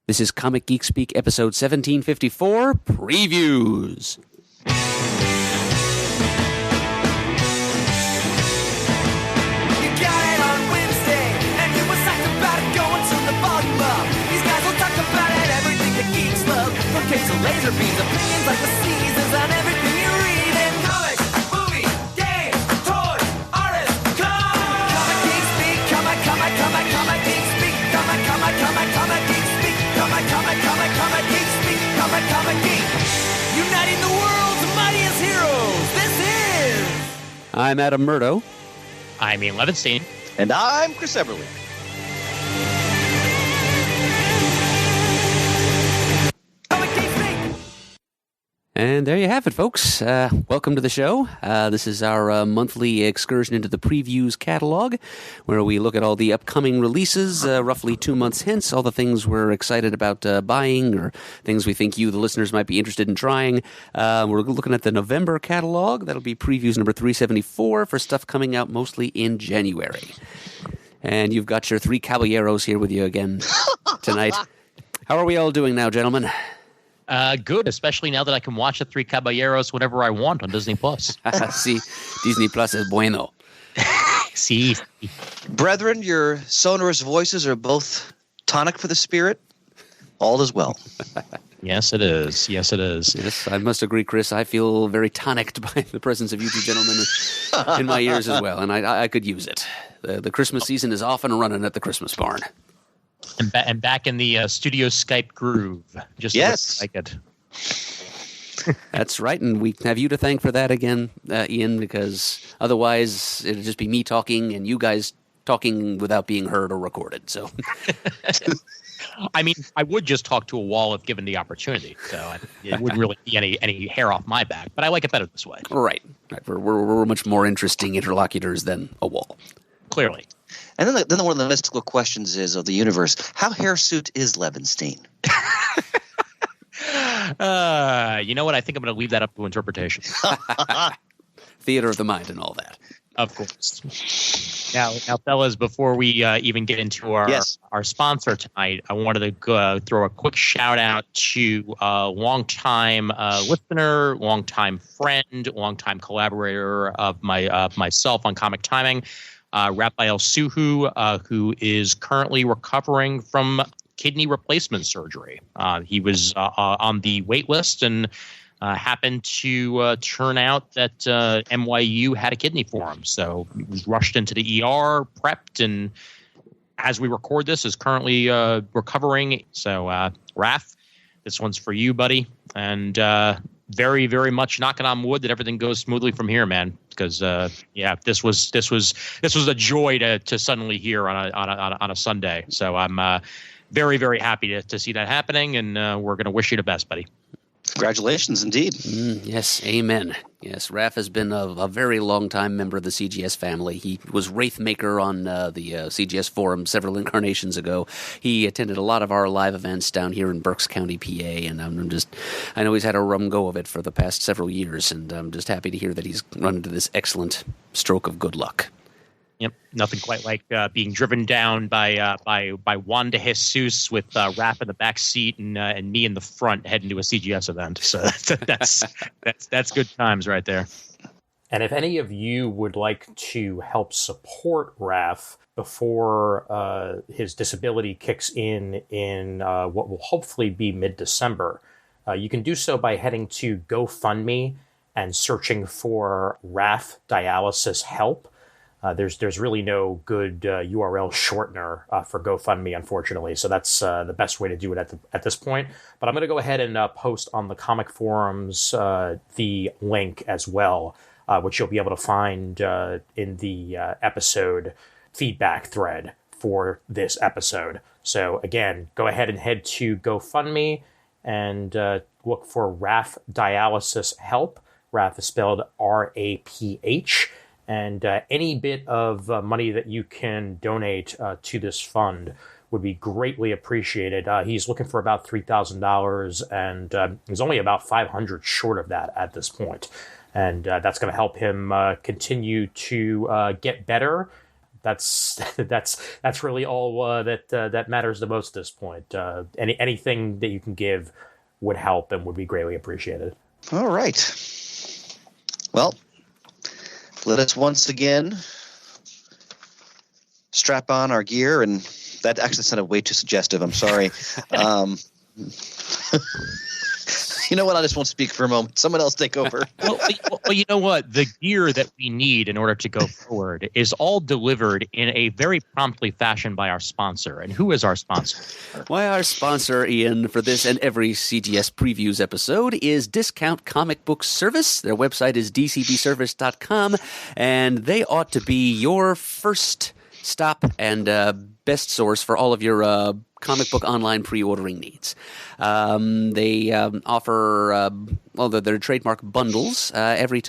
This is Comic Geek Speak, episode 1754, Previews. Laser beams, opinions like the seasons on everything you read in comics, movies, games, toys, artists, comic geek speak, comic geek speak, comic geek speak, comic geek speak, comic geek, uniting the world's mightiest heroes. This is... I'm Adam Murdo. I'm Ian Levinstein. And I'm Chris Everly. And there you have it, folks. Welcome to the show. This is our monthly excursion into the Previews catalog, where we look at all the upcoming releases roughly 2 months hence, all the things we're excited about buying or things we think you, the listeners, might be interested in trying. We're looking at the Novermber catalog. That'll be Previews number 374 for stuff coming out mostly in January. And you've got your three caballeros here with you again tonight. How are we all doing now, gentlemen? Good, especially now that I can watch the Three Caballeros whenever I want on Disney Plus. See, Disney Plus is bueno. See, brethren, your sonorous voices are both tonic for the spirit. All is well. Yes, it is. Yes, it is. Yes, I must agree, Chris. I feel very tonicked by the presence of you two gentlemen in my ears as well, and I could use it. The Christmas season is off and running at the Christmas barn. And back in the studio Skype groove. Just yes. like it. That's right, and we have you to thank for that again, Ian, because otherwise it'd just be me talking and you guys talking without being heard or recorded. So, I mean, I would just talk to a wall if given the opportunity, so it wouldn't really be any hair off my back. But I like it better this way. Right. We're much more interesting interlocutors than a wall. Clearly. And then one of the mystical questions is of the universe: how hirsute is Levinstein? You know what? I think I'm going to leave that up to interpretation. Theater of the mind and all that. Of course. Now, fellas, before we even get into our sponsor tonight, I wanted to throw a quick shout out to a longtime listener, longtime friend, longtime collaborator of myself on Comic Timing. Raphael Suhu, who is currently recovering from kidney replacement surgery. He was on the wait list and happened to turn out that NYU had a kidney for him. So he was rushed into the ER, prepped, and as we record this, is currently recovering. So, Raph, this one's for you, buddy. And very, very much knocking on wood that everything goes smoothly from here, man. Because this was a joy to suddenly hear on a Sunday. So I'm very, very happy to see that happening, and we're going to wish you the best, buddy. Congratulations, indeed. Yes, amen. Yes, Raph has been a very long-time member of the CGS family. He was Wraithmaker on the CGS forum several incarnations ago. He attended a lot of our live events down here in Berks County, PA, and I know he's had a rum go of it for the past several years, and I'm just happy to hear that he's run into this excellent stroke of good luck. Yep, nothing quite like being driven down by Wanda Jesus with Raph in the back seat and me in the front heading to a CGS event. So that's good times right there. And if any of you would like to help support Raph before his disability kicks in what will hopefully be mid-December, you can do so by heading to GoFundMe and searching for Raph Dialysis Help. There's really no good URL shortener for GoFundMe, unfortunately. So that's the best way to do it at this point. But I'm going to go ahead and post on the comic forums the link as well, which you'll be able to find in the episode feedback thread for this episode. So again, go ahead and head to GoFundMe and look for Raph Dialysis Help. Raph is spelled R-A-P-H. And any bit of money that you can donate to this fund would be greatly appreciated. He's looking for about $3,000, and he's only about $500 short of that at this point. And that's going to help him continue to get better that's really all that matters the most at this point. Anything that you can give would help and would be greatly appreciated. All right. Well, let us once again strap on our gear, and that actually sounded way too suggestive. I'm sorry. You know what? I just won't speak for a moment. Someone else take over. Well, you know what? The gear that we need in order to go forward is all delivered in a very promptly fashion by our sponsor. And who is our sponsor? Why, our sponsor, Ian, for this and every CGS Previews episode is Discount Comic Book Service. Their website is dcbservice.com, and they ought to be your first stop and best source for all of your comic book online pre-ordering needs. They offer their trademark bundles. Every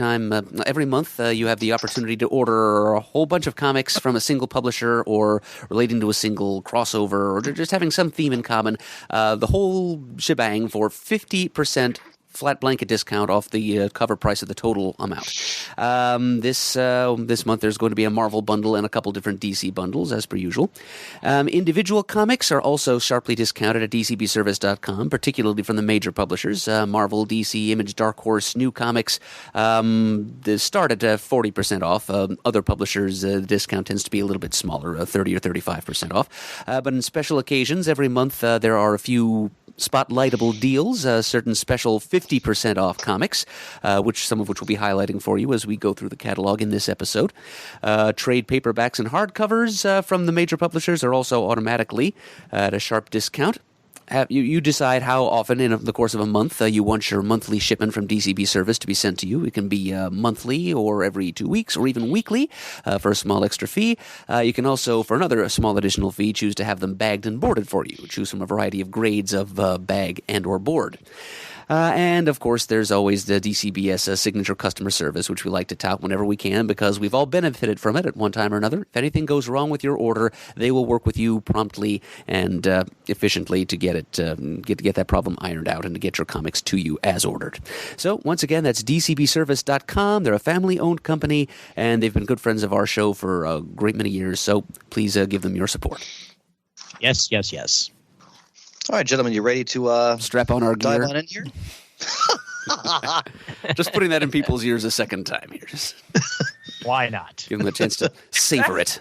month you have the opportunity to order a whole bunch of comics from a single publisher or relating to a single crossover or just having some theme in common. The whole shebang for 50% flat blanket discount off the cover price of the total amount. This month there's going to be a Marvel bundle and a couple different DC bundles, as per usual. Individual comics are also sharply discounted at dcbservice.com, particularly from the major publishers. Marvel, DC, Image, Dark Horse, New Comics. They start at 40% off. Other publishers, the discount tends to be a little bit smaller, 30 or 35% off. But in special occasions, every month there are a few spotlightable deals, certain special 50% off comics, some of which we'll be highlighting for you as we go through the catalog in this episode. Trade paperbacks and hardcovers from the major publishers are also automatically at a sharp discount. You decide how often in the course of a month you want your monthly shipment from DCB Service to be sent to you. It can be monthly or every 2 weeks or even weekly for a small extra fee. You can also, for another small additional fee, choose to have them bagged and boarded for you. Choose from a variety of grades of bag and or board. And, of course, there's always the DCBS signature customer service, which we like to tout whenever we can because we've all benefited from it at one time or another. If anything goes wrong with your order, they will work with you promptly and efficiently to get that problem ironed out and to get your comics to you as ordered. So, once again, that's dcbservice.com. They're a family-owned company, and they've been good friends of our show for a great many years, so please give them your support. Yes. All right, gentlemen, you ready to strap on our gear? Dive on in here? Just putting that in people's ears a second time here. Just why not? give them a chance to savor it.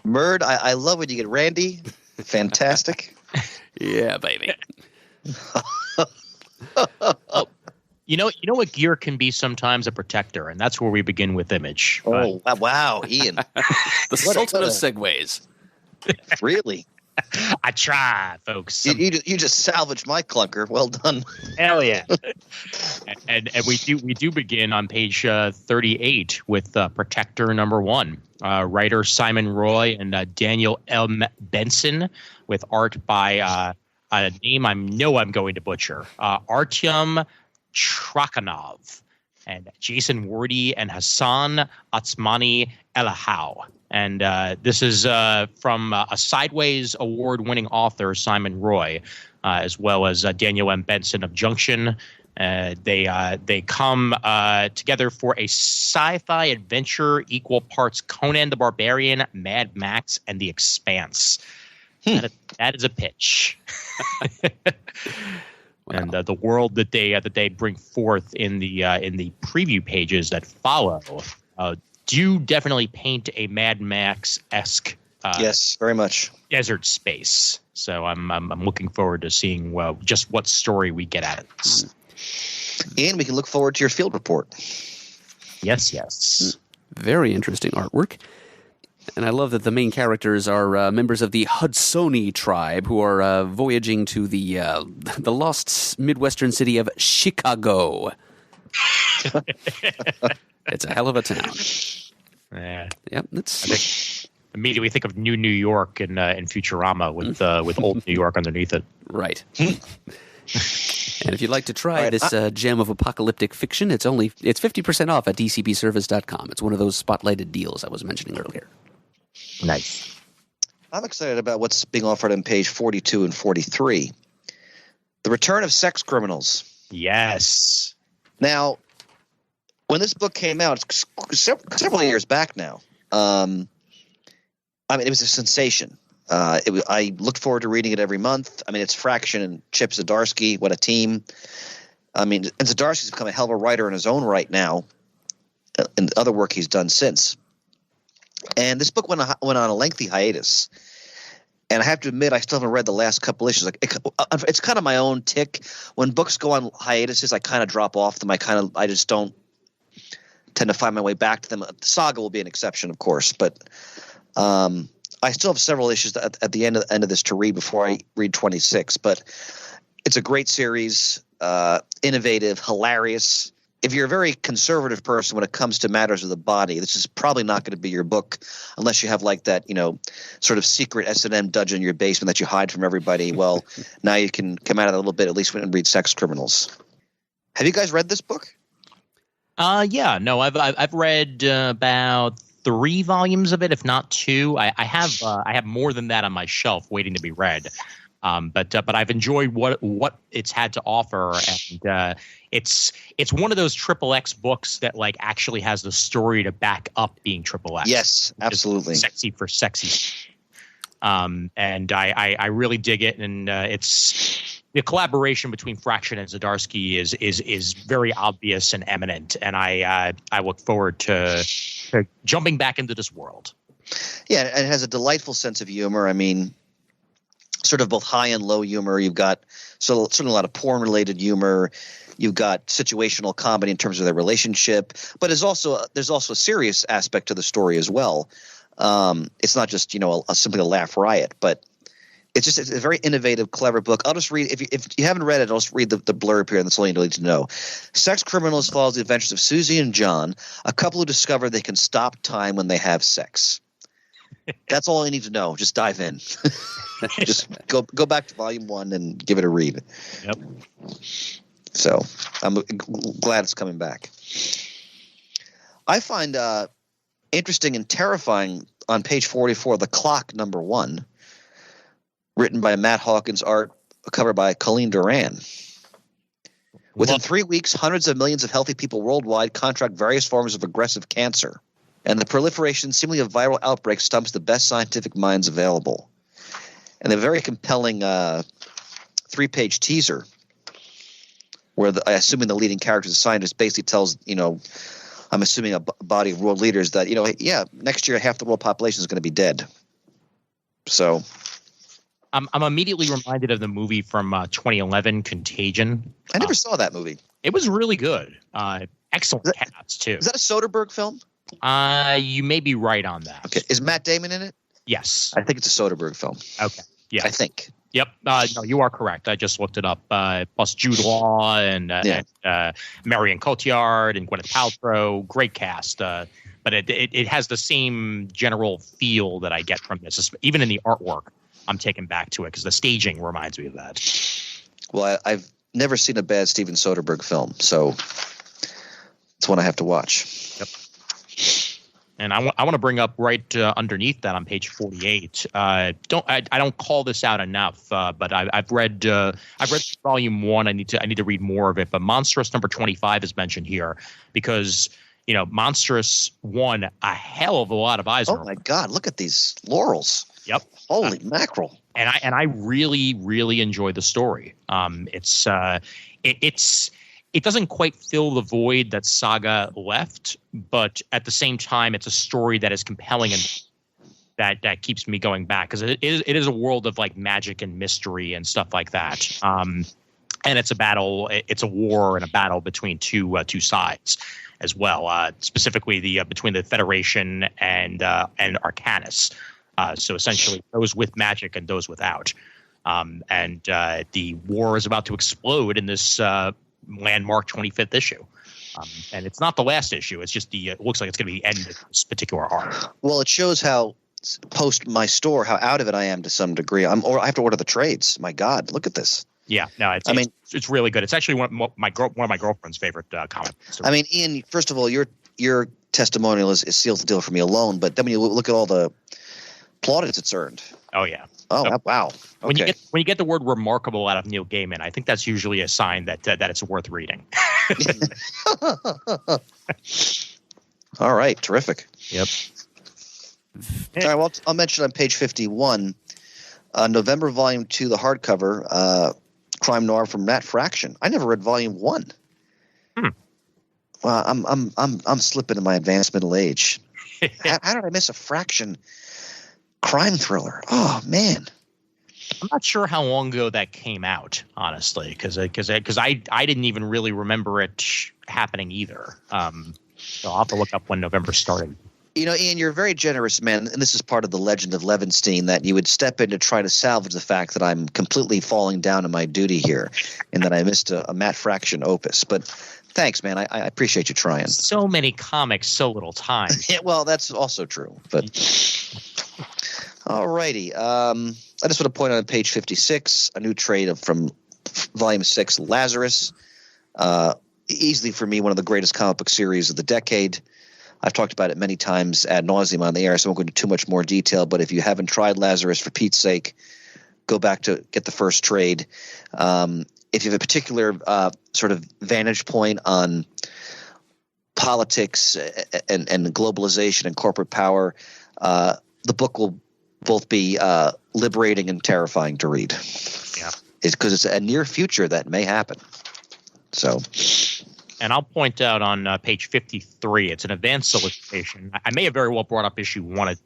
Murd, I love when you get Randy. Fantastic. Yeah, baby. You know what gear can be sometimes? A protector, and that's where we begin with Image. Oh, wow, Ian. The Sultan of Segways. Really? I try, folks. You just salvaged my clunker. Well done. Hell yeah! and we do begin on page 38 with Protector number 1. Writer Simon Roy and Daniel M. Benson, with art by a name I'm going to butcher. Artyom Trakhanov, and Jason Wardy and Hassan Atsmani Elahau. And this is from a Sideways Award-winning author, Simon Roy, as well as Daniel M. Benson of Junction. They come together for a sci-fi adventure, equal parts Conan the Barbarian, Mad Max, and The Expanse. That is a pitch. Wow. And the world that they bring forth in the preview pages that follow do definitely paint a Mad Max-esque yes, very much desert space. So I'm looking forward to seeing just what story we get out of this. And we can look forward to your field report. Yes. Very interesting artwork. And I love that the main characters are members of the Hudsoni tribe who are voyaging to the lost Midwestern city of Chicago. It's a hell of a town. Yeah. Yep. Immediately think of New York in Futurama with old New York underneath it. Right. And if you'd like to try this gem of apocalyptic fiction, it's 50% off at dcbservice.com. It's one of those spotlighted deals I was mentioning earlier. Nice. I'm excited about what's being offered on page 42 and 43. The Return of Sex Criminals. Yes. Now, when this book came out, several years back now, I mean, it was a sensation. I looked forward to reading it every month. I mean, it's Fraction and Chip Zdarsky. What a team. I mean, and Zdarsky's become a hell of a writer in his own right now, and other work he's done since. And this book went on a lengthy hiatus. And I have to admit, I still haven't read the last couple issues. Like it's kind of my own tick. When books go on hiatuses, I kind of drop off them. I just don't tend to find my way back to them. Saga will be an exception, of course, but I still have several issues at the end of this to read before I read 26. But it's a great series, innovative, hilarious. If you're a very conservative person when it comes to matters of the body, this is probably not going to be your book unless you have like that, sort of secret S&M dungeon in your basement that you hide from everybody. Well, now you can come out of it a little bit, at least and read Sex Criminals. Have you guys read this book? Yeah, no, I've read about 3 volumes of it, if not 2. I have more than that on my shelf waiting to be read. But I've enjoyed what it's had to offer, and it's one of those XXX books that like actually has the story to back up being XXX. Yes, absolutely. Sexy for sexy. And I really dig it, and it's the collaboration between Fraction and Zdarsky is very obvious and eminent, and I look forward to jumping back into this world. Yeah, and it has a delightful sense of humor. I mean, sort of both high and low humor. You've got certainly a lot of porn-related humor. You've got situational comedy in terms of their relationship, but there's also a serious aspect to the story as well. It's not just simply a laugh riot, but it's a very innovative, clever book. I'll just read if you haven't read it, I'll just read the blurb here, and that's all you need to know. Sex Criminals follows the adventures of Susie and John, a couple who discover they can stop time when they have sex. That's all I need to know. Just dive in. Just go back to volume 1 and give it a read. Yep. So I'm glad it's coming back. I find interesting and terrifying on page 44, The Clock, number 1, written by Matt Hawkins, art covered by Colleen Duran. Within 3 weeks, hundreds of millions of healthy people worldwide contract various forms of aggressive cancer, and the proliferation seemingly of viral outbreaks stumps the best scientific minds available. And a very compelling 3-page teaser where assuming the leading character, the scientist, basically tells, I'm assuming a body of world leaders that, next year half the world population is going to be dead. So I'm immediately reminded of the movie from 2011, Contagion. I never saw that movie. It was really good. Excellent cast, too. Is that a Soderbergh film? You may be right on that. Okay. Is Matt Damon in it? Yes. I think it's a Soderbergh film. Okay. Yeah. I think. Yep. No, you are correct. I just looked it up. Plus Jude Law and Marion Cotillard and Gwyneth Paltrow. Great cast. But it has the same general feel that I get from this. Even in the artwork, I'm taken back to it because the staging reminds me of that. Well, I've never seen a bad Steven Soderbergh film, so it's one I have to watch. Yep. And I want to bring up right underneath that on page 48. I don't call this out enough, but I've read volume 1. I need to read more of it. But Monstrous number 25 is mentioned here because Monstrous won a hell of a lot of Eisner. Oh my God! Look at these laurels. Yep. Holy mackerel! And I really really enjoy the story. It doesn't quite fill the void that Saga left, but at the same time, it's a story that is compelling and that keeps me going back because it is a world of like magic and mystery and stuff like that. And it's a battle. It's a war and a battle between two sides as well. Specifically, between the Federation and Arcanus. So essentially, those with magic and those without. And the war is about to explode in this landmark 25th issue. And it's not the last issue. It's just it looks like it's going to be the end of this particular arc. Well, it shows how post my store, how out of it I am to some degree. I have to order the trades. My God, look at this. Yeah, no, it's really good. It's actually one of my girlfriend's favorite comics. I mean, Ian, first of all, your testimonial is sealed the deal for me alone. But then when you look at all the plaudits it's earned. Oh yeah. Oh so, wow. Okay. When you get the word remarkable out of Neil Gaiman, I think that's usually a sign that it's worth reading. All right, terrific. Yep. All right, well, I'll mention on page 51, November Volume 2, the hardcover, crime noir from Matt Fraction. I never read Volume 1. Well, I'm slipping in my advanced middle age. How did I miss a Fraction crime thriller? Oh man, I'm not sure how long ago that came out, honestly, because I didn't even really remember it happening either. So I'll have to look up when November started. You know, Ian, you're a very generous man, and this is part of the legend of Levinstein, that you would step in to try to salvage the fact that I'm completely falling down on my duty here, and that I missed a Matt Fraction opus. But thanks, man. I appreciate you trying. So many comics, so little time. Yeah, well, that's also true. But all righty. I just want to point out on page 56, a new trade from Volume 6, Lazarus. Easily, for me, one of the greatest comic book series of the decade. I've talked about it many times ad nauseum on the air, so I won't go into too much more detail. But if you haven't tried Lazarus, for Pete's sake, go back to get the first trade. If you have a particular sort of vantage point on politics and globalization and corporate power, the book will both be liberating and terrifying to read. Yeah, because it's a near future that may happen. So. And I'll point out on page 53, it's an advanced solicitation. I may have very well brought up issue 1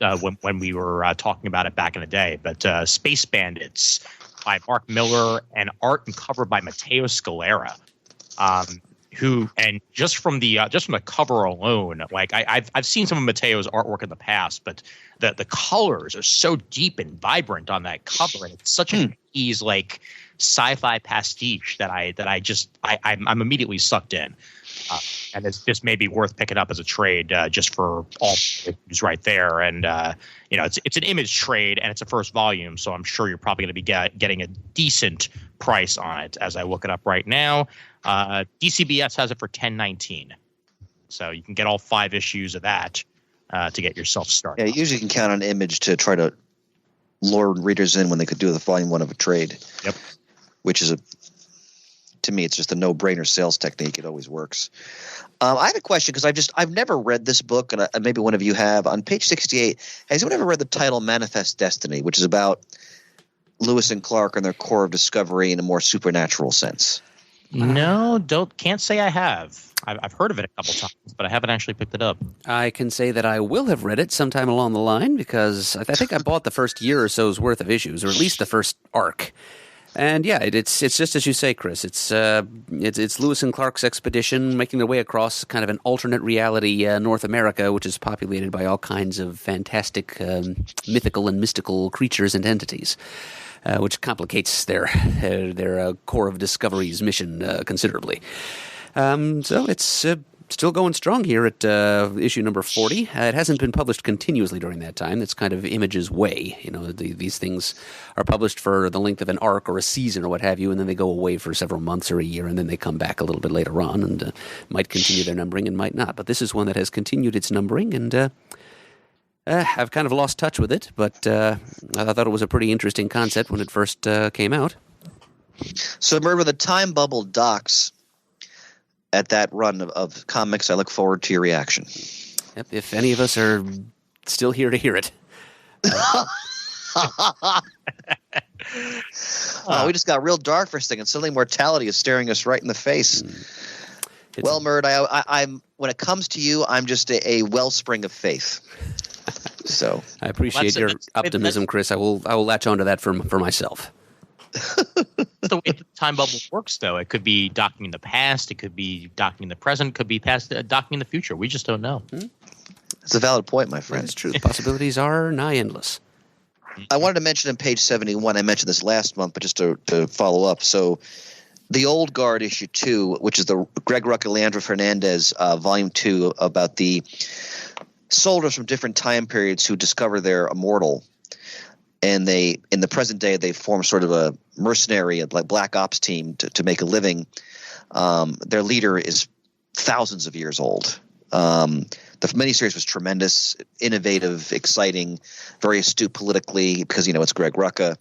when we were talking about it back in the day, but Space Bandits by Mark Miller and art and cover by Matteo Scalera, who, and just from the cover alone, like I've seen some of Matteo's artwork in the past, but the colors are so deep and vibrant on that cover, and it's such an ease like sci-fi pastiche that I'm immediately sucked in, and it's just maybe worth picking up as a trade just for all issues right there. And it's an image trade and it's a first volume, so I'm sure you're probably going to be getting a decent price on it as I look it up right now. DCBS has it for $10.19, so you can get all 5 issues of that to get yourself started. Yeah, you usually can count on Image to try to lure readers in when they could do the volume 1 of a trade. Yep. Which is to me, it's just a no-brainer sales technique. It always works. I have a question because I've never read this book, and maybe one of you have. On page 68, has anyone ever read the title "Manifest Destiny," which is about Lewis and Clark and their core of discovery in a more supernatural sense? No, can't say I have. I've heard of it a couple times, but I haven't actually picked it up. I can say that I will have read it sometime along the line because I think I bought the first year or so's worth of issues, or at least the first arc. And yeah, it's just as you say, Chris. It's Lewis and Clark's expedition making their way across kind of an alternate reality North America, which is populated by all kinds of fantastic, mythical and mystical creatures and entities, which complicates their core of discovery's mission considerably. So it's still going strong here at issue number 40. It hasn't been published continuously during that time. That's kind of Image's way. You know, these things are published for the length of an arc or a season or what have you, and then they go away for several months or a year, and then they come back a little bit later on and might continue their numbering and might not. But this is one that has continued its numbering, and I've kind of lost touch with it, but I thought it was a pretty interesting concept when it first came out. So remember the Time Bubble docs at that run of comics. I look forward to your reaction. Yep, if any of us are still here to hear it. We just got real dark for a second. Suddenly mortality is staring us right in the face. Well, Murd, I'm when it comes to you, I'm just a wellspring of faith. So I appreciate your optimism, Chris. I will latch onto that for myself. The way the time bubble works, though, it could be docking in the past, it could be docking in the present, it could be docking in the future. We just don't know. That's a valid point, my friend. That's true. The possibilities are nigh endless. I wanted to mention on page 71, I mentioned this last month, but just to follow up. So the Old Guard issue 2, which is the Greg Rucka, Leandro Fernandez volume 2 about the soldiers from different time periods who discover they're immortal. And they, in the present day, they form sort of a mercenary, like black ops team to make a living. Their leader is thousands of years old. The miniseries was tremendous, innovative, exciting, very astute politically because, it's Greg Rucka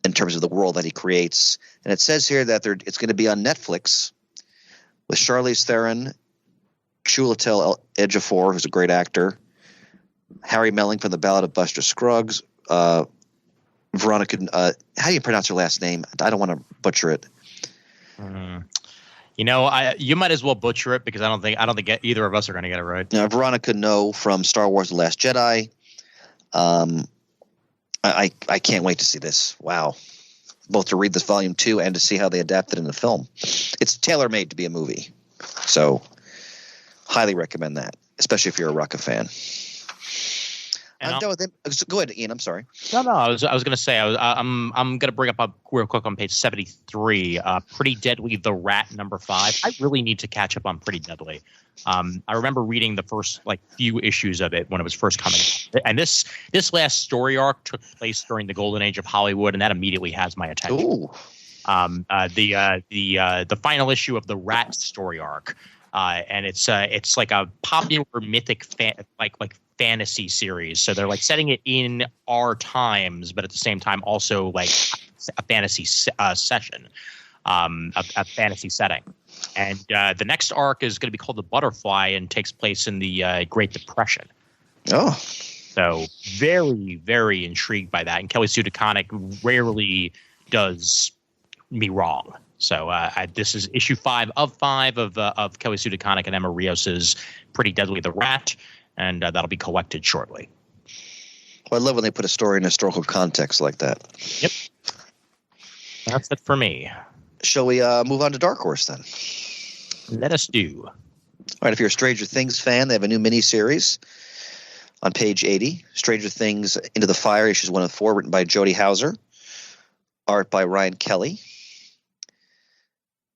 in terms of the world that he creates. And it says here that it's going to be on Netflix with Charlize Theron, Chiwetel Ejiofor, who's a great actor, Harry Melling from The Ballad of Buster Scruggs. Veronica, how do you pronounce her last name? I don't want to butcher it. You might as well butcher it because I don't think either of us are going to get it right. Veronica No from Star Wars: The Last Jedi. I can't wait to see this. Wow. Both to read this volume 2 and to see how they adapt it in the film. It's tailor-made to be a movie. So highly recommend that, especially if you're a Rucka fan. I'm done with it. Go ahead, Ian. I'm sorry. No. I was going to say I'm going to bring up real quick on page 73. Pretty Deadly, The Rat, number 5. I really need to catch up on Pretty Deadly. I remember reading the first few issues of it when it was first coming out. And this last story arc took place during the golden age of Hollywood, and that immediately has my attention. Ooh. The final issue of the Rat story arc, and it's like a popular mythic fantasy series. So they're setting it in our times, but at the same time also a fantasy session, a fantasy setting. And the next arc is going to be called The Butterfly and takes place in the Great Depression. Oh. So very, very intrigued by that. And Kelly Sue DeConnick rarely does me wrong. So this is issue 5 of Kelly Sue DeConnick and Emma Rios's Pretty Deadly, The Rat. And that'll be collected shortly. Well, I love when they put a story in historical context like that. Yep. That's it for me. Shall we move on to Dark Horse then? Let us do. All right, if you're a Stranger Things fan, they have a new miniseries on page 80. Stranger Things Into the Fire, issues 1 and 4, written by Jody Hauser. Art by Ryan Kelly.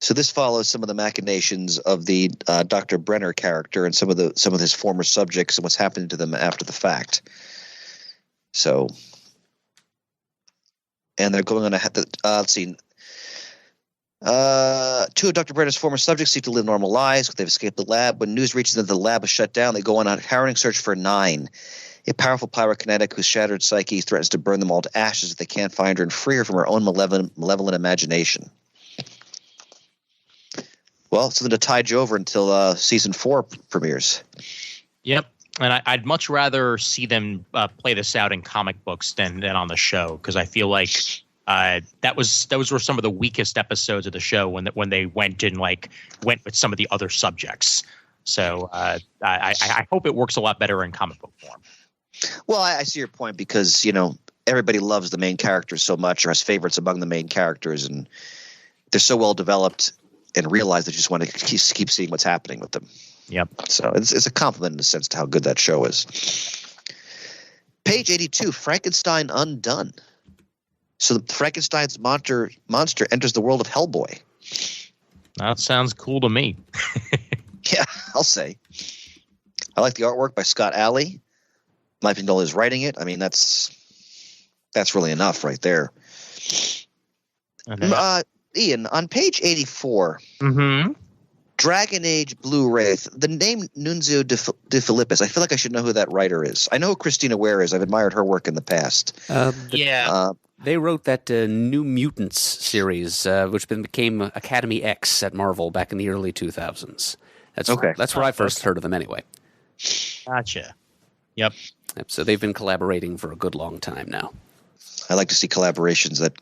So this follows some of the machinations of the Dr. Brenner character and some of his former subjects and what's happening to them after the fact. So, and they're going on let's see. 2 of Dr. Brenner's former subjects seek to live normal lives, but they've escaped the lab. When news reaches them that the lab is shut down, they go on a harrowing search for 9, a powerful pyrokinetic whose shattered psyche threatens to burn them all to ashes if they can't find her and free her from her own malevolent imagination. Well, something to tide you over until season 4 premieres. Yep, and I'd much rather see them play this out in comic books than on the show, because I feel like those were some of the weakest episodes of the show when they went with some of the other subjects. So I hope it works a lot better in comic book form. Well, I see your point because everybody loves the main characters so much, or has favorites among the main characters, and they're so well developed. And realize that you just want to keep seeing what's happening with them. Yep. So it's a compliment in a sense to how good that show is. Page 82, Frankenstein Undone. So Frankenstein's monster enters the world of Hellboy. That sounds cool to me. Yeah, I'll say. I like the artwork by Scott Alley. Mike Mignola is writing it. I mean, that's really enough right there. Ian, on page 84, Dragon Age Blue Wraith, the name Nunzio de Philippis, I feel like I should know who that writer is. I know who Christina Ware is. I've admired her work in the past. They wrote that New Mutants series, which became Academy X at Marvel back in the early 2000s. That's where I first heard of them anyway. Gotcha. Yep. So they've been collaborating for a good long time now. I like to see collaborations that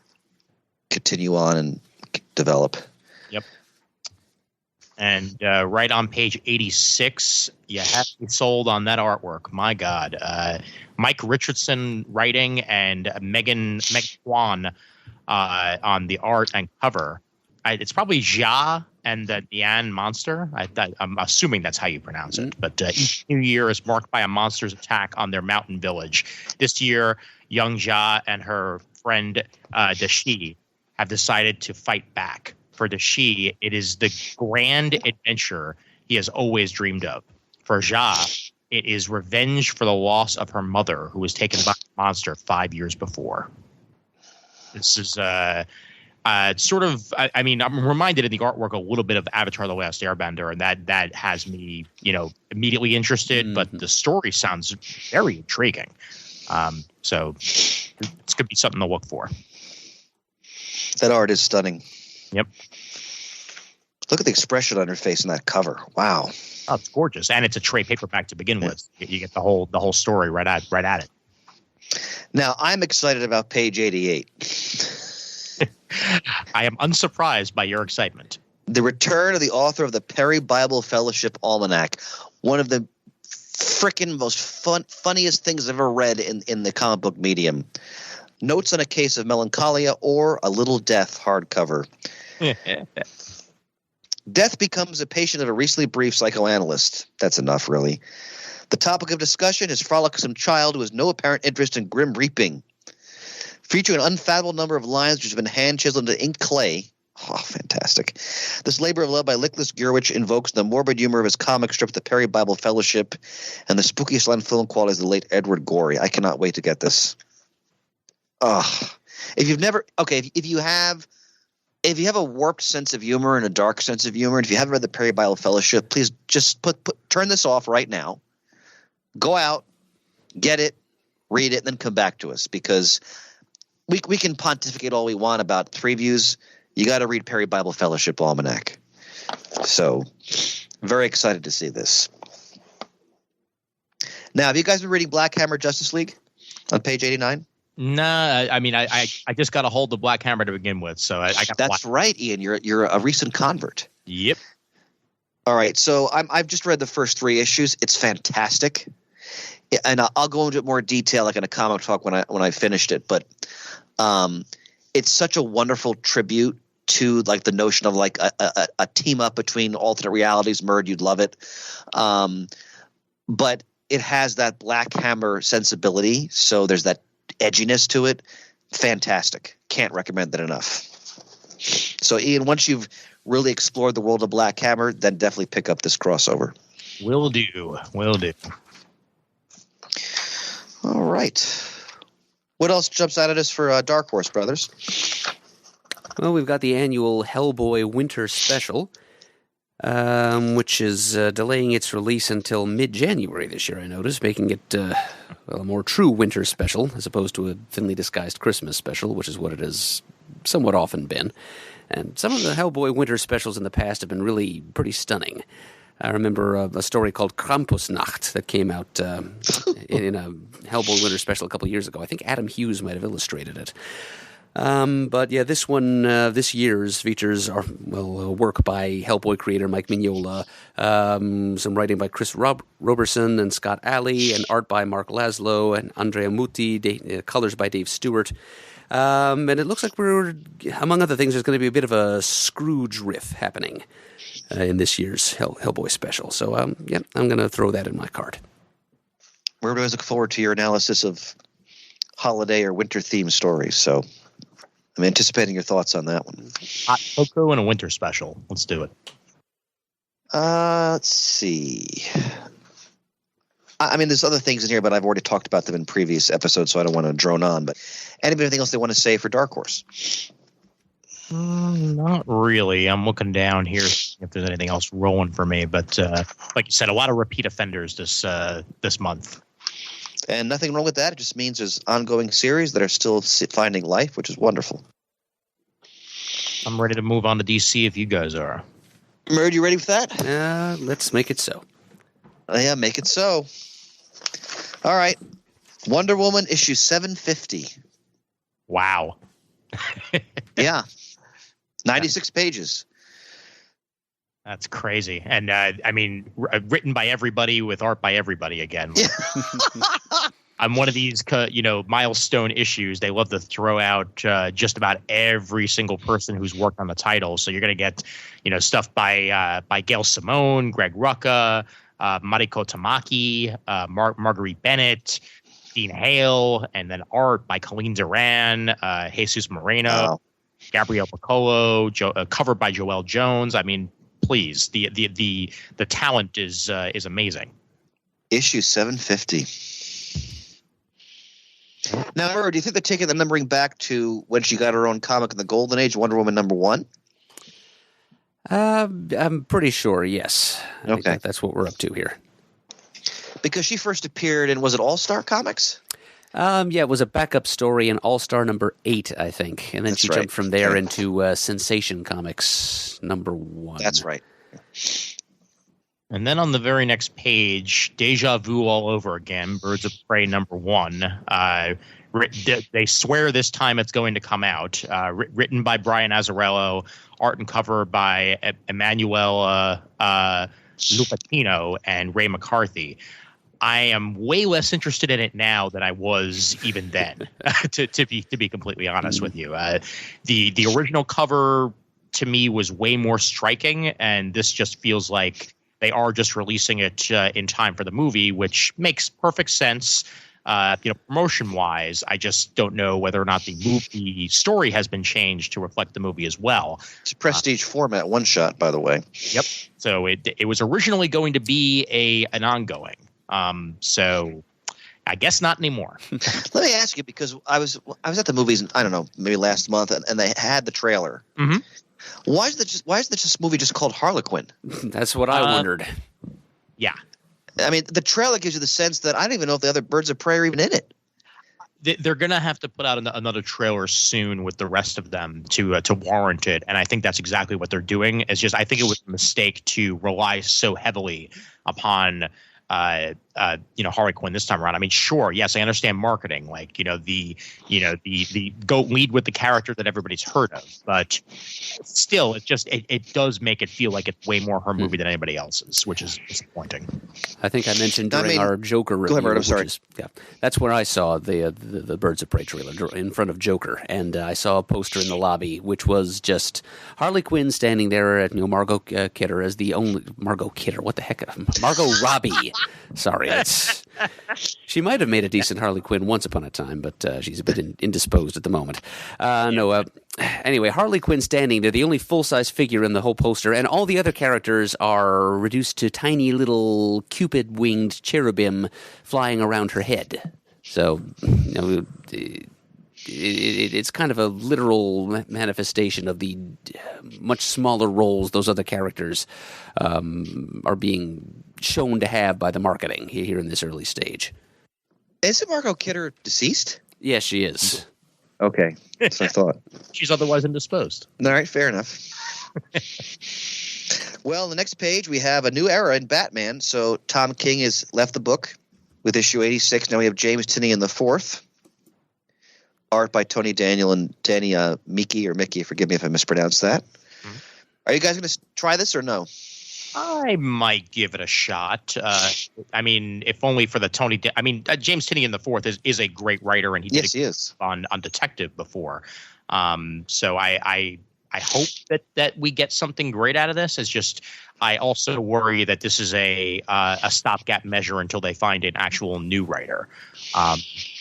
continue on and develop. Yep. And right on page 86, you have to be sold on that artwork. My God. Mike Richardson writing and Megan Kwan on the art and cover. It's probably Ja and the Dian monster. I'm assuming that's how you pronounce it. But each new year is marked by a monster's attack on their mountain village. This year, young Ja and her friend Dashi have decided to fight back. For Dashi, it is the grand adventure he has always dreamed of. For Ja, it is revenge for the loss of her mother, who was taken by a monster 5 years before. This is sort of, I mean, I'm reminded in the artwork a little bit of Avatar: The Last Airbender, and that has me, immediately interested. But the story sounds very intriguing. So it's going to be something to look for. That art is stunning. Yep. Look at the expression on her face in that cover. Wow. Oh, it's gorgeous, and it's a trade paperback to begin with. You get the whole story right at it. Now, I'm excited about page 88. I am unsurprised by your excitement. The return of the author of the Perry Bible Fellowship Almanac, one of the frickin' most funniest things I've ever read in the comic book medium. Notes on a Case of Melancholia or A Little Death hardcover. Death becomes a patient of a recently briefed psychoanalyst. That's enough, really. The topic of discussion is frolicsome child who has no apparent interest in grim reaping. Featuring an unfathomable number of lines which have been hand-chiseled into ink clay. Oh, fantastic. This labor of love by Nicholas Gurwitch invokes the morbid humor of his comic strip, The Perry Bible Fellowship, and the spooky slant film qualities of the late Edward Gorey. I cannot wait to get this. If you've never – okay, if you have a warped sense of humor and a dark sense of humor, and if you haven't read the Perry Bible Fellowship, please just turn this off right now. Go out, get it, read it, and then come back to us, because we can pontificate all we want about previews. You got to read Perry Bible Fellowship Almanac. So, very excited to see this. Now, have you guys been reading Black Hammer Justice League on page 89? Nah, I mean, I just got a hold of Black Hammer to begin with, so I got. That's right, Ian. You're a recent convert. Yep. All right, so I've just read the first 3 issues. It's fantastic, and I'll go into more detail, like in a comic talk when I finished it. But it's such a wonderful tribute to like the notion of like a team up between alternate realities. Murd, you'd love it, but it has that Black Hammer sensibility. So there's that edginess to it. Fantastic. Can't recommend that enough. So Ian, once you've really explored the world of Black Hammer, then definitely pick up this crossover. Will do. All right. What else jumps out at us for Dark Horse Brothers? Well, we've got the annual Hellboy Winter Special, which is delaying its release until mid-January this year, I noticed, making it a more true winter special as opposed to a thinly disguised Christmas special, which is what it has somewhat often been. And some of the Hellboy winter specials in the past have been really pretty stunning. I remember a story called Krampusnacht that came out in a Hellboy winter special a couple of years ago. I think Adam Hughes might have illustrated it. But yeah, this one, this year's features are work by Hellboy creator Mike Mignola, some writing by Chris Roberson and Scott Alley, and art by Mark Laszlo and Andrea Muti, colors by Dave Stewart. And it looks like we're, among other things, there's going to be a bit of a Scrooge riff happening in this year's Hellboy special. So, I'm going to throw that in my cart. We're always looking forward to your analysis of holiday or winter themed stories. So I'm anticipating your thoughts on that one. Hot cocoa and a winter special. Let's do it. Let's see. I mean, there's other things in here, but I've already talked about them in previous episodes, so I don't want to drone on. But anything else they want to say for Dark Horse? Not really. I'm looking down here if there's anything else rolling for me. But like you said, a lot of repeat offenders this month. And nothing wrong with that. It just means there's ongoing series that are still finding life, which is wonderful. I'm ready to move on to DC if you guys are. Murd, you ready for that? Let's make it so. Yeah, make it so. All right. Wonder Woman issue 750. Wow. Yeah. 96 pages. That's crazy. And I mean, written by everybody with art by everybody again. I'm one of these, milestone issues. They love to throw out just about every single person who's worked on the title. So you're going to get, stuff by Gail Simone, Greg Rucka, Mariko Tamaki, Marguerite Bennett, Dean Hale, and then art by Colleen Duran, Jesus Moreno, wow. Gabrielle Piccolo, covered by Joelle Jones. I mean, please, the talent is amazing. Issue 750. Now, Murd, do you think they're taking the numbering back to when she got her own comic in the Golden Age, Wonder Woman #1? I'm pretty sure, yes. Okay. I think that's what we're up to here. Because she first appeared in, was it All-Star Comics? Yeah, it was a backup story in All-Star number 8, I think. And then That's she right. jumped from there Okay. into Sensation Comics number 1. That's right. And then on the very next page, Deja Vu all over again, Birds of Prey number 1. They swear this time it's going to come out. Written by Brian Azzarello, art and cover by Emmanuel Lupatino and Ray McCarthy. I am way less interested in it now than I was even then, to be completely honest with you. The original cover to me was way more striking, and this just feels like they are just releasing it in time for the movie, which makes perfect sense. Promotion wise, I just don't know whether or not the movie story has been changed to reflect the movie as well. It's a prestige format, one shot, by the way. Yep. So it was originally going to be an ongoing. So I guess not anymore. Let me ask you, because I was at the movies, I don't know, maybe last month, and they had the trailer. Mm-hmm. Why is this movie just called Harlequin? That's what I wondered. Yeah. I mean, the trailer gives you the sense that I don't even know if the other Birds of Prey are even in it. They're going to have to put out another trailer soon with the rest of them to warrant it. And I think that's exactly what they're doing. It's just I think it was a mistake to rely so heavily upon Harley Quinn this time around. I mean, sure, yes, I understand marketing, like the go lead with the character that everybody's heard of, but still, it does make it feel like it's way more her movie than anybody else's, which is disappointing. I think I mentioned during our Joker review. Go ahead, Bert, I'm sorry. That's where I saw the Birds of Prey trailer in front of Joker, and I saw a poster in the lobby, which was just Harley Quinn standing there at Margot Kidder as the only Margot Kidder. What the heck, Margot Robbie. Sorry, she might have made a decent Harley Quinn once upon a time, but she's a bit indisposed at the moment. Anyway, Harley Quinn standing there, the only full-size figure in the whole poster, and all the other characters are reduced to tiny little Cupid-winged cherubim flying around her head. So, it's kind of a literal manifestation of the much smaller roles those other characters are being shown to have by the marketing here in this early stage. Isn't Margot Kidder deceased? Yes, she is. Okay, that's what I thought. She's otherwise indisposed. All right, fair enough. Well, on the next page, we have a new era in Batman. So Tom King has left the book with issue 86. Now we have James Tynion in the fourth. Art by Tony Daniel and Danny Mickey. Forgive me if I mispronounced that. Mm-hmm. Are you guys going to try this or no? I might give it a shot. I mean, if only for the James Tynion the fourth is a great writer, and he is on Detective before. So I hope that we get something great out of this. It's just I also worry that this is a stopgap measure until they find an actual new writer.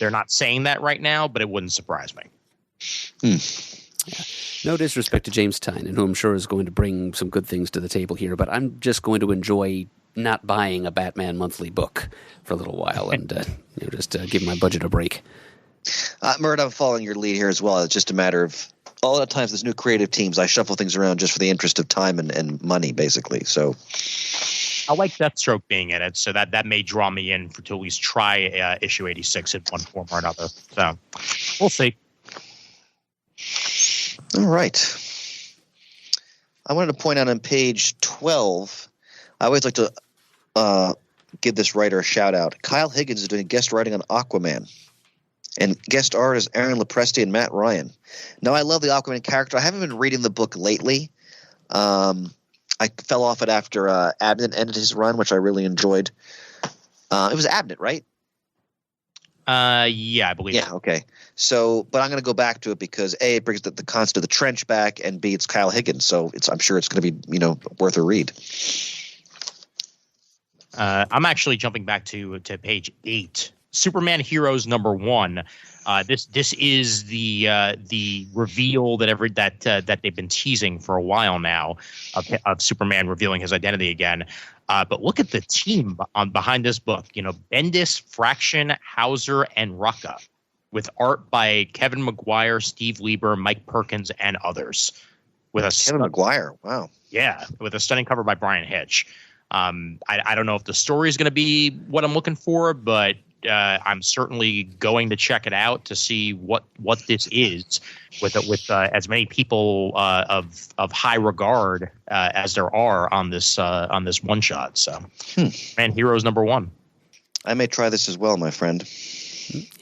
They're not saying that right now, but it wouldn't surprise me. Yeah. No disrespect to James Tynion, who I'm sure is going to bring some good things to the table here, but I'm just going to enjoy not buying a Batman monthly book for a little while and just give my budget a break. Mert, I'm following your lead here as well. It's just a matter of all the times there's new creative teams, I shuffle things around just for the interest of time and money, basically. So I like Deathstroke being in it, so that may draw me in to at least try issue 86 in one form or another. So we'll see. All right. I wanted to point out on page 12, I always like to give this writer a shout-out. Kyle Higgins is doing guest writing on Aquaman. And guest art is Aaron Lopresti and Matt Ryan. Now, I love the Aquaman character. I haven't been reading the book lately. I fell off it after Abnett ended his run, which I really enjoyed. It was Abnett, right? Yeah, I believe. Yeah, okay. So, but I'm going to go back to it because A, it brings the concept of the trench back, and B, it's Kyle Higgins. So I'm sure it's going to be, worth a read. I'm actually jumping back to page 8. Superman Heroes number 1. This is the reveal that they've been teasing for a while now of Superman revealing his identity again. But look at the team behind this book. Bendis, Fraction, Hauser, and Rucka, with art by Kevin Maguire, Steve Lieber, Mike Perkins, and others. Kevin Maguire, wow. Yeah, with a stunning cover by Brian Hitch. I don't know if the story is going to be what I'm looking for, but I'm certainly going to check it out to see what this is with as many people of high regard as there are on this one shot. So, Man, Heroes #1. I may try this as well, my friend.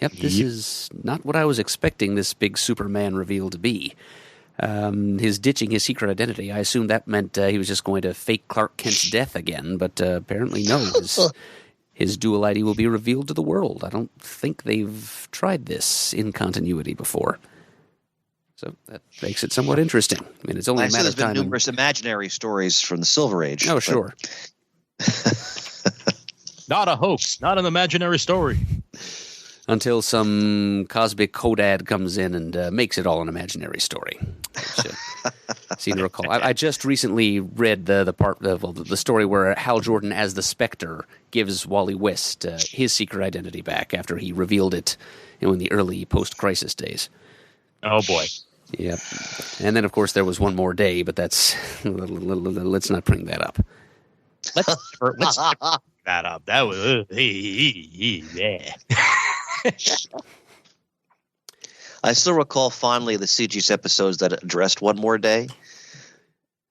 Yep, this is not what I was expecting this big Superman reveal to be. His ditching his secret identity, I assumed that meant he was just going to fake Clark Kent's death again, but apparently no. His dual ID will be revealed to the world. I don't think they've tried this in continuity before. So that makes it somewhat interesting. I mean, it's only a matter of time. There's been numerous imaginary stories from the Silver Age. Oh, sure. Not a hoax, not an imaginary story. Until some cosmic Kodad comes in and makes it all an imaginary story. Which, seem to recall. I just recently read the story where Hal Jordan as the Spectre gives Wally West his secret identity back after he revealed it in the early post-crisis days. Oh boy. Yep. And then of course there was one more day, but that's let's not bring that up. Let's that up. That was yeah. I still recall fondly the CG's episodes that addressed One More Day,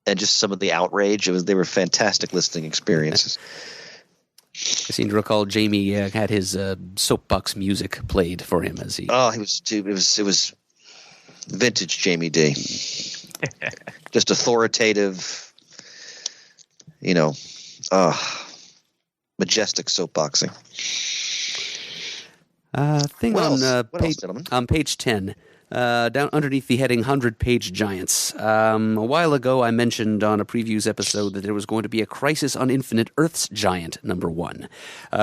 and just some of the outrage. They were fantastic listening experiences. I seem to recall Jamie had his soapbox music played for him as he. Oh, it was vintage Jamie D. Just authoritative, majestic soapboxing. On page 10, down underneath the heading 100-Page Giants. A while ago, I mentioned on a previews episode that there was going to be a Crisis on Infinite Earths Giant #1,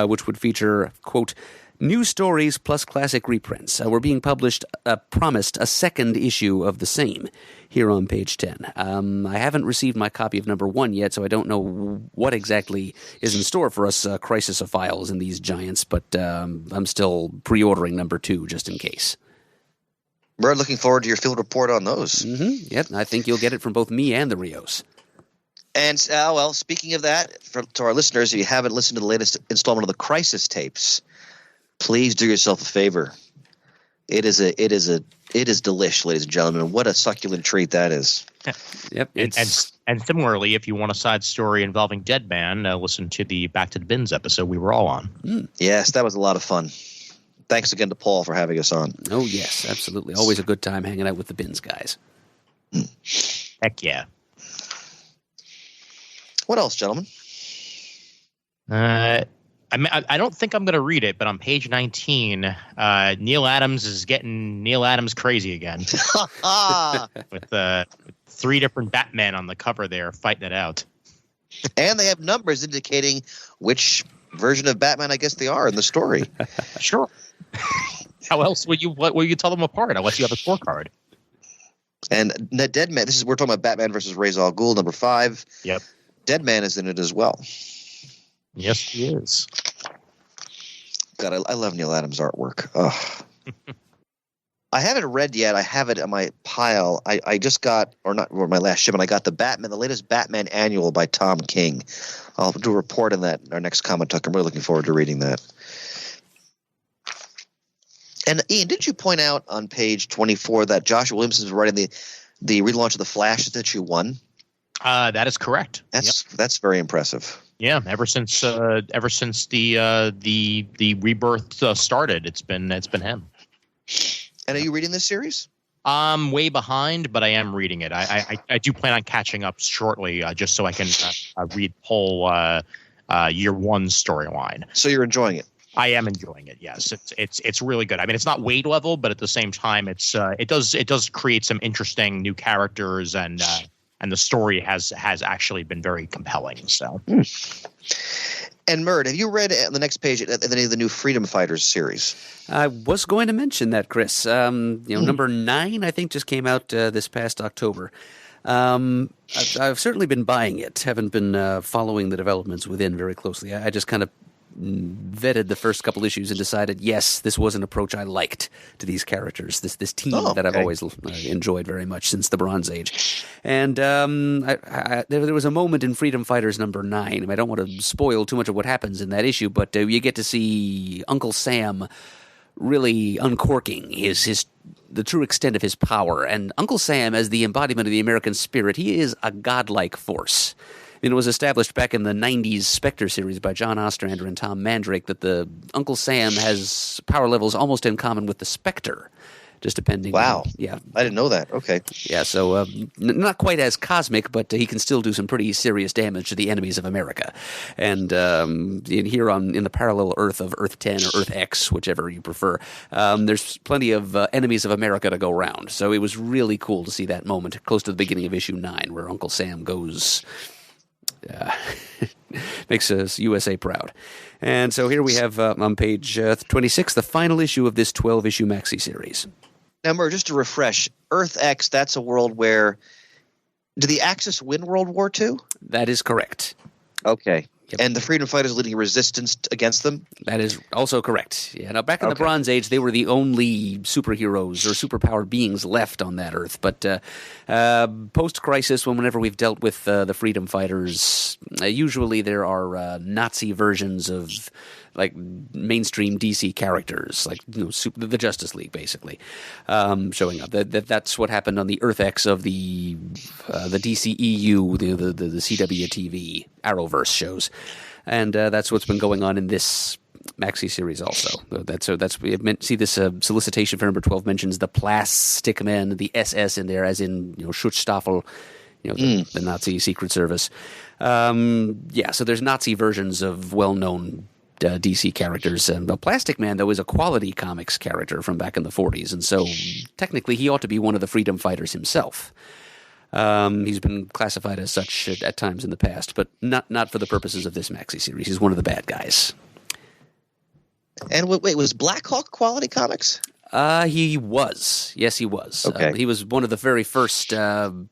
which would feature, quote, new stories plus classic reprints. We're being promised a second issue of the same here on page 10. I haven't received my copy of #1 yet, so I don't know what exactly is in store for us Crisisophiles in these giants, but I'm still pre-ordering #2 just in case. We're looking forward to your field report on those. Mm-hmm. Yep, I think you'll get it from both me and the Rios. And, speaking of that, to our listeners, if you haven't listened to the latest installment of the Crisis tapes, please do yourself a favor. It is delish, ladies and gentlemen. What a succulent treat that is. Yep. And similarly, if you want a side story involving Dead Man, listen to the Back to the Bins episode we were all on. Yes, that was a lot of fun. Thanks again to Paul for having us on. Oh, yes, absolutely. Always a good time hanging out with the Bins guys. Heck yeah. What else, gentlemen? I don't think I'm going to read it, but on page 19, Neil Adams is getting Neil Adams crazy again. with 3 different Batmen on the cover there fighting it out. And they have numbers indicating which version of Batman I guess they are in the story. Sure. How else would you tell them apart unless you have a scorecard? And Dead Man, we're talking about Batman versus Ra's al Ghul, #5. Yep. Dead Man is in it as well. Yes, he is. God, I love Neil Adams' artwork. I haven't read yet. I have it on my pile. I just got, or my last shipment, I got the latest Batman annual by Tom King. I'll do a report on that in our next Comic Talk. I'm really looking forward to reading that. And Ian, did you point out on page 24 that Joshua Williamson is writing the relaunch of the Flash that you won? That is correct. That's very impressive. Yeah, ever since the rebirth started, it's been him. And are you reading this series? I'm way behind, but I am reading it. I do plan on catching up shortly, just so I can read the whole year 1 storyline. So you're enjoying it? I am enjoying it. Yes, it's really good. I mean, it's not Wade level, but at the same time, it does create some interesting new characters, and the story has actually been very compelling. So. And Murd, have you read on the next page any of the new Freedom Fighters series? I was going to mention that, Chris. #9, I think, just came out this past October. I've certainly been buying it. Haven't been following the developments within very closely. I just kind of vetted the first couple issues and decided, yes, this was an approach I liked to these characters, this team that I've always enjoyed very much since the Bronze Age. And there was a moment in Freedom Fighters number 9. I don't want to spoil too much of what happens in that issue, but you get to see Uncle Sam really uncorking the true extent of his power. And Uncle Sam, as the embodiment of the American spirit, he is a godlike force. It was established back in the 90s Spectre series by John Ostrander and Tom Mandrake that the Uncle Sam has power levels almost in common with the Spectre, just depending. Wow. Yeah. I didn't know that. Okay. Yeah, so not quite as cosmic, but he can still do some pretty serious damage to the enemies of America. And here in the parallel Earth of Earth 10 or Earth X, whichever you prefer, there's plenty of enemies of America to go around. So it was really cool to see that moment close to the beginning of issue 9 where Uncle Sam goes... makes us USA proud. And so here we have on page 26, the final issue of this 12-issue maxi series. Now, Murr, just to refresh, Earth X, that's a world where... Did the Axis win World War II? That is correct. Okay. Yep. And the Freedom Fighters leading resistance against them? That is also correct. Yeah. Now, back in the Bronze Age, they were the only superheroes or superpowered beings left on that Earth. But post-crisis, whenever we've dealt with the Freedom Fighters, usually there are Nazi versions of like mainstream DC characters, like the Justice League, basically, showing up. That's what happened on the Earth X of the DCEU, the CW TV Arrowverse shows, and that's what's been going on in this maxi series also. See this solicitation for number 12 mentions the Plastic Men, the SS in there, as in Schutzstaffel, the Nazi Secret Service. So there's Nazi versions of well-known DC characters. Plastic Man, though, is a Quality Comics character from back in the 40s, and so technically he ought to be one of the Freedom Fighters himself. He's been classified as such at times in the past, but not for the purposes of this maxi series. He's one of the bad guys. And wait, was Black Hawk Quality Comics? He was. Yes, he was. Okay. He was one of the very first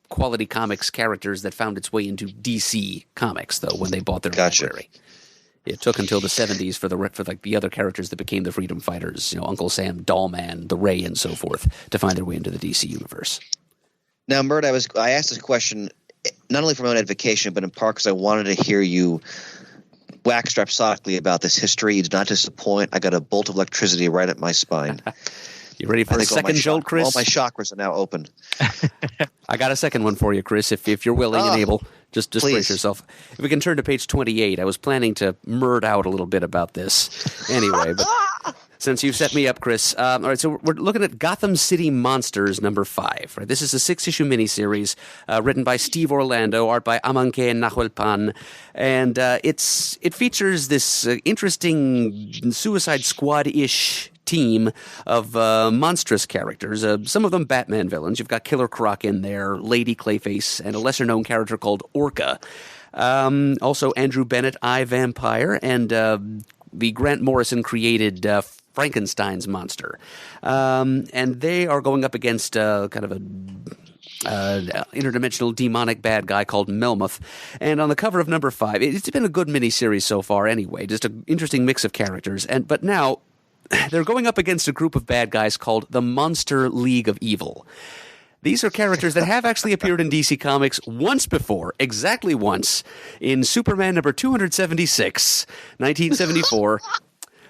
Quality Comics characters that found its way into DC Comics, though, when they bought their library. It took until the 70s for the other characters that became the Freedom Fighters, Uncle Sam, Dollman, the Ray, and so forth, to find their way into the DC universe. Now, Mert, I asked this question not only for my own edification, but in part because I wanted to hear you wax rhapsodically about this history. You did not disappoint. I got a bolt of electricity right at my spine. You ready for a second jolt, Chris? All my chakras are now open. I got a second one for you, Chris, if you're willing and able. Just please. Brace yourself. If we can turn to page 28, I was planning to murd out a little bit about this anyway, but since you've set me up, Chris. All right, so we're looking at Gotham City Monsters number 5. Right? This is a 6-issue miniseries written by Steve Orlando, art by Amanke Nahuelpan, and it features this interesting Suicide Squad-ish team of monstrous characters, some of them Batman villains. You've got Killer Croc in there, Lady Clayface, and a lesser-known character called Orca. Also Andrew Bennett, I, Vampire, and the Grant Morrison-created Frankenstein's monster. And they are going up against kind of a interdimensional demonic bad guy called Melmoth. And on the cover of number 5, it's been a good miniseries so far anyway, just an interesting mix of characters. But now they're going up against a group of bad guys called the Monster League of Evil. These are characters that have actually appeared in DC Comics once before, exactly once, in Superman number 276, 1974.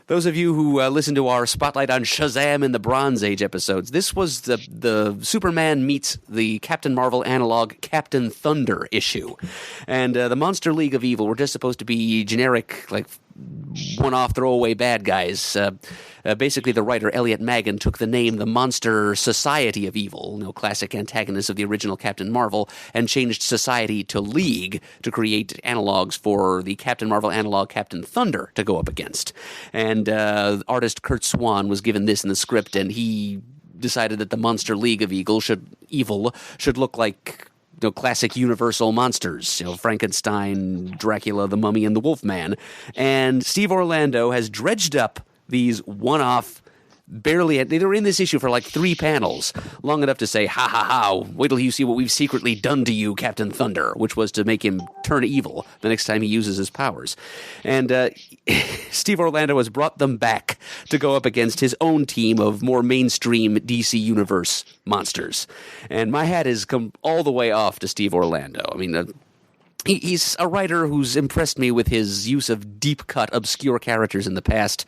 Those of you who listen to our Spotlight on Shazam in the Bronze Age episodes, this was the Superman meets the Captain Marvel analog Captain Thunder issue. And the Monster League of Evil were just supposed to be generic, like, one-off throwaway bad guys. Basically, the writer Elliot Maggin took the name the Monster Society of Evil, classic antagonist of the original Captain Marvel, and changed Society to League to create analogs for the Captain Marvel analog Captain Thunder to go up against. And artist Kurt Swan was given this in the script, and he decided that the Monster League of Evil should look like classic Universal monsters, Frankenstein, Dracula, the Mummy, and the Wolfman. And Steve Orlando has dredged up these one-off barely, they were in this issue for like 3 panels, long enough to say, ha ha ha, wait till you see what we've secretly done to you, Captain Thunder, which was to make him turn evil the next time he uses his powers. And Steve Orlando has brought them back to go up against his own team of more mainstream DC Universe monsters. And my hat has come all the way off to Steve Orlando. I mean, he's a writer who's impressed me with his use of deep-cut, obscure characters in the past.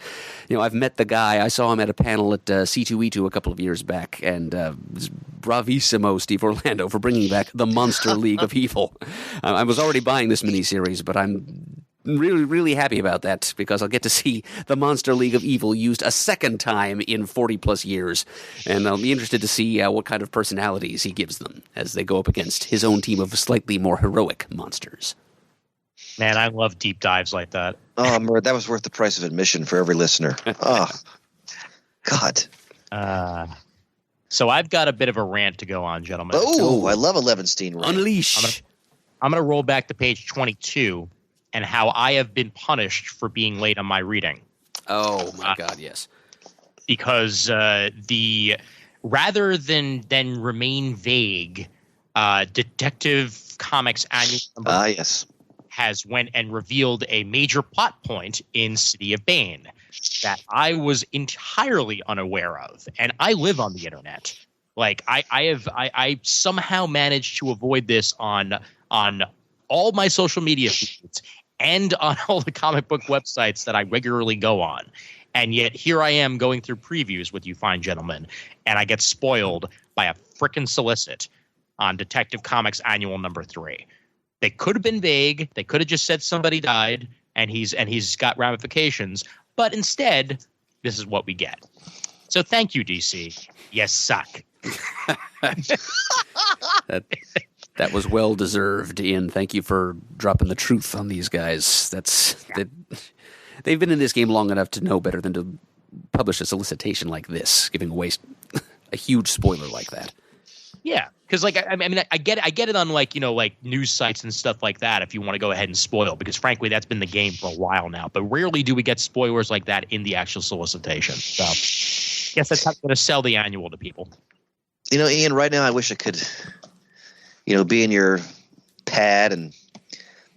You know, I've met the guy. I saw him at a panel at C2E2 a couple of years back, and bravissimo, Steve Orlando, for bringing back the Monster League of Evil. I was already buying this miniseries, but I'm really, really happy about that because I'll get to see the Monster League of Evil used a second time in 40-plus years, and I'll be interested to see what kind of personalities he gives them as they go up against his own team of slightly more heroic monsters. Man, I love deep dives like that. Oh, Mert, that was worth the price of admission for every listener. Oh, God. So I've got a bit of a rant to go on, gentlemen. Oh, I love a Levenstein rant. Unleash! I'm going to roll back to page 22 and how I have been punished for being late on my reading. Oh, my God, yes. Because rather than remain vague, Detective Comics Annual Number yes. has went and revealed a major plot point in City of Bane that I was entirely unaware of, and I live on the internet. Like I somehow managed to avoid this on all my social media feeds and on all the comic book websites that I regularly go on. And yet here I am going through previews with you fine gentlemen, and I get spoiled by a frickin' solicit on Detective Comics Annual Number 3. They could have been vague. They could have just said somebody died and he's got ramifications. But instead, this is what we get. So thank you, DC. You suck. That was well deserved, Ian. Thank you for dropping the truth on these guys. They've been in this game long enough to know better than to publish a solicitation like this, giving away a huge spoiler like that. Yeah, because I get it on like news sites and stuff like that. If you want to go ahead and spoil, because frankly, that's been the game for a while now. But rarely do we get spoilers like that in the actual solicitation. So, yes, that's how I'm going to sell the annual to people. You know, Ian, right now I wish I could, be in your pad and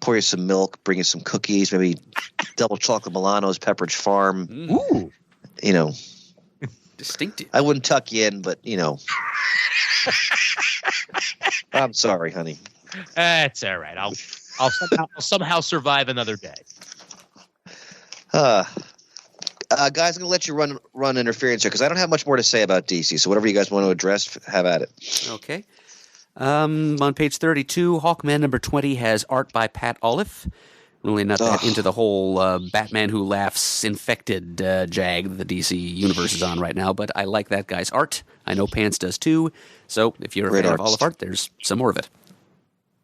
pour you some milk, bring you some cookies, maybe double chocolate Milano's, Pepperidge Farm. Ooh. Distinctive. I wouldn't tuck you in, but, I'm sorry, honey. That's all right. I'll somehow survive another day. Guys, I'm going to let you run interference here because I don't have much more to say about DC. So whatever you guys want to address, have at it. Okay. On page 32, Hawkman number 20 has art by Pat Olive. Really not that into the whole Batman Who Laughs infected jag that the DC universe is on right now, but I like that guy's art. I know Pants does too. So if you're a fan of Olive art, there's some more of it.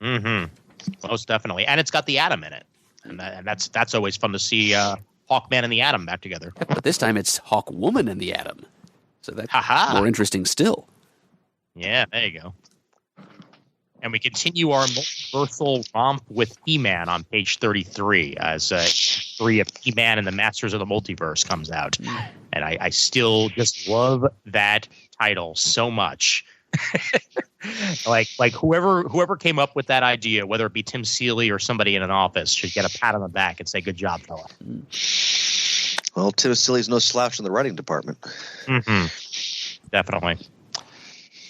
Mm-hmm. Most definitely. And it's got the Atom in it. And that's always fun to see Hawkman and the Atom back together. But this time it's Hawkwoman and the Atom. So that's more interesting still. Yeah, there you go. And we continue our multiversal romp with He-Man on page 33 as 3 of He-Man and the Masters of the Multiverse comes out. And I still just love that title so much. like whoever came up with that idea, whether it be Tim Seeley or somebody in an office, should get a pat on the back and say, good job, fella. Well, Tim Seeley's no slouch in the writing department. Mm-hmm. Definitely.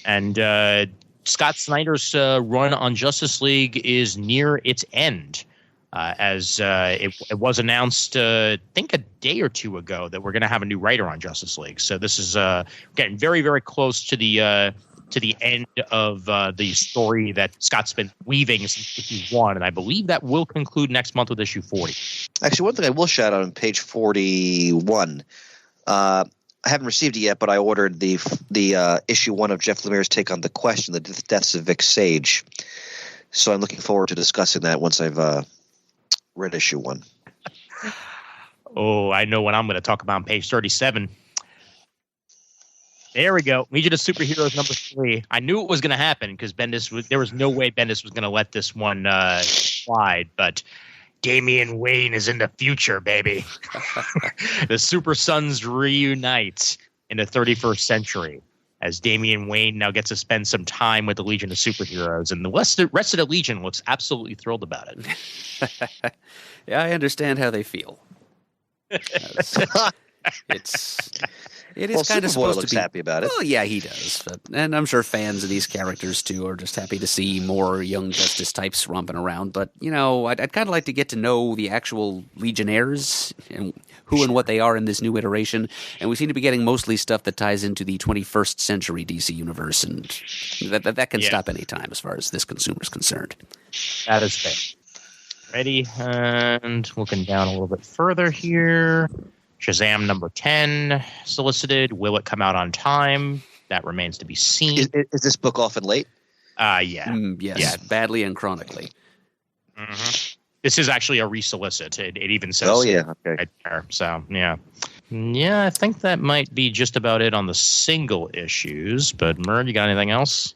And Scott Snyder's run on Justice League is near its end, as it was announced, I think a day or two ago, that we're going to have a new writer on Justice League. So this is getting very, very close to the end of the story that Scott's been weaving since issue 1, and I believe that will conclude next month with issue 40. Actually, one thing I will shout out on page 41. I haven't received it yet, but I ordered the issue 1 of Jeff Lemire's take on The Question, the deaths of Vic Sage. So I'm looking forward to discussing that once I've read issue 1. Oh, I know what I'm going to talk about on page 37. There we go. Legion of Superheroes number 3. I knew it was going to happen because there was no way Bendis was going to let this one slide, but Damian Wayne is in the future, baby. The Super Sons reunite in the 31st century, as Damian Wayne now gets to spend some time with the Legion of Superheroes, and the rest of the Legion looks absolutely thrilled about it. Yeah, I understand how they feel. It is kind of supposed looks to be happy about it. Well, yeah, he does, and I'm sure fans of these characters too are just happy to see more Young Justice types romping around. But I'd kind of like to get to know the actual Legionnaires and who and what they are in this new iteration. And we seem to be getting mostly stuff that ties into the 21st century DC universe, and that can stop any time as far as this consumer is concerned. That is fair. Ready, and looking down a little bit further here. Shazam number 10 solicited. Will it come out on time? That remains to be seen. Is this book often late? Yeah. Yes, Yeah. badly and chronically. Mm-hmm. This is actually a resolicit. It even says. Oh, yeah. Okay. Right there. So, yeah. Yeah, I think that might be just about it on the single issues. But, Murd, you got anything else?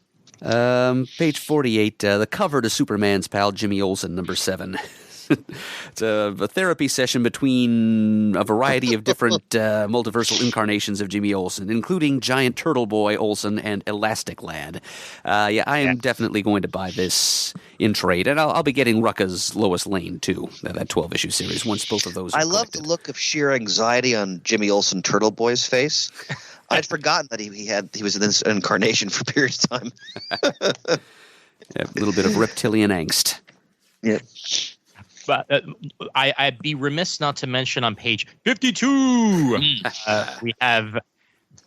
Page 48, the cover to Superman's pal Jimmy Olsen, number 7. It's a therapy session between a variety of different multiversal incarnations of Jimmy Olsen, including Giant Turtle Boy Olsen and Elastic Lad. I am definitely going to buy this in trade, and I'll be getting Rucka's Lois Lane, too, that 12-issue series, once both of those are love collected. the look of sheer anxiety on Jimmy Olsen Turtle Boy's face. I'd forgotten that he was in this incarnation for a period of time. A little bit of reptilian angst. Yeah. But I'd be remiss not to mention on page 52, we have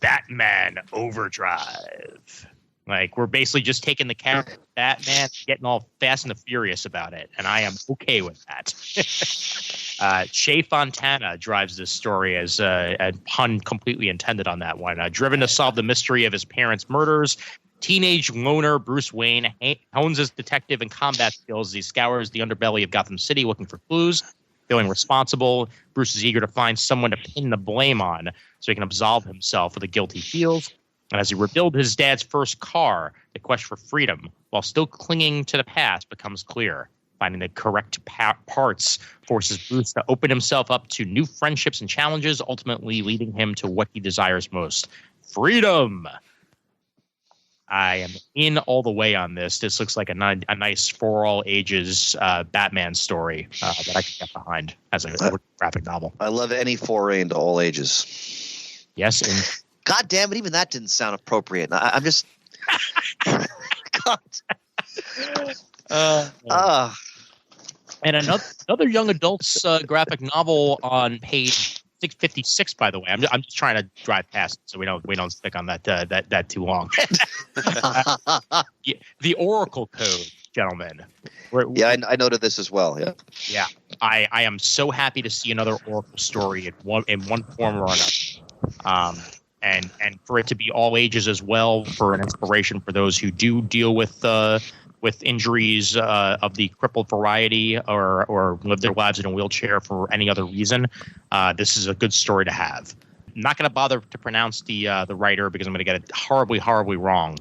Batman Overdrive. Like, we're basically just taking the character of Batman, getting all fast and the furious about it, and I am okay with that. Shea Fontana drives this story as a pun completely intended on that one. Driven to solve the mystery of his parents' murders, teenage loner Bruce Wayne hones his detective and combat skills as he scours the underbelly of Gotham City looking for clues. Feeling responsible, Bruce is eager to find someone to pin the blame on so he can absolve himself of the guilt he feels. And as he rebuilds his dad's first car, the quest for freedom, while still clinging to the past, becomes clear. Finding the correct parts forces Bruce to open himself up to new friendships and challenges, ultimately leading him to what he desires most: freedom. I am in all the way on this. This looks like a nice for all ages Batman story that I can get behind as a graphic novel. I love any foray into all ages. Yes. And God damn it, even that didn't sound appropriate. I'm just... God. And another young adult's graphic novel on page 656. By the way, I'm just trying to drive past it so we don't stick on that too long. The Oracle Code, gentlemen. I noted this as well. Yeah. I am so happy to see another Oracle story in one form or another. And for it to be all ages as well, for an inspiration for those who do deal with injuries of the crippled variety or live their lives in a wheelchair for any other reason. This is a good story to have. I'm not going to bother to pronounce the writer because I'm going to get it horribly, horribly wrong.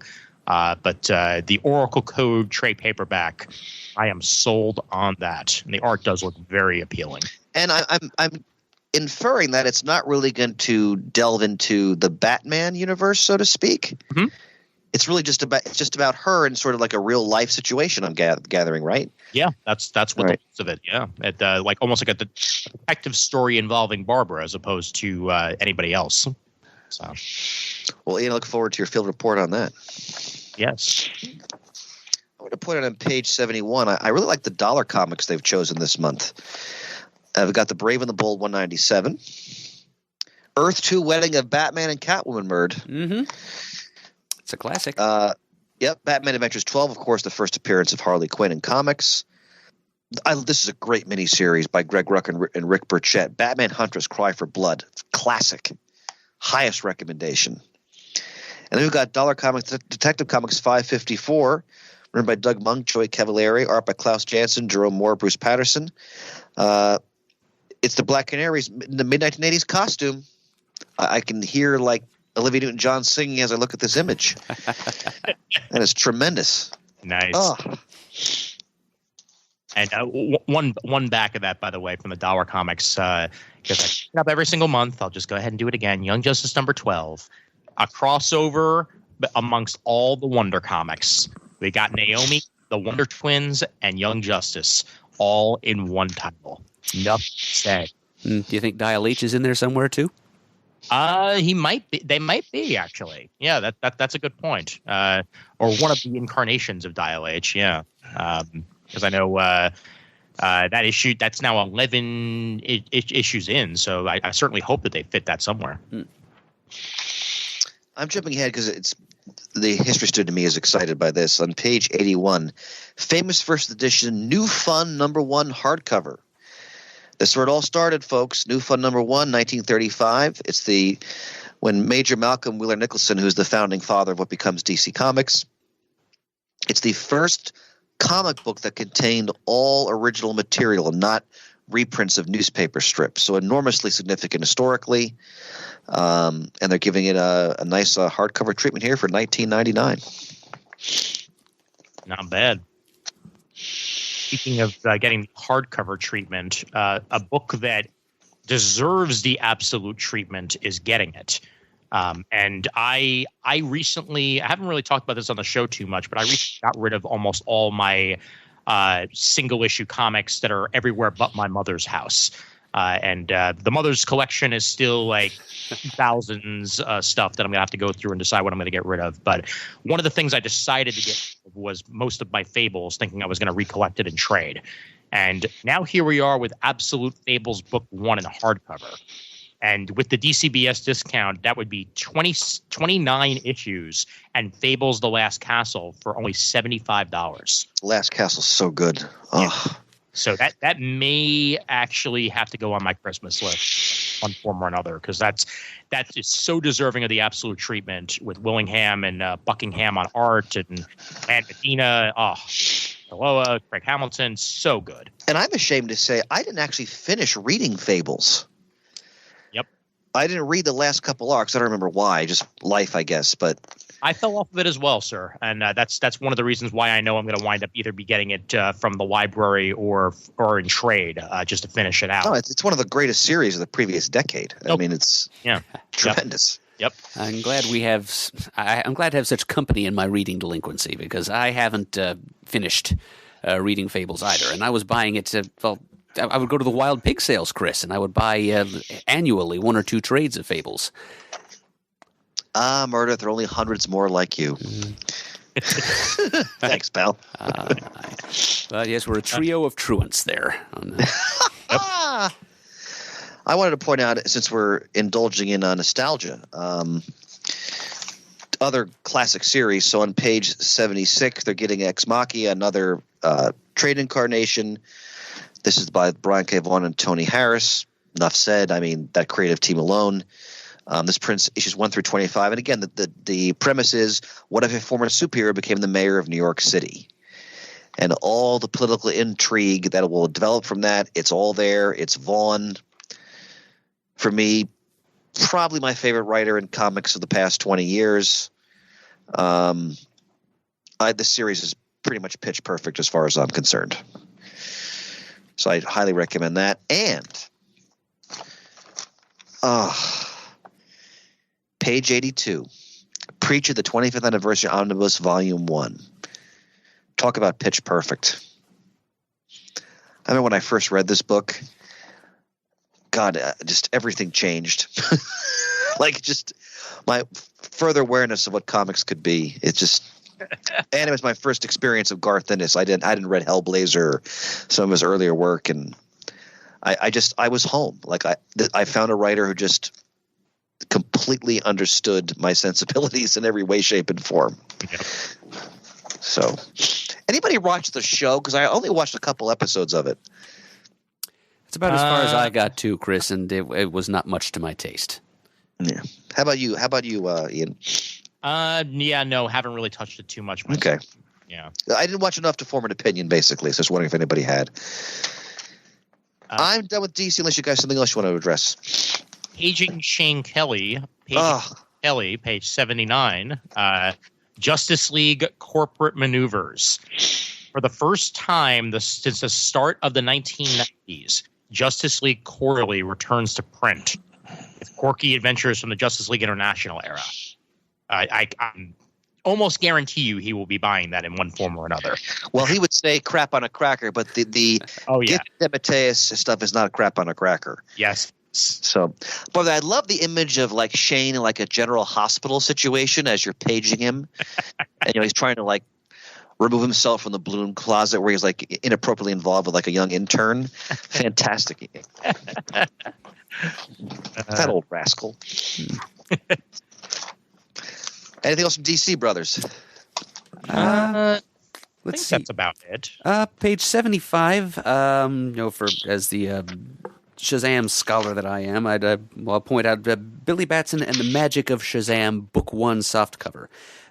But the Oracle Code trade paperback, I am sold on that. And the art does look very appealing. And I'm inferring that it's not really going to delve into the Batman universe, so to speak. Mm-hmm. It's really just about her and sort of like a real life situation. I'm gathering, right? Yeah, that's what the rest of it. Yeah, like almost like a detective story involving Barbara as opposed to anybody else. So, well, Ian, I look forward to your field report on that. Yes. I'm going to put it on page 71. I really like the dollar comics they've chosen this month. We've got The Brave and the Bold 197. Earth 2 Wedding of Batman and Catwoman Murd. Mm-hmm. It's a classic. Yep. Batman Adventures 12, of course, the first appearance of Harley Quinn in comics. This is a great miniseries by Greg Ruck and Rick Burchett. Batman Huntress Cry for Blood. Classic. Highest recommendation. And then we've got Dollar Comics, Detective Comics 554, written by Doug Monk, Joey Cavalieri, art by Klaus Janson, Jerome Moore, Bruce Patterson. It's the Black Canaries in the mid-1980s costume. I can hear like Olivia Newton-John singing as I look at this image. And it's tremendous. Nice. Oh. And one back of that, by the way, from the Dollar Comics, because I pick it up every single month. I'll just go ahead and do it again. Young Justice number 12, a crossover amongst all the Wonder comics. We got Naomi, the Wonder Twins, and Young Justice all in one title. Enough said. Do you think Dial H is in there somewhere too? He might be. They might be, actually. Yeah, that's a good point. Or one of the incarnations of Dial H. Yeah. Because I know that issue, that's now 11 issues in, so I certainly hope that they fit that somewhere. I'm jumping ahead because it's the history student in me is excited by this. On page 81, famous first edition New Fun #1 hardcover. This is where it all started, folks. New Fun #1, 1935. It's when Major Malcolm Wheeler Nicholson, who's the founding father of what becomes DC Comics, it's the first comic book that contained all original material, not reprints of newspaper strips. So enormously significant historically. And they're giving it a nice hardcover treatment here for $19.99. Not bad. Speaking of getting hardcover treatment, a book that deserves the absolute treatment is getting it. And I recently, I haven't really talked about this on the show too much, but I recently got rid of almost all my single issue comics that are everywhere but my mother's house. And the mother's collection is still like thousands stuff that I'm going to have to go through and decide what I'm going to get rid of. But one of the things I decided to get rid of was most of my Fables, thinking I was going to recollect it in trade. And now here we are with Absolute Fables Book 1 in hardcover. And with the DCBS discount, that would be 29 issues and Fables The Last Castle for only $75. Last Castle's so good. Oh. Yeah. So that may actually have to go on my Christmas list, one form or another, because that is so deserving of the absolute treatment with Willingham and Buckingham on art and Medina. Aloha, Craig Hamilton, so good. And I'm ashamed to say I didn't actually finish reading Fables. Yep. I didn't read the last couple arcs. I don't remember why. Just life, I guess. But I fell off of it as well, sir. And that's one of the reasons why I know I'm going to wind up either be getting it from the library or in trade just to finish it out. Oh, it's one of the greatest series of the previous decade. I mean, it's tremendous. Yep. I'm glad I'm glad to have such company in my reading delinquency because I haven't finished reading Fables either. And I was buying it I would go to the Wild Pig sales, Chris, and I would buy annually 1 or 2 trades of Fables. Meredith, there are only hundreds more like you. Thanks, pal. Yes, we're a trio of truants there. I wanted to point out, since we're indulging in nostalgia, other classic series. So on page 76, they're getting Ex Machina, another trade incarnation. This is by Brian K. Vaughan and Tony Harris. Enough said. I mean, that creative team alone. This prints issues 1 through 25. And again, the premise is, what if a former superhero became the mayor of New York City? And all the political intrigue that will develop from that, it's all there. It's Vaughan. For me, probably my favorite writer in comics of the past 20 years. This series is pretty much pitch perfect as far as I'm concerned. So I highly recommend that. And page 82, Preacher, the 25th Anniversary Omnibus, Volume 1. Talk about pitch perfect. I remember when I first read this book, God, just everything changed. Like, just my further awareness of what comics could be. It's just, and it was my first experience of Garth Ennis. I didn't read Hellblazer or some of his earlier work, and I was home. Like I found a writer who just completely understood my sensibilities in every way, shape, and form. Yep. So, anybody watch the show? Because I only watched a couple episodes of it. It's about as far as I got too, Chris, and it was not much to my taste. Yeah. How about you, Ian? Yeah, no, haven't really touched it too much myself. Okay. Yeah. I didn't watch enough to form an opinion, basically, so I was wondering if anybody had. I'm done with DC unless you guys have something else you want to address. Paging Shane Kelly, page 79, Justice League Corporate Maneuvers. For For the first time since the start of the 1990s, Justice League Quarterly returns to print with quirky adventures from the Justice League International era. I almost guarantee you he will be buying that in one form or another. Well, he would say crap on a cracker, but the Gift Demetrius stuff is not crap on a cracker. Yes. So, but I love the image of like Shane in like a general hospital situation as you're paging him, and he's trying to like remove himself from the balloon closet where he's like inappropriately involved with like a young intern. Fantastic. That old rascal. Anything else from DC, brothers? Let's see. That's about it. Page 75. As the Shazam scholar that I am, I'll point out Billy Batson and the Magic of Shazam, Book 1 softcover.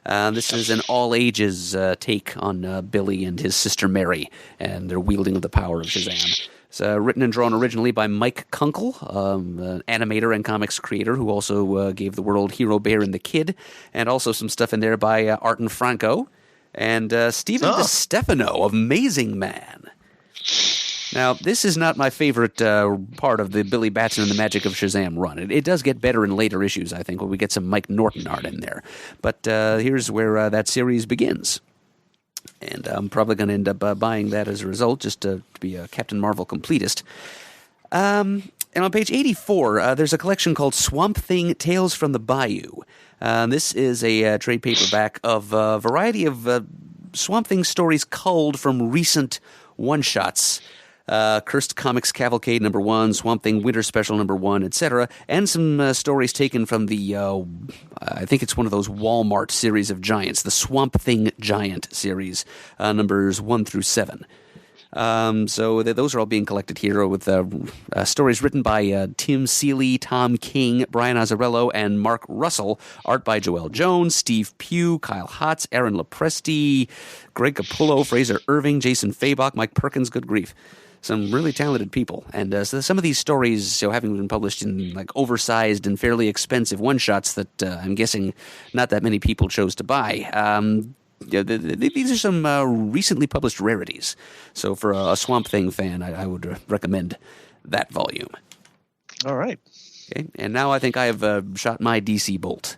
This is an all-ages take on Billy and his sister Mary and their wielding of the power of Shazam. It's written and drawn originally by Mike Kunkel, an animator and comics creator who also gave the world Hero Bear and the Kid, and also some stuff in there by Arton Franco and Stephen DeStefano of Amazing Man. Now, this is not my favorite part of the Billy Batson and the Magic of Shazam run. It does get better in later issues, I think, when we get some Mike Norton art in there. But here's where that series begins. And I'm probably going to end up buying that as a result, just to be a Captain Marvel completist. And on page 84, there's a collection called Swamp Thing Tales from the Bayou. This is a trade paperback of a variety of Swamp Thing stories culled from recent one-shots. Cursed Comics Cavalcade #1, Swamp Thing Winter Special #1, etc., and some stories taken from the, I think it's one of those Walmart series of giants, the Swamp Thing Giant series, numbers 1 through 7. So those are all being collected here with stories written by Tim Seeley, Tom King, Brian Azzarello, and Mark Russell. Art by Joel Jones, Steve Pugh, Kyle Hotz, Aaron Lopresti, Greg Capullo, Fraser Irving, Jason Fabok, Mike Perkins. Good grief. Some really talented people. And so some of these stories, having been published in like oversized and fairly expensive one-shots that I'm guessing not that many people chose to buy. These are some recently published rarities. So for a Swamp Thing fan, I would recommend that volume. All right. Okay. And now I think I have shot my DC bolt.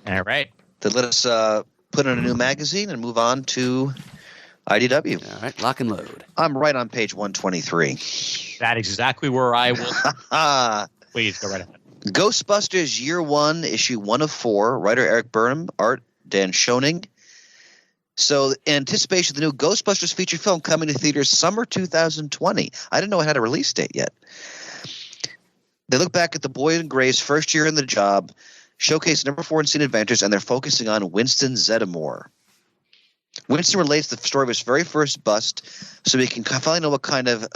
All right. Then let us put in a new magazine and move on to IDW. All right, lock and load. I'm right on page 123. That is exactly where I will. Please go right ahead. Ghostbusters Year 1, issue 1 of 4. Writer Eric Burnham, art Dan Schoening. So, in anticipation of the new Ghostbusters feature film coming to theaters summer 2020. I didn't know it had a release date yet. They look back at the boy in gray's first year in the job, showcase #4 in Scene Adventures, and they're focusing on Winston Zeddemore. Winston relates the story of his very first bust, so we can finally know what kind of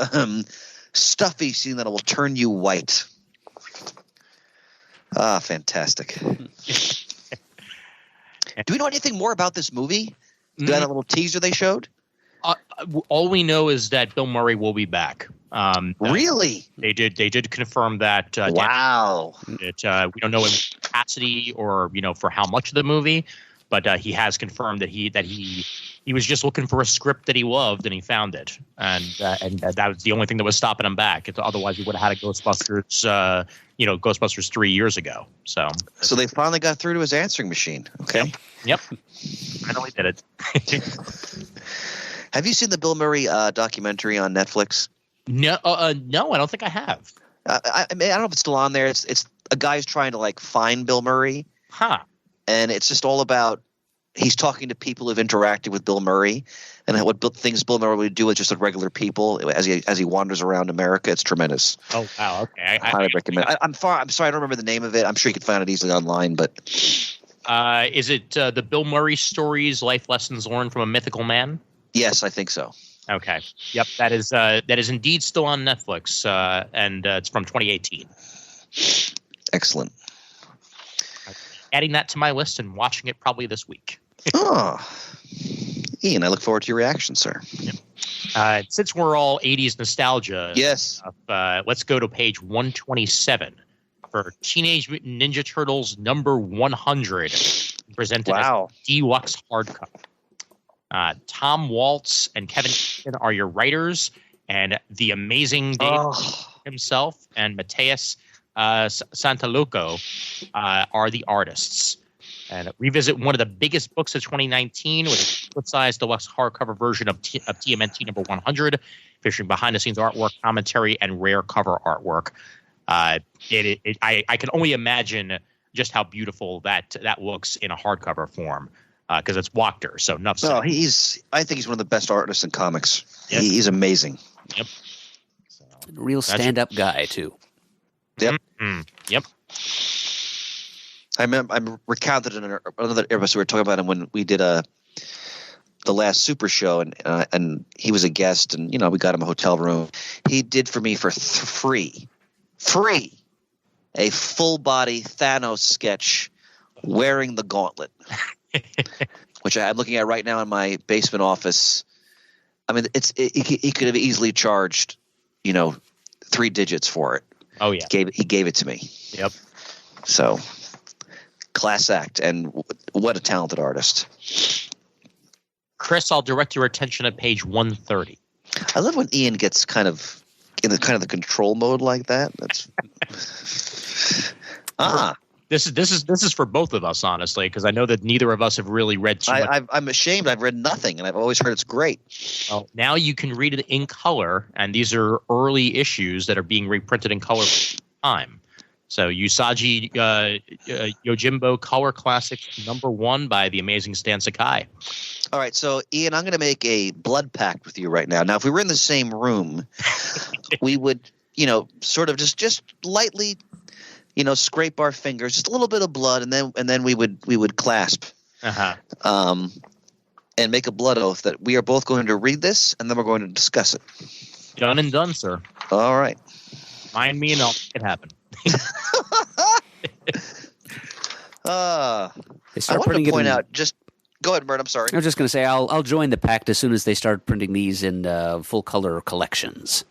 stuff he's seen that will turn you white. Ah, fantastic. Do we know anything more about this movie? That little teaser they showed? All we know is that Bill Murray will be back. Really? They did confirm that. Wow. We don't know in capacity or for how much of the movie. But he has confirmed that he was just looking for a script that he loved and he found it, and that was the only thing that was stopping him back. Otherwise, he would have had a Ghostbusters, Ghostbusters 3 years ago. So they finally got through to his answering machine. Okay. Yep. Finally did it. Have you seen the Bill Murray documentary on Netflix? No, I don't think I have. I don't know if it's still on there. It's a guy who's trying to like find Bill Murray. Huh. And it's just all about he's talking to people who've interacted with Bill Murray and what things Bill Murray would do with just regular people as he wanders around America. It's tremendous. Oh wow! Okay, I highly recommend. I'm sorry, I don't remember the name of it. I'm sure you can find it easily online. But is it the Bill Murray stories, life lessons learned from a mythical man? Yes, I think so. Okay. Yep. That is indeed still on Netflix, and it's from 2018. Excellent. Adding that to my list and watching it probably this week. Ian, I look forward to your reaction, sir. Yep. Since we're all 80s nostalgia, yes, let's go to page 127 for Teenage Mutant Ninja Turtles number 100, presented as deluxe hardcover. Tom Waltz and Kevin Easton are your writers, and the amazing Dave himself and Mateus Santaluco are the artists. And revisit one of the biggest books of 2019 with a split-size deluxe hardcover version of TMNT number 100, featuring behind-the-scenes artwork, commentary, and rare cover artwork. I can only imagine just how beautiful that looks in a hardcover form, because it's Wachter. So enough said. Oh, I think he's one of the best artists in comics. Yep. He's amazing. Yep. So, Real stand-up guy, too. Yep. Mm-hmm. Yep. I'm recounted in another episode we were talking about him when we did the last Super Show, and he was a guest, and we got him a hotel room. He did for me for free, a full body Thanos sketch wearing the gauntlet, which I'm looking at right now in my basement office. I mean, he could have easily charged, 3 digits for it. Oh yeah, he gave it to me. Yep. So. Class act, and what a talented artist. Chris, I'll direct your attention to page 130. I love when Ian gets kind of in the control mode like that. That's This is for both of us, honestly, because I know that neither of us have really read too much. I'm ashamed. I've read nothing, and I've always heard it's great. Well, now you can read it in color, and these are early issues that are being reprinted in color for time. So Usagi Yojimbo Color Classics #1 by the amazing Stan Sakai. All right, so Ian, I'm going to make a blood pact with you right now. Now, if we were in the same room, we would, sort of just lightly, scrape our fingers, just a little bit of blood, and then we would clasp, and make a blood oath that we are both going to read this, and then we're going to discuss it. Done and done, sir. All right. Mind me, and I'll make it happen. I start wanted printing to point it in- out. Just go ahead, Mert. I'm sorry. I was just going to say I'll join the pact as soon as they start printing these in full color collections.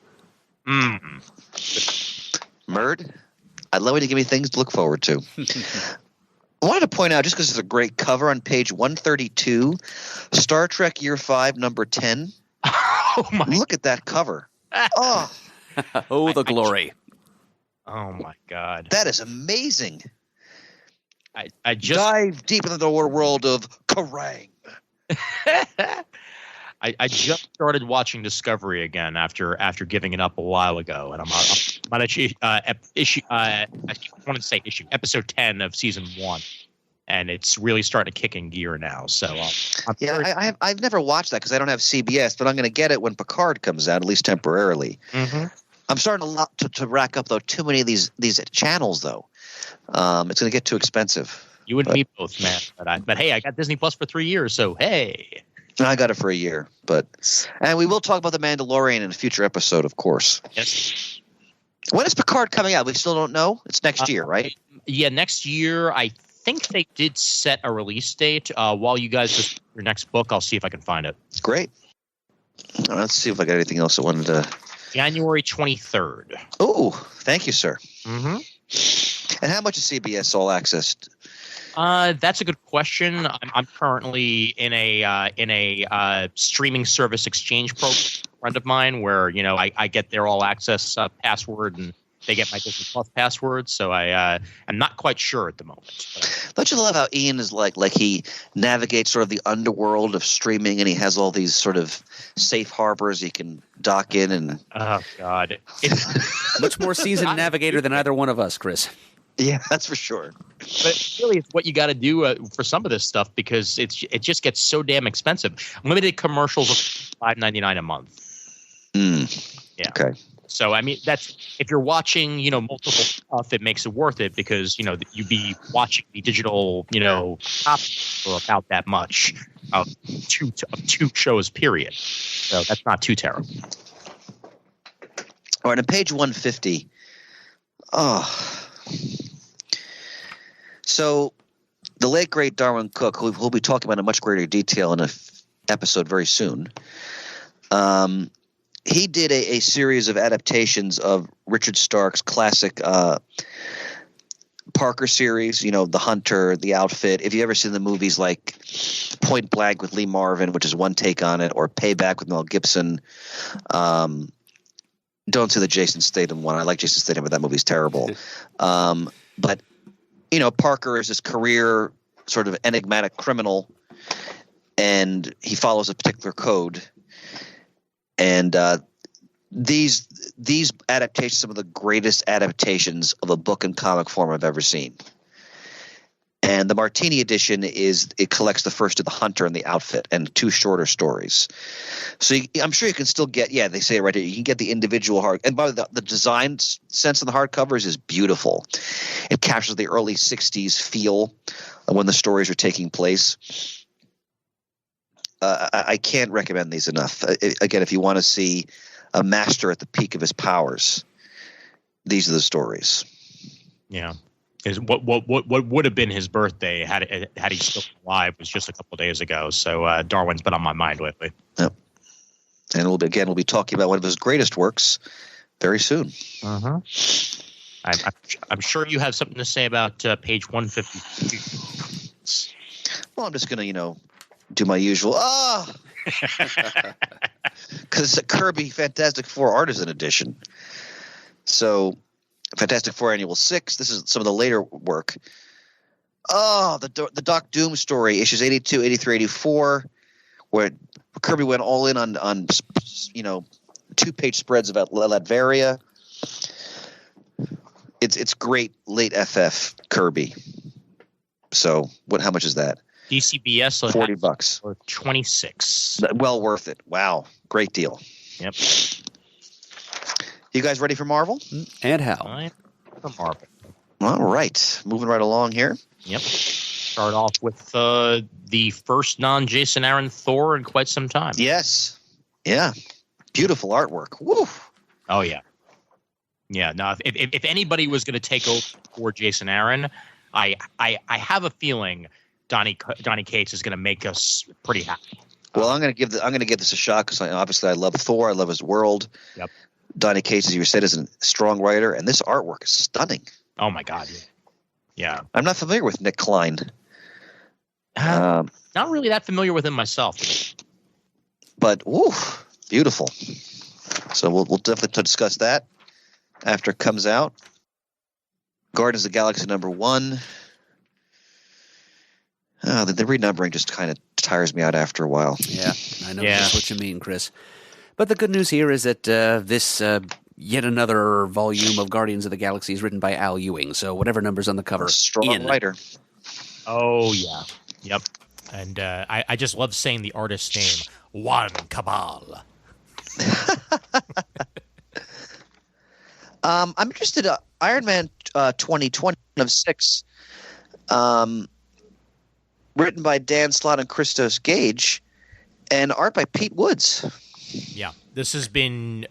Mert, I'd love you to give me things to look forward to. I wanted to point out, just because it's a great cover on page 132, Star Trek Year 5, number 10. Oh my! Look at that cover. Oh, Oh, the glory. Oh my God! that is amazing. I just Dive deep into the world of Kerrang. I just started watching Discovery again after giving it up a while ago, and I'm on episode 10 of season 1, and it's really starting to kick in gear now. So I've never watched that because I don't have CBS, but I'm going to get it when Picard comes out, at least temporarily. Mm-hmm. I'm starting to rack up though too many of these channels though. It's going to get too expensive. You and me both, man. But hey, I got Disney Plus for 3 years, so hey. I got it for a year, and we will talk about The Mandalorian in a future episode, of course. Yes. When is Picard coming out? We still don't know. It's next year, right? Yeah, next year. I think they did set a release date. While you guys just your next book, I'll see if I can find it. Great. Let's see if I got anything else I wanted to. January 23rd. Oh, thank you, sir. Mm-hmm. And how much is CBS All Access? That's a good question. I'm currently in a streaming service exchange program, a friend of mine, where I get their all access password and they get my Disney Plus password. So I'm not quite sure at the moment. Don't you love how Ian is like he navigates sort of the underworld of streaming, and he has all these sort of safe harbors he can dock in and. Oh God, Much more seasoned navigator than either one of us, Chris. Yeah, that's for sure. But really, it's what you got to do for some of this stuff because it just gets so damn expensive. Limited commercials are $5.99 a month. Yeah. Okay. So I mean, that's if you're watching, multiple stuff, it makes it worth it because you'd be watching the digital, copy for about that much of two shows. Period. So that's not too terrible. All right, on page 150. Oh. So, the late great Darwin Cook, who we'll be talking about in much greater detail in an episode very soon, he did a series of adaptations of Richard Stark's classic part Parker series, The Hunter, The Outfit. If you ever seen the movies like Point Blank with Lee Marvin, which is one take on it, or Payback with Mel Gibson, don't see the Jason Statham one. I like Jason Statham, but that movie's terrible. But Parker is this career sort of enigmatic criminal, and he follows a particular code. And these adaptations, some of the greatest adaptations of a book in comic form I've ever seen. And the Martini edition it collects the first of The Hunter and The Outfit and 2 shorter stories. So I'm sure you can still get, they say it right here, you can get the individual hard. And by the design sense of the hardcovers is beautiful. It captures the early 60s feel when the stories are taking place. I can't recommend these enough. Again, if you want to see a master at the peak of his powers, these are the stories. Yeah. Is what would have been his birthday had he still been alive was just a couple of days ago. So Darwin's been on my mind lately. Yep. And we'll be talking about one of his greatest works very soon. Uh-huh. I'm sure you have something to say about page 152. Well, I'm just going to, do my usual, because it's a Kirby Fantastic Four Artisan Edition. So Fantastic Four Annual 6. This is some of the later work. Oh, the Doc Doom story, issues 82, 83, 84, where Kirby went all in on 2-page spreads about Latveria. It's great late FF Kirby. So how much is that? DCBS $40 or 26. Well worth it. Wow, great deal. Yep. You guys ready for Marvel? And how? Time for Marvel. All right, moving right along here. Yep. Start off with the first non-Jason Aaron Thor in quite some time. Yes. Yeah. Beautiful artwork. Woo. Oh yeah. Yeah. Now, if anybody was going to take over for Jason Aaron, I have a feeling Donny Cates is going to make us pretty happy. Well, I'm going to give this a shot because obviously I love Thor. I love his world. Yep. Donny Cates, as you said, is a strong writer, and this artwork is stunning. Oh my God. Yeah. I'm not familiar with Nick Klein. Not really that familiar with him myself. But woo, beautiful. So we'll definitely discuss that after it comes out. Guardians of the Galaxy #1. The renumbering just kind of tires me out after a while. Yeah, I know just what you mean, Chris. But the good news here is that this yet another volume of Guardians of the Galaxy is written by Al Ewing. So whatever number's on the cover, strong writer. Oh yeah, yep. And I just love saying the artist's name, Juan Cabal. I'm interested in Iron Man 2020 of 6. Written by Dan Slott and Christos Gage, and art by Pete Woods. Yeah, this has been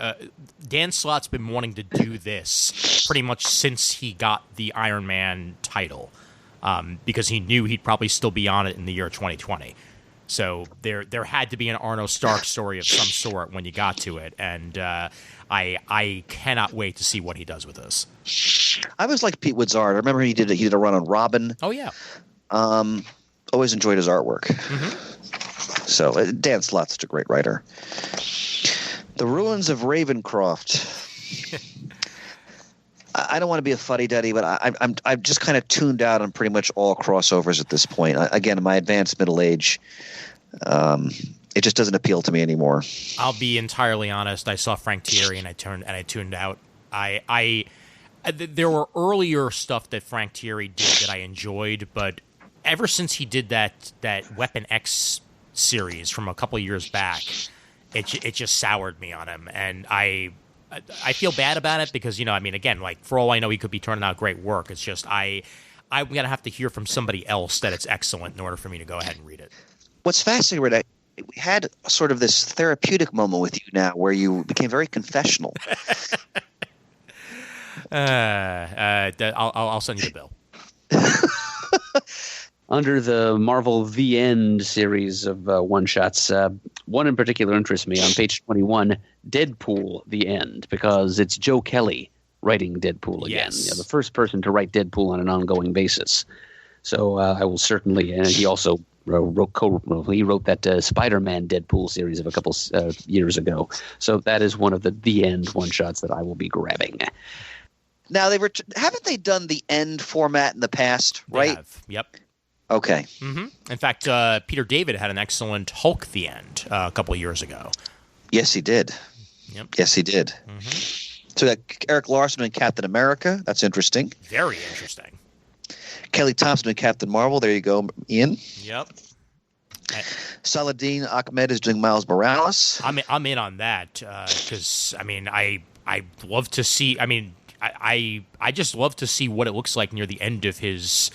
Dan Slott's been wanting to do this pretty much since he got the Iron Man title, because he knew he'd probably still be on it in the year 2020. So there had to be an Arno Stark story of some sort when you got to it, and I cannot wait to see what he does with this. I always liked Pete Woods' art. I remember he did a run on Robin. Oh yeah. Always enjoyed his artwork. Mm-hmm. So Dan Slott's such a great writer. The Ruins of Ravencroft. I don't want to be a fuddy-duddy, but I'm just kind of tuned out on pretty much all crossovers at this point. Again, in my advanced middle age, it just doesn't appeal to me anymore. I'll be entirely honest. I saw Frank Thierry and I tuned out. There were earlier stuff that Frank Thierry did that I enjoyed, but ever since he did that Weapon X series from a couple of years back, it just soured me on him, and I feel bad about it because again, like for all I know, he could be turning out great work. It's just I'm gonna have to hear from somebody else that it's excellent in order for me to go ahead and read it. What's fascinating, Renee, we had sort of this therapeutic moment with you now, where you became very confessional. I'll send you the bill. Under the Marvel The End series of one-shots, one in particular interests me on page 21, Deadpool The End, because it's Joe Kelly writing Deadpool again. Yes. The first person to write Deadpool on an ongoing basis. So I will certainly, and he also wrote that Spider-Man Deadpool series of a couple years ago. So that is one of the end one-shots that I will be grabbing. Now, haven't they done the end format in the past, right? They have. Yep. Okay. Mm-hmm. In fact, Peter David had an excellent Hulk the End a couple of years ago. Yes, he did. Yep. Yes, he did. Mm-hmm. So that Eric Larson and Captain America. That's interesting. Very interesting. Kelly Thompson and Captain Marvel. There you go, Ian. Yep. Saladin Ahmed is doing Miles Morales. I'm in on that because I love to see. I just love to see what it looks like near the end of his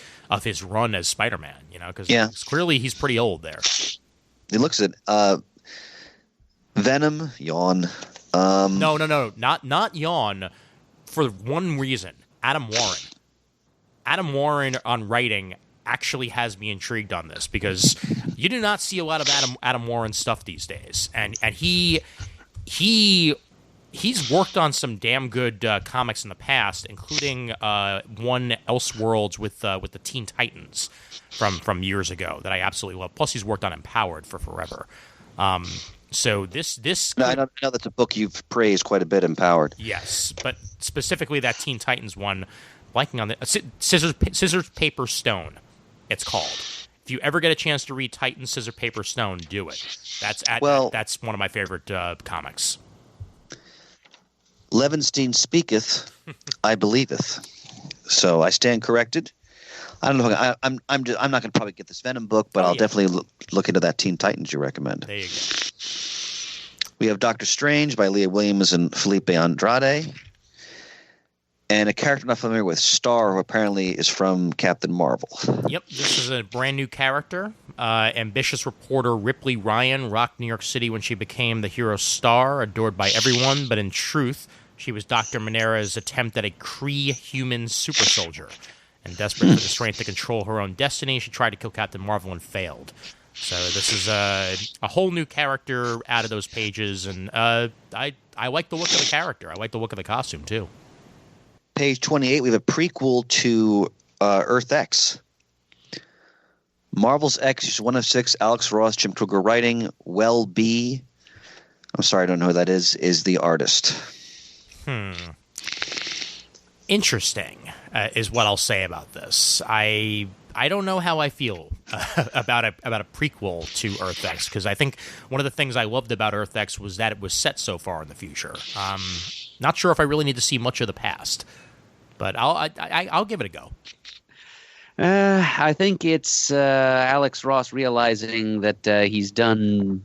run as Spider-Man. Because clearly he's pretty old there. He looks at Venom, yawn. No, not yawn. For one reason, Adam Warren on writing actually has me intrigued on this because you do not see a lot of Adam Warren stuff these days, and he's worked on some damn good comics in the past, including one Elseworlds with the Teen Titans from years ago that I absolutely love. Plus, he's worked on Empowered for forever. So this I know that's a book you've praised quite a bit, Empowered. Yes, but specifically that Teen Titans one, blanking on the Scissors Paper Stone. It's called. If you ever get a chance to read Titans Scissor Paper Stone, do it. That's one of my favorite comics. Levenstein speaketh, I believeth. So I stand corrected. I don't know. I'm not going to probably get this Venom book, but I'll definitely look into that Teen Titans you recommend. There you go. We have Doctor Strange by Leah Williams and Felipe Andrade. And a character I'm not familiar with, Star, who apparently is from Captain Marvel. Yep, this is a brand new character. Ambitious reporter Ripley Ryan rocked New York City when she became the hero Star, adored by everyone, but in truth, she was Dr. Monera's attempt at a Kree-human super soldier. And desperate for the strength to control her own destiny, she tried to kill Captain Marvel and failed. So this is a whole new character out of those pages, and I like the look of the character. I like the look of the costume, too. Page 28, we have a prequel to Earth X. Marvel's X, issue 1 of 6, Alex Ross, Jim Kruger writing. Well B, I'm sorry, I don't know who that is the artist. Interesting is what I'll say about this. I don't know how I feel about a prequel to Earth X, because I think one of the things I loved about Earth X was that it was set so far in the future. Not sure if I really need to see much of the past, but I'll give it a go. I think it's Alex Ross realizing that he's done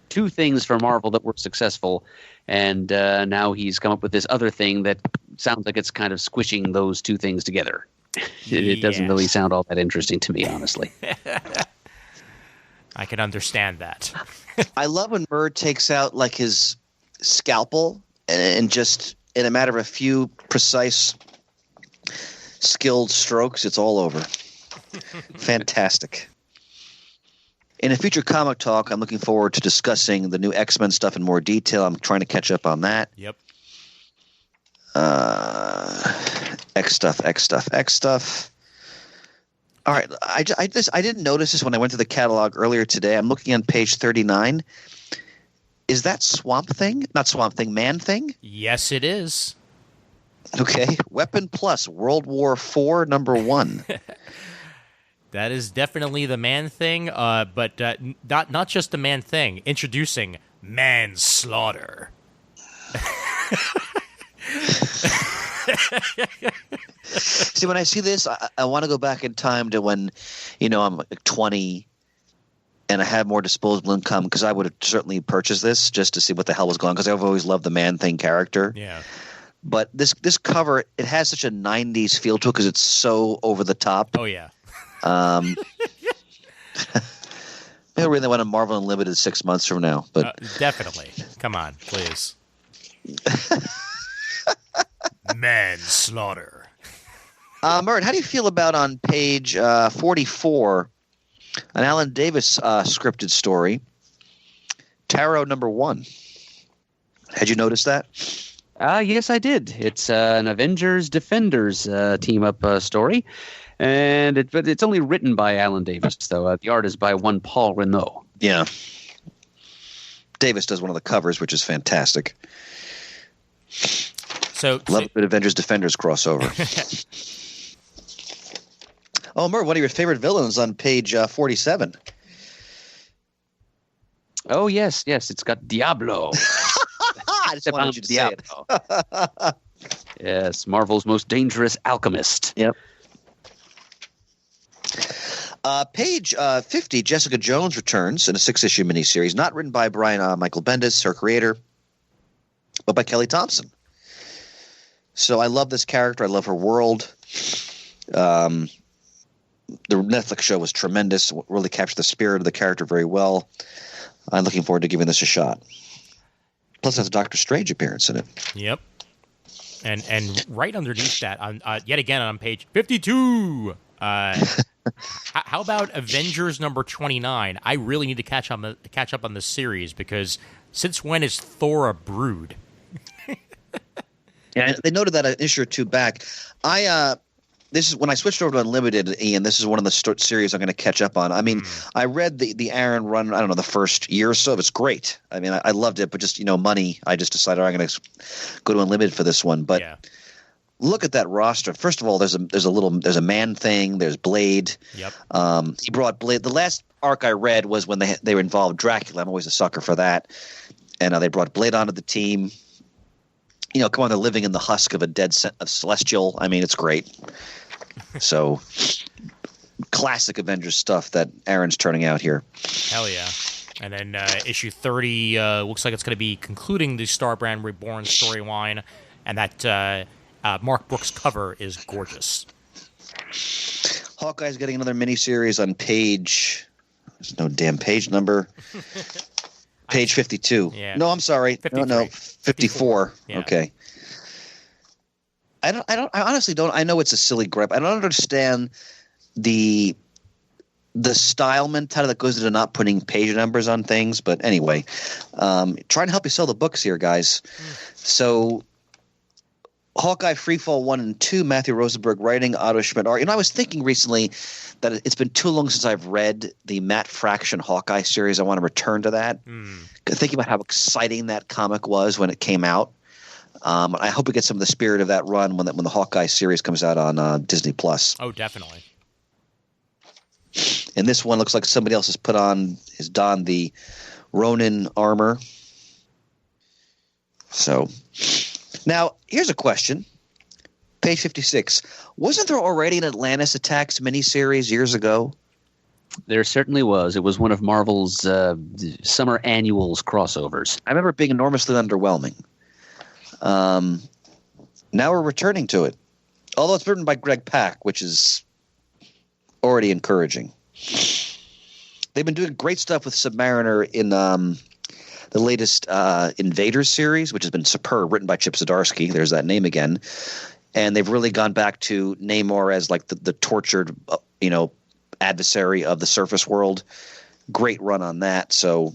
two things for Marvel that were successful, and now he's come up with this other thing that sounds like it's kind of squishing those two things together. It doesn't really sound all that interesting to me, honestly. I can understand that. I love when Bird takes out like his scalpel and just in a matter of a few precise skilled strokes, it's all over. Fantastic. In a future comic talk, I'm looking forward to discussing the new X-Men stuff in more detail. I'm trying to catch up on that. Yep. X stuff. All right. I didn't notice this when I went to the catalog earlier today. I'm looking on page 39. Is that Swamp Thing? Not Swamp Thing, Man Thing? Yes, it is. Okay. Weapon Plus, World War IV, number 1. That is definitely the Man Thing, but not just the Man Thing. Introducing Manslaughter. See, when I see this, I want to go back in time to when, I'm like 20 and I had more disposable income, because I would have certainly purchased this just to see what the hell was going on, because I've always loved the Man Thing character. Yeah. But this cover, it has such a 90s feel to it because it's so over the top. Oh, yeah. Maybe really want a Marvel Unlimited 6 months from now. But definitely. Come on, please. Manslaughter. Mert, how do you feel about on page 44, an Alan Davis scripted story, Tarot number 1? Had you noticed that? Yes, I did. It's an Avengers Defenders team up story, and but it's only written by Alan Davis, though. The art is by one Paul Renault. Yeah. Davis does one of the covers, which is fantastic. So Love a bit Avengers Defenders crossover. Oh, Merv, one of your favorite villains on page 47. Oh, yes, it's got Diablo. I just wanted you to say it. Yes, Marvel's most dangerous alchemist. Yep. Page 50, Jessica Jones returns in a 6-issue miniseries, not written by Brian Michael Bendis, her creator, but by Kelly Thompson. So I love this character. I love her world. The Netflix show was tremendous. Really captured the spirit of the character very well. I'm looking forward to giving this a shot. Plus, there's a Doctor Strange appearance in it. Yep. And right underneath that, on yet again on page 52, how about Avengers number 29? I really need to catch up on this series because since when is Thor a brood? Yeah, they noted that an issue or two back. This is when I switched over to Unlimited, Ian. This is one of the series I'm going to catch up on. I mean, I read the Aaron run. I don't know, the first year or so. It's great. I mean, I loved it, but just money. I just decided I'm going to go to Unlimited for this one. But look at that roster. First of all, there's a Man Thing. There's Blade. Yep. He brought Blade. The last arc I read was when they were involved Dracula. I'm always a sucker for that. And they brought Blade onto the team. Come on, they're living in the husk of a dead Celestial. I mean, it's great. So, classic Avengers stuff that Aaron's turning out here. Hell yeah. And then issue 30 looks like it's going to be concluding the Starbrand Reborn storyline, and that Mark Brooks cover is gorgeous. Hawkeye's getting another miniseries on page... There's no damn page number. Page 52. Yeah. No, I'm sorry. 53. No, 54. Yeah. Okay. I honestly don't. I know it's a silly gripe. I don't understand the style mentality that goes into not putting page numbers on things. But anyway, trying to help you sell the books here, guys. So, Hawkeye Freefall 1 and 2, Matthew Rosenberg writing, Otto Schmidt art. I was thinking recently that it's been too long since I've read the Matt Fraction Hawkeye series. I want to return to that. Thinking about how exciting that comic was when it came out. I hope we get some of the spirit of that run when the Hawkeye series comes out on Disney Plus. Oh, definitely. And this one looks like somebody else has donned the Ronin armor. So now here's a question. Page 56. Wasn't there already an Atlantis Attacks miniseries years ago? There certainly was. It was one of Marvel's summer annuals crossovers. I remember it being enormously underwhelming. Now we're returning to it. Although it's written by Greg Pak, which is already encouraging. They've been doing great stuff with Submariner in the latest Invaders series, which has been superb, written by Chip Zdarsky. There's that name again. And they've really gone back to Namor as like the tortured, adversary of the surface world. Great run on that. So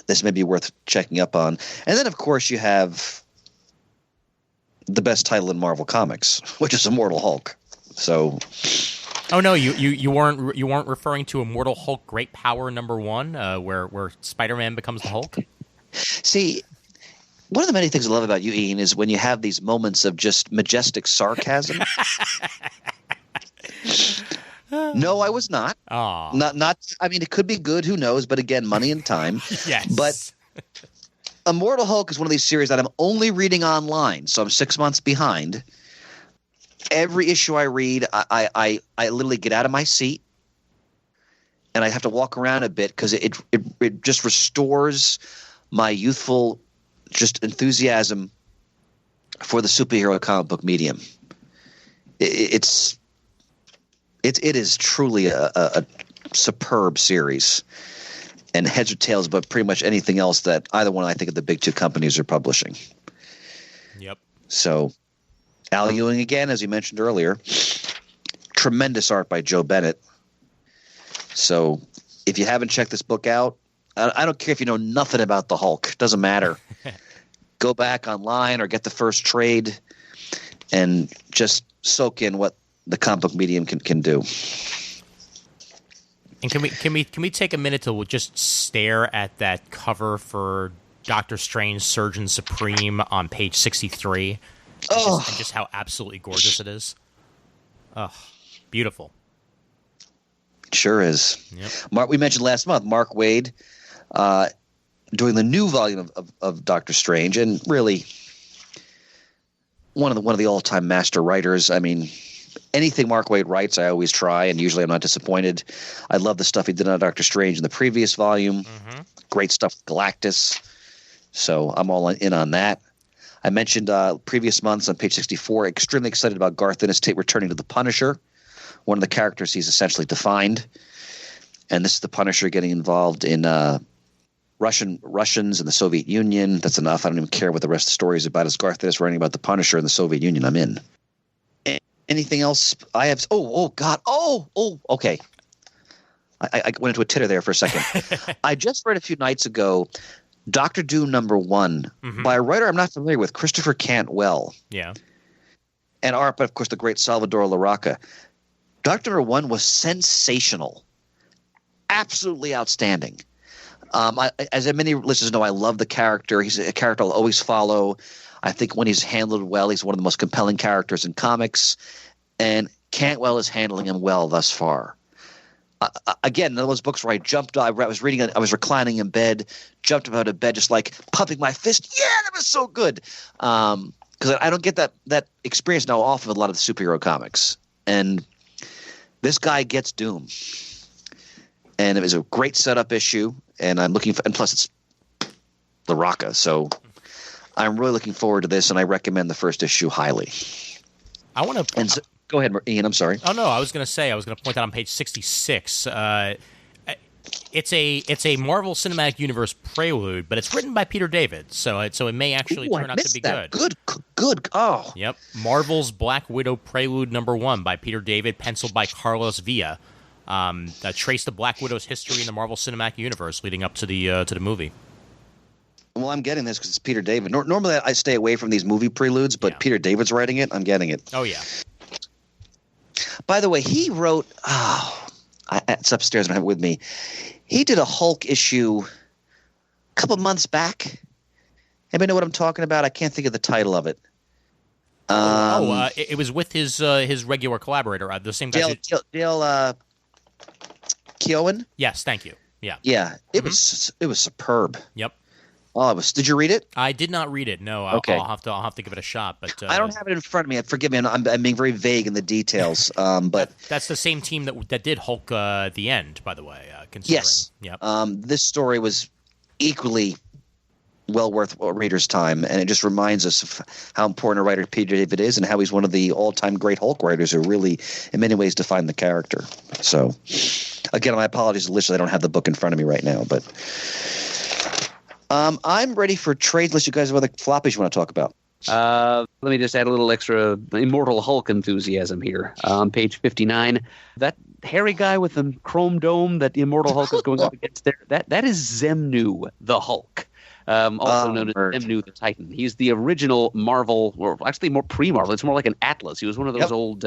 this may be worth checking up on. And then, of course, you have the best title in Marvel Comics, which is Immortal Hulk. So, oh no, you weren't referring to Immortal Hulk Great Power #1, where Spider-Man becomes the Hulk. See, one of the many things I love about you, Ian, is when you have these moments of just majestic sarcasm. No, I was not. Aw. Not. I mean, it could be good. Who knows? But again, money and time. Yes. But Immortal Hulk is one of these series that I'm only reading online, so I'm 6 months behind. Every issue I read, I literally get out of my seat, and I have to walk around a bit because it just restores my youthful just enthusiasm for the superhero comic book medium. It is truly a superb series, and heads or tails about pretty much anything else that either one I think of the big two companies are publishing. Yep. So Al Ewing again, as you mentioned earlier, tremendous art by Joe Bennett. So if you haven't checked this book out, I don't care if you know nothing about the Hulk. Doesn't matter. go back online or get the first trade and just soak in what the comic book medium can do. And can we take a minute to just stare at that cover for Doctor Strange Surgeon Supreme on page 63? And just how absolutely gorgeous it is. Oh, beautiful. Sure is. Yep. Mark, we mentioned last month, Mark Waid doing the new volume of Doctor Strange, and really one of the all-time master writers. I mean, anything Mark Waid writes, I always try, and usually I'm not disappointed. I love the stuff he did on Doctor Strange in the previous volume. Mm-hmm. Great stuff with Galactus. So I'm all in on that. I mentioned previous months on page 64, extremely excited about Garth Ennis Tate returning to the Punisher, one of the characters he's essentially defined. And this is the Punisher getting involved in Russians and the Soviet Union. That's enough. I don't even care what the rest of the story is about. As Garth Ennis writing about the Punisher and the Soviet Union, I'm in. Anything else? I have. Oh God. Okay. I went into a titter there for a second. I just read a few nights ago Doctor Doom #1 by a writer I'm not familiar with, Christopher Cantwell. Yeah. And art, but of course the great Salvador Larroca. Doctor #1 was sensational. Absolutely outstanding. As many listeners know, I love the character. He's a character I'll always follow. I think when he's handled well, he's one of the most compelling characters in comics. And Cantwell is handling him well thus far. Again, in those books where I jumped, I was reading, I was reclining in bed, jumped out of bed, just like pumping my fist. Yeah, that was so good. Because I don't get that experience now often with a lot of the superhero comics. And this guy gets Doom. And it was a great setup issue. And I'm looking for, and plus it's Larroca. So I'm really looking forward to this, and I recommend the first issue highly. I want to. And so, go ahead, Ian. I'm sorry. Oh no, I was going to point out on page 66. It's a Marvel Cinematic Universe prelude, but it's written by Peter David, so it may actually turn out to be that. good. Good. Oh. Yep. Marvel's Black Widow Prelude #1 by Peter David, penciled by Carlos Villa. That traced the Black Widow's history in the Marvel Cinematic Universe leading up to the movie. Well, I'm getting this because it's Peter David. Normally, I stay away from these movie preludes, but Peter David's writing it. I'm getting it. Oh yeah. By the way, he wrote. It's upstairs. I don't have it with me. He did a Hulk issue a couple months back. Anybody know what I'm talking about? I can't think of the title of it. It was with his regular collaborator, the same guy. Dale Keown? Yes, thank you. Yeah. Yeah. It was superb. Yep. Oh, did you read it? I did not read it. No. Okay. I'll have to give it a shot. But I don't have it in front of me. Forgive me. I'm being very vague in the details. But that's the same team that did Hulk the End, by the way. Considering. Yes. Yep. This story was equally well worth a reader's time, and it just reminds us of how important a writer Peter David is, and how he's one of the all-time great Hulk writers who really, in many ways, defined the character. So, again, my apologies to listeners. I don't have the book in front of me right now, but I'm ready for trades. Unless you guys have other floppies you want to talk about. Let me just add a little extra Immortal Hulk enthusiasm here. On page 59, that hairy guy with the chrome dome that the Immortal Hulk is going up against there, that is Zemnu the Hulk. Also known as Zemnu the Titan. He's the original Marvel, or actually more pre-Marvel. It's more like an Atlas. He was one of those old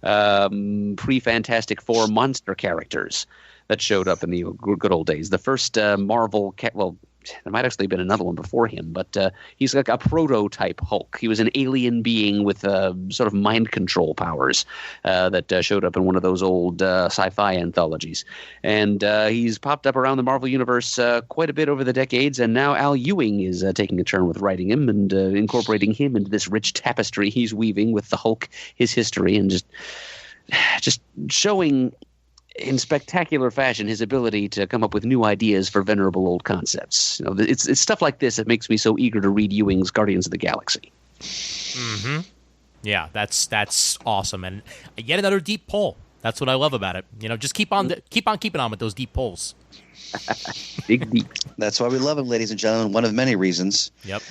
pre-Fantastic Four monster characters that showed up in the good old days. The first Marvel, there might actually have been another one before him, but he's like a prototype Hulk. He was an alien being with sort of mind control powers that showed up in one of those old sci-fi anthologies. And he's popped up around the Marvel Universe quite a bit over the decades, and now Al Ewing is taking a turn with writing him and incorporating him into this rich tapestry he's weaving with the Hulk, his history, and just showing in spectacular fashion his ability to come up with new ideas for venerable old concepts. You know, it's stuff like this that makes me so eager to read Ewing's Guardians of the Galaxy. Mm-hmm. Yeah, that's awesome, and yet another deep pull. That's what I love about it. You know, just keep on keeping on with those deep pulls. Big deep. That's why we love him, ladies and gentlemen. One of many reasons. Yep.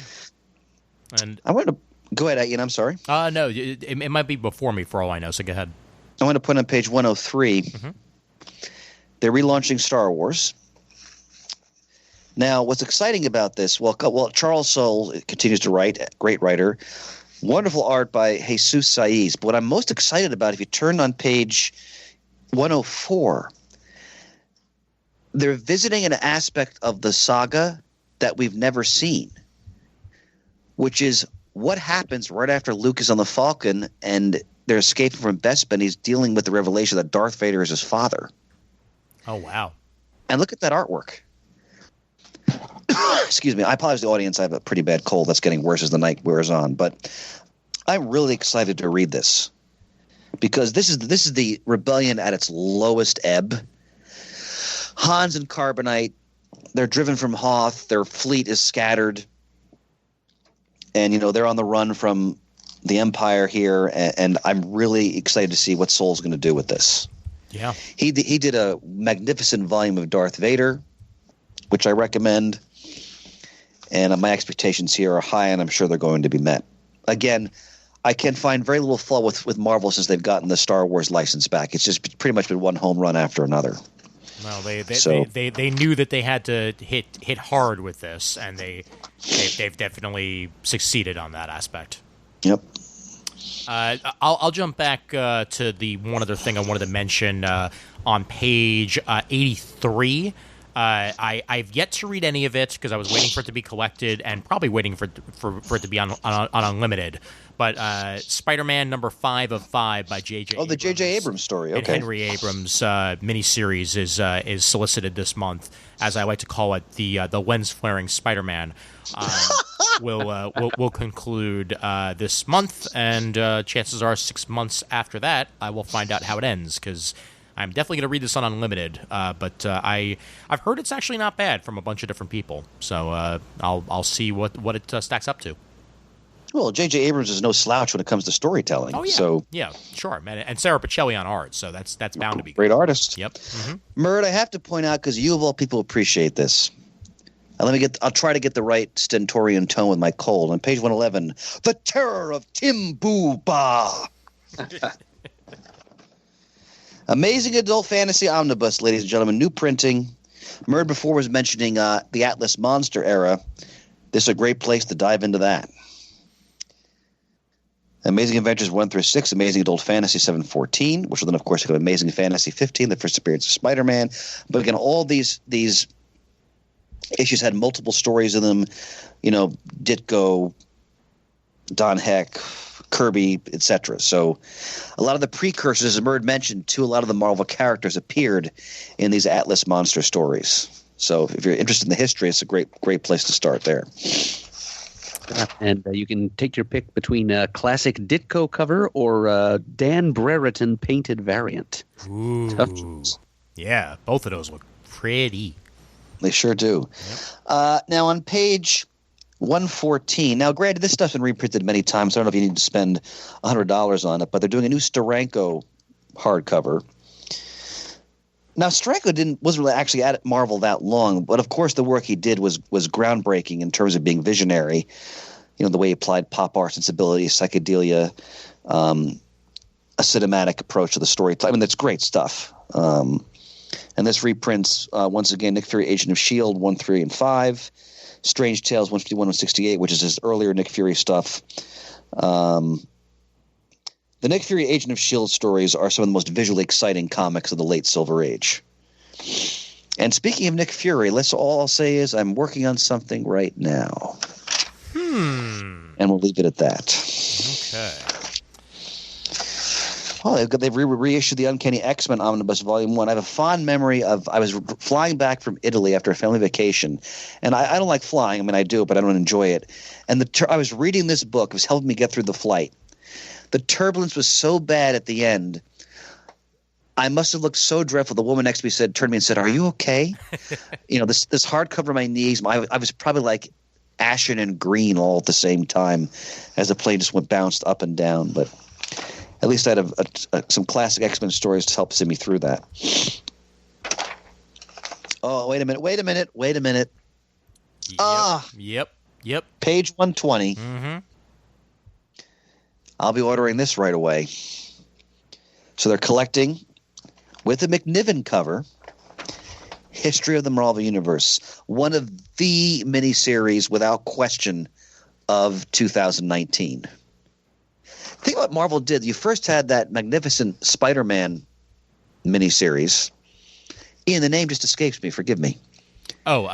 And I wanted to go ahead, Ian. I'm sorry. No, it might be before me for all I know. So go ahead. I want to put on page 103. They're relaunching Star Wars. Now, what's exciting about this? Well, Charles Soule continues to write, great writer. Wonderful art by Jesus Saiz. But what I'm most excited about, if you turn on page 104, they're visiting an aspect of the saga that we've never seen, which is what happens right after Luke is on the Falcon and they're escaping from Bespin. He's dealing with the revelation that Darth Vader is his father. Oh, wow. And look at that artwork. Excuse me. I apologize to the audience. I have a pretty bad cold that's getting worse as the night wears on. But I'm really excited to read this because this is the rebellion at its lowest ebb. Hans and Carbonite, they're driven from Hoth. Their fleet is scattered. And, they're on the run from the Empire here. And I'm really excited to see what Soule's going to do with this. Yeah. He did a magnificent volume of Darth Vader, which I recommend. And my expectations here are high, and I'm sure they're going to be met. Again, I can find very little flaw with Marvel since they've gotten the Star Wars license back. It's just pretty much been one home run after another. Well, they knew that they had to hit hard with this, and they've definitely succeeded on that aspect. Yep. I'll jump back to the one other thing I wanted to mention on page 83. I've yet to read any of it because I was waiting for it to be collected and probably waiting for it to be on Unlimited. But Spider-Man number 5 of 5 by J.J. Oh, the J.J. Abrams story. Okay. And Henry Abrams miniseries is solicited this month, as I like to call it, the lens flaring Spider-Man. Will conclude this month, and chances are 6 months after that, I will find out how it ends because I'm definitely going to read this on Unlimited. But I've heard it's actually not bad from a bunch of different people, so I'll see what it stacks up to. Well, J.J. Abrams is no slouch when it comes to storytelling. Oh yeah, so yeah, sure, and Sarah Pacelli on art, so that's bound to be great good. Artist. Yep. Mm-hmm. Murd, I have to point out because you of all people appreciate this. I'll try to get the right stentorian tone with my cold. On page 111, The Terror of Timbu Ba. Amazing adult fantasy omnibus, ladies and gentlemen. New printing. Murd before was mentioning the Atlas Monster era. This is a great place to dive into that. Amazing Adventures 1 through 6, Amazing Adult Fantasy 714, which will then, of course, become Amazing Fantasy 15, the first appearance of Spider-Man. But again, all these issues had multiple stories in them. Ditko, Don Heck, Kirby, etc. So a lot of the precursors, as Murd mentioned, to a lot of the Marvel characters appeared in these Atlas Monster stories. So if you're interested in the history, it's a great place to start there. And you can take your pick between a classic Ditko cover or Dan Brereton painted variant. Ooh. Yeah, both of those look pretty. They sure do. Yep. Now on page 114. Now, granted, this stuff's been reprinted many times. I don't know if you need to spend $100 on it, but they're doing a new Steranko hardcover. Now, Steranko wasn't really actually at Marvel that long, but of course the work he did was groundbreaking in terms of being visionary. The way he applied pop art sensibilities, psychedelia, a cinematic approach to the story. I mean, that's great stuff. And this reprints, once again, Nick Fury, Agent of S.H.I.E.L.D., 1, 3, and 5. Strange Tales 151 and 68, which is his earlier Nick Fury stuff. The Nick Fury Agent of S.H.I.E.L.D. stories are some of the most visually exciting comics of the late Silver Age. And speaking of Nick Fury, all I'll say is I'm working on something right now. And we'll leave it at that. Okay. Well, they've reissued the Uncanny X-Men Omnibus Volume 1. I have a fond memory of I was flying back from Italy after a family vacation. And I don't like flying. I mean, I do, but I don't enjoy it. And I was reading this book. It was helping me get through the flight. The turbulence was so bad at the end. I must have looked so dreadful. The woman next to me turned to me and said, "Are you okay?" This hardcover on my knees. I was probably like ashen and green all at the same time as the plane just bounced up and down. But at least I had some classic X-Men stories to help see me through that. Oh, wait a minute. Yep. Page 120. Mm-hmm. I'll be ordering this right away. So they're collecting with a McNiven cover History of the Marvel Universe. One of the miniseries, without question, of 2019. Think what Marvel did. You first had that magnificent Spider-Man miniseries. Ian, the name just escapes me. Forgive me. Oh,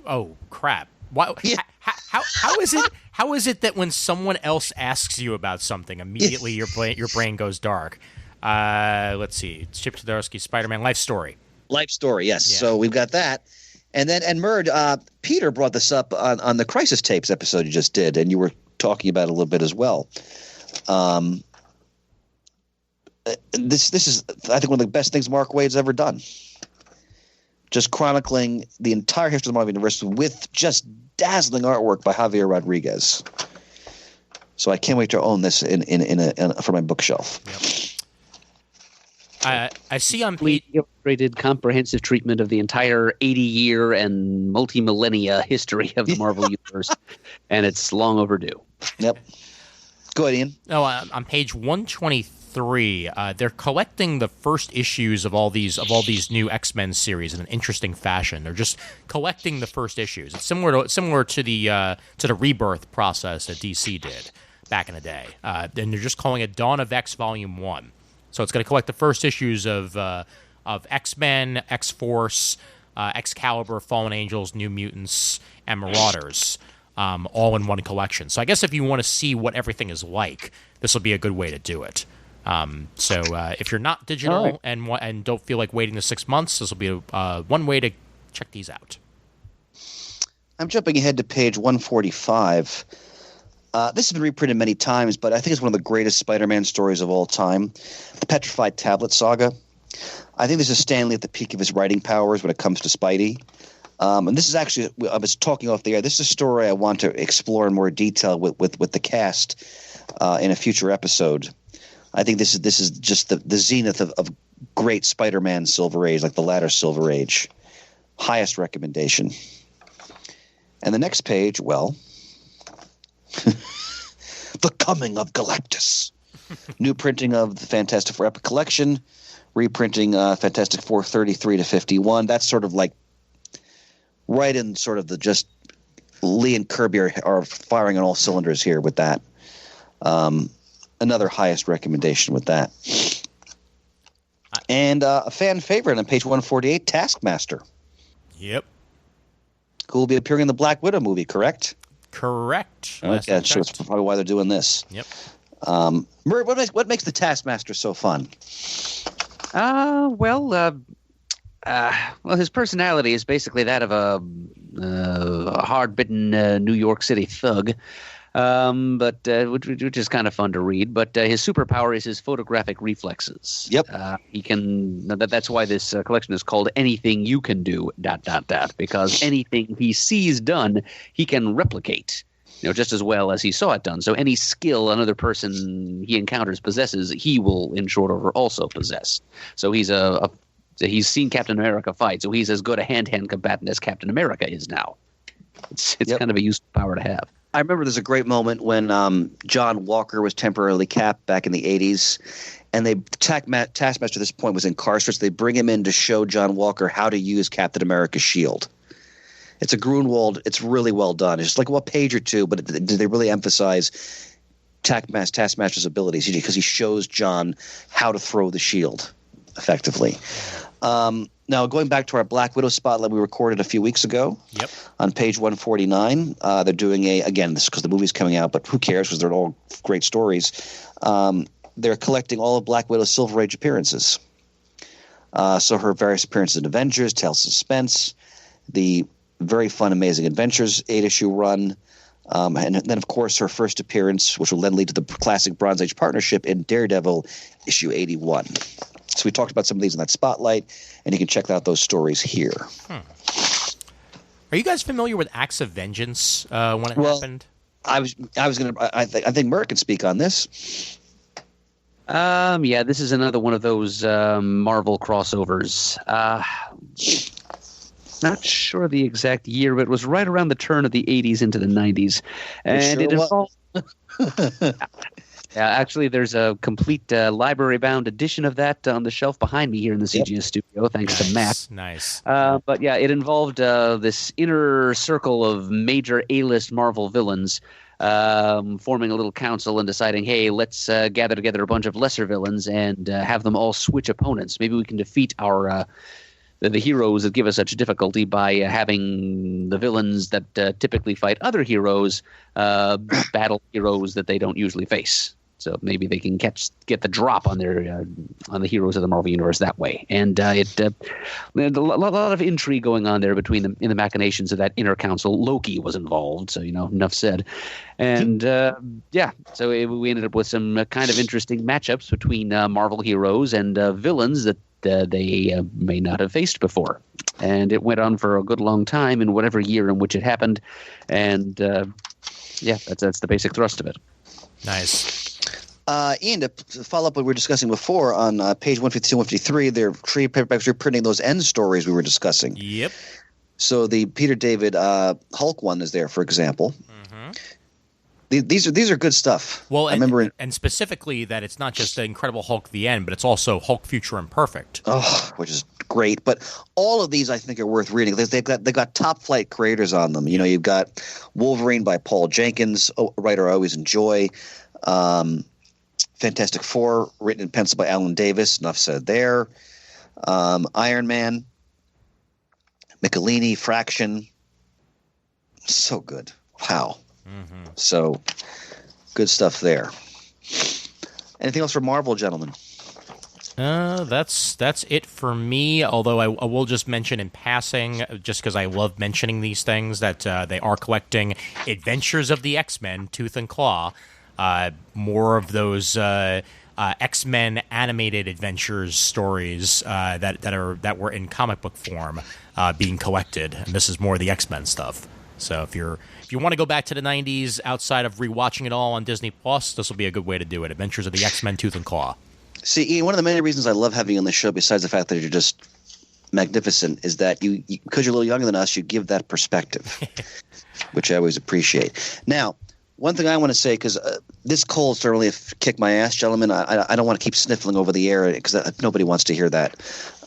oh crap! Why, Yeah. how is it? How is it that when someone else asks you about something, immediately your brain goes dark? Let's see. Chip Zdarsky, Spider-Man Life Story. Life Story, yes. Yeah. So we've got that. And then, Murd, Peter brought this up on the Crisis Tapes episode you just did, and you were talking about it a little bit as well. This is, I think, one of the best things Mark Waid's ever done. Just chronicling the entire history of the Marvel Universe with just dazzling artwork by Javier Rodriguez. So I can't wait to own this for my bookshelf. Yep. I see on Illustrated comprehensive treatment of the entire 80-year and multi-millennia history of the Marvel Universe, and it's long overdue. Yep. Go ahead, Ian. No, on page 123, they're collecting the first issues of all these new X-Men series in an interesting fashion. They're just collecting the first issues. It's similar to the Rebirth process that DC did back in the day. And they're just calling it Dawn of X Volume 1. So it's going to collect the first issues of X-Men, X-Force, Excalibur, Fallen Angels, New Mutants, and Marauders, all in one collection. So I guess if you want to see what everything is like, this will be a good way to do it. So if you're not digital and don't feel like waiting the 6 months, this will be one way to check these out. I'm jumping ahead to page 145. This has been reprinted many times, but I think it's one of the greatest Spider-Man stories of all time, the Petrified Tablet Saga. I think this is Stan Lee at the peak of his writing powers when it comes to Spidey. And this is actually, I was talking off the air, this is a story I want to explore in more detail with the cast in a future episode. I think this is just the zenith of great Spider-Man Silver Age, like the latter Silver Age. Highest recommendation. And the next page, well... The Coming of Galactus. New printing of the Fantastic Four Epic Collection, reprinting Fantastic Four 33 to 51. That's sort of like right in sort of the just Lee and Kirby are firing on all cylinders here with that. Another highest recommendation with that. And a fan favorite on page 148, Taskmaster. Yep. Who will be appearing in the Black Widow movie, correct? Correct. Okay, so that's probably why they're doing this. Yep. Murray, what makes the Taskmaster so fun? Well, his personality is basically that of a hard-bitten New York City thug, but which is kind of fun to read. But his superpower is his photographic reflexes. Yep. He can. That's why this collection is called "Anything You Can Do." ... Because anything he sees done, he can replicate. Just as well as he saw it done. So any skill another person he encounters possesses, he will, in short order, also possess. So he's he's seen Captain America fight, so he's as good a hand-to-hand combatant as Captain America is now. It's kind of a useful power to have. I remember there's a great moment when John Walker was temporarily Cap back in the 80s, and Taskmaster at this point was incarcerated. So they bring him in to show John Walker how to use Captain America's shield. It's a Grunwald. It's really well done. It's just like a page or two, but did they really emphasize Taskmaster's abilities? Because he shows John how to throw the shield effectively. Now, going back to our Black Widow spotlight we recorded a few weeks ago. Yep. On page 149, they're doing this is because the movie's coming out, but who cares because they're all great stories. They're collecting all of Black Widow's Silver Age appearances. So her various appearances in Avengers, Tales of Suspense, the very fun, amazing Adventures 8-issue run, and then, of course, her first appearance, which will then lead to the classic Bronze Age partnership in Daredevil issue 81. So we talked about some of these in that spotlight, and you can check out those stories here. Are you guys familiar with Acts of Vengeance when it happened? I think Merck can speak on this. Yeah, this is another one of those Marvel crossovers. Not sure the exact year, but it was right around the turn of the 80s into the 90s. And it involved Actually, there's a complete library-bound edition of that on the shelf behind me here in the CGS studio, thanks to Matt. Nice. But yeah, it involved this inner circle of major A-list Marvel villains forming a little council and deciding, hey, let's gather together a bunch of lesser villains and have them all switch opponents. Maybe we can defeat our the heroes that give us such difficulty by having the villains that typically fight other heroes battle heroes that they don't usually face. So maybe they can get the drop on their on the heroes of the Marvel Universe that way. And a lot of intrigue going on there between them in the machinations of that inner council. Loki was involved, so enough said. And so we ended up with some kind of interesting matchups between Marvel heroes and villains that they may not have faced before. And it went on for a good long time in whatever year in which it happened. And that's the basic thrust of it. Nice. Ian, to follow up what we were discussing before, on page 152, 153, they're trade paperbacks reprinting those end stories we were discussing. Yep. So the Peter David Hulk one is there, for example. Mm-hmm. These are good stuff. Well, I remember and specifically that it's not just the Incredible Hulk the end, but it's also Hulk Future Imperfect. Oh, which is great. But all of these I think are worth reading. They got top flight creators on them. You've got Wolverine by Paul Jenkins, a writer I always enjoy. Fantastic Four, written and penciled by Alan Davis. Enough said there. Iron Man, Michelini, Fraction. So good. Wow. Mm-hmm. So good stuff there. Anything else for Marvel, gentlemen? That's it for me. Although I will just mention in passing, just because I love mentioning these things, that they are collecting Adventures of the X-Men, Tooth and Claw. More of those X-Men animated adventures stories that were in comic book form being collected, and this is more of the X-Men stuff. So if you want to go back to the 90s outside of rewatching it all on Disney Plus, this will be a good way to do it. Adventures of the X-Men, Tooth and Claw. See, Ian, one of the many reasons I love having you on the show, besides the fact that you're just magnificent, is that you because you're a little younger than us, you give that perspective, which I always appreciate. Now, one thing I want to say, because this cold certainly kicked my ass, gentlemen. I don't want to keep sniffling over the air because nobody wants to hear that.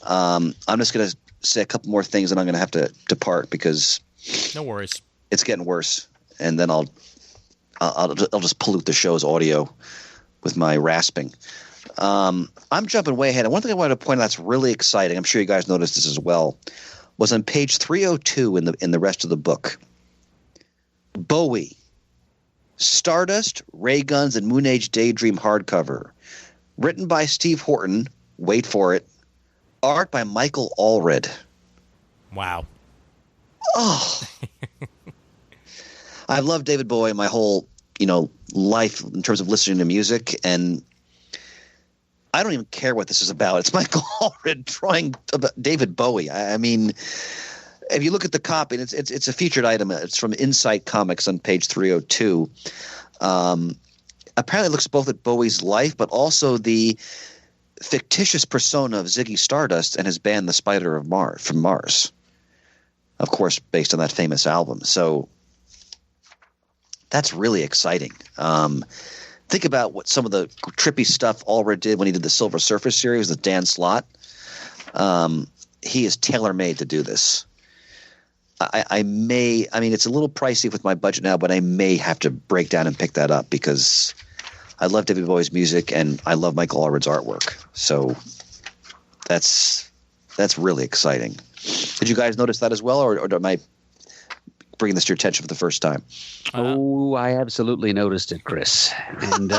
I'm just going to say a couple more things, and I'm going to have to depart because no worries, it's getting worse. And then I'll just pollute the show's audio with my rasping. I'm jumping way ahead. And one thing I wanted to point out that's really exciting, I'm sure you guys noticed this as well, was on page 302 in the rest of the book. Bowie. Stardust, Ray Guns, and Moon Age Daydream hardcover. Written by Steve Horton. Wait for it. Art by Michael Allred. Wow. Oh. I've loved David Bowie my whole, life in terms of listening to music, and I don't even care what this is about. It's Michael Allred drawing about David Bowie. I mean, if you look at the copy, and it's a featured item. It's from Insight Comics on page 302. Apparently, it looks both at Bowie's life, but also the fictitious persona of Ziggy Stardust and his band, The Spider from Mars. Of course, based on that famous album. So that's really exciting. Think about what some of the trippy stuff Allred did when he did the Silver Surfer series with Dan Slott. He is tailor-made to do this. I mean, it's a little pricey with my budget now, but I may have to break down and pick that up because I love David Bowie's music and I love Michael Allred's artwork. So that's really exciting. Did you guys notice that as well, or am I bringing this to your attention for the first time? Oh, I absolutely noticed it, Chris. And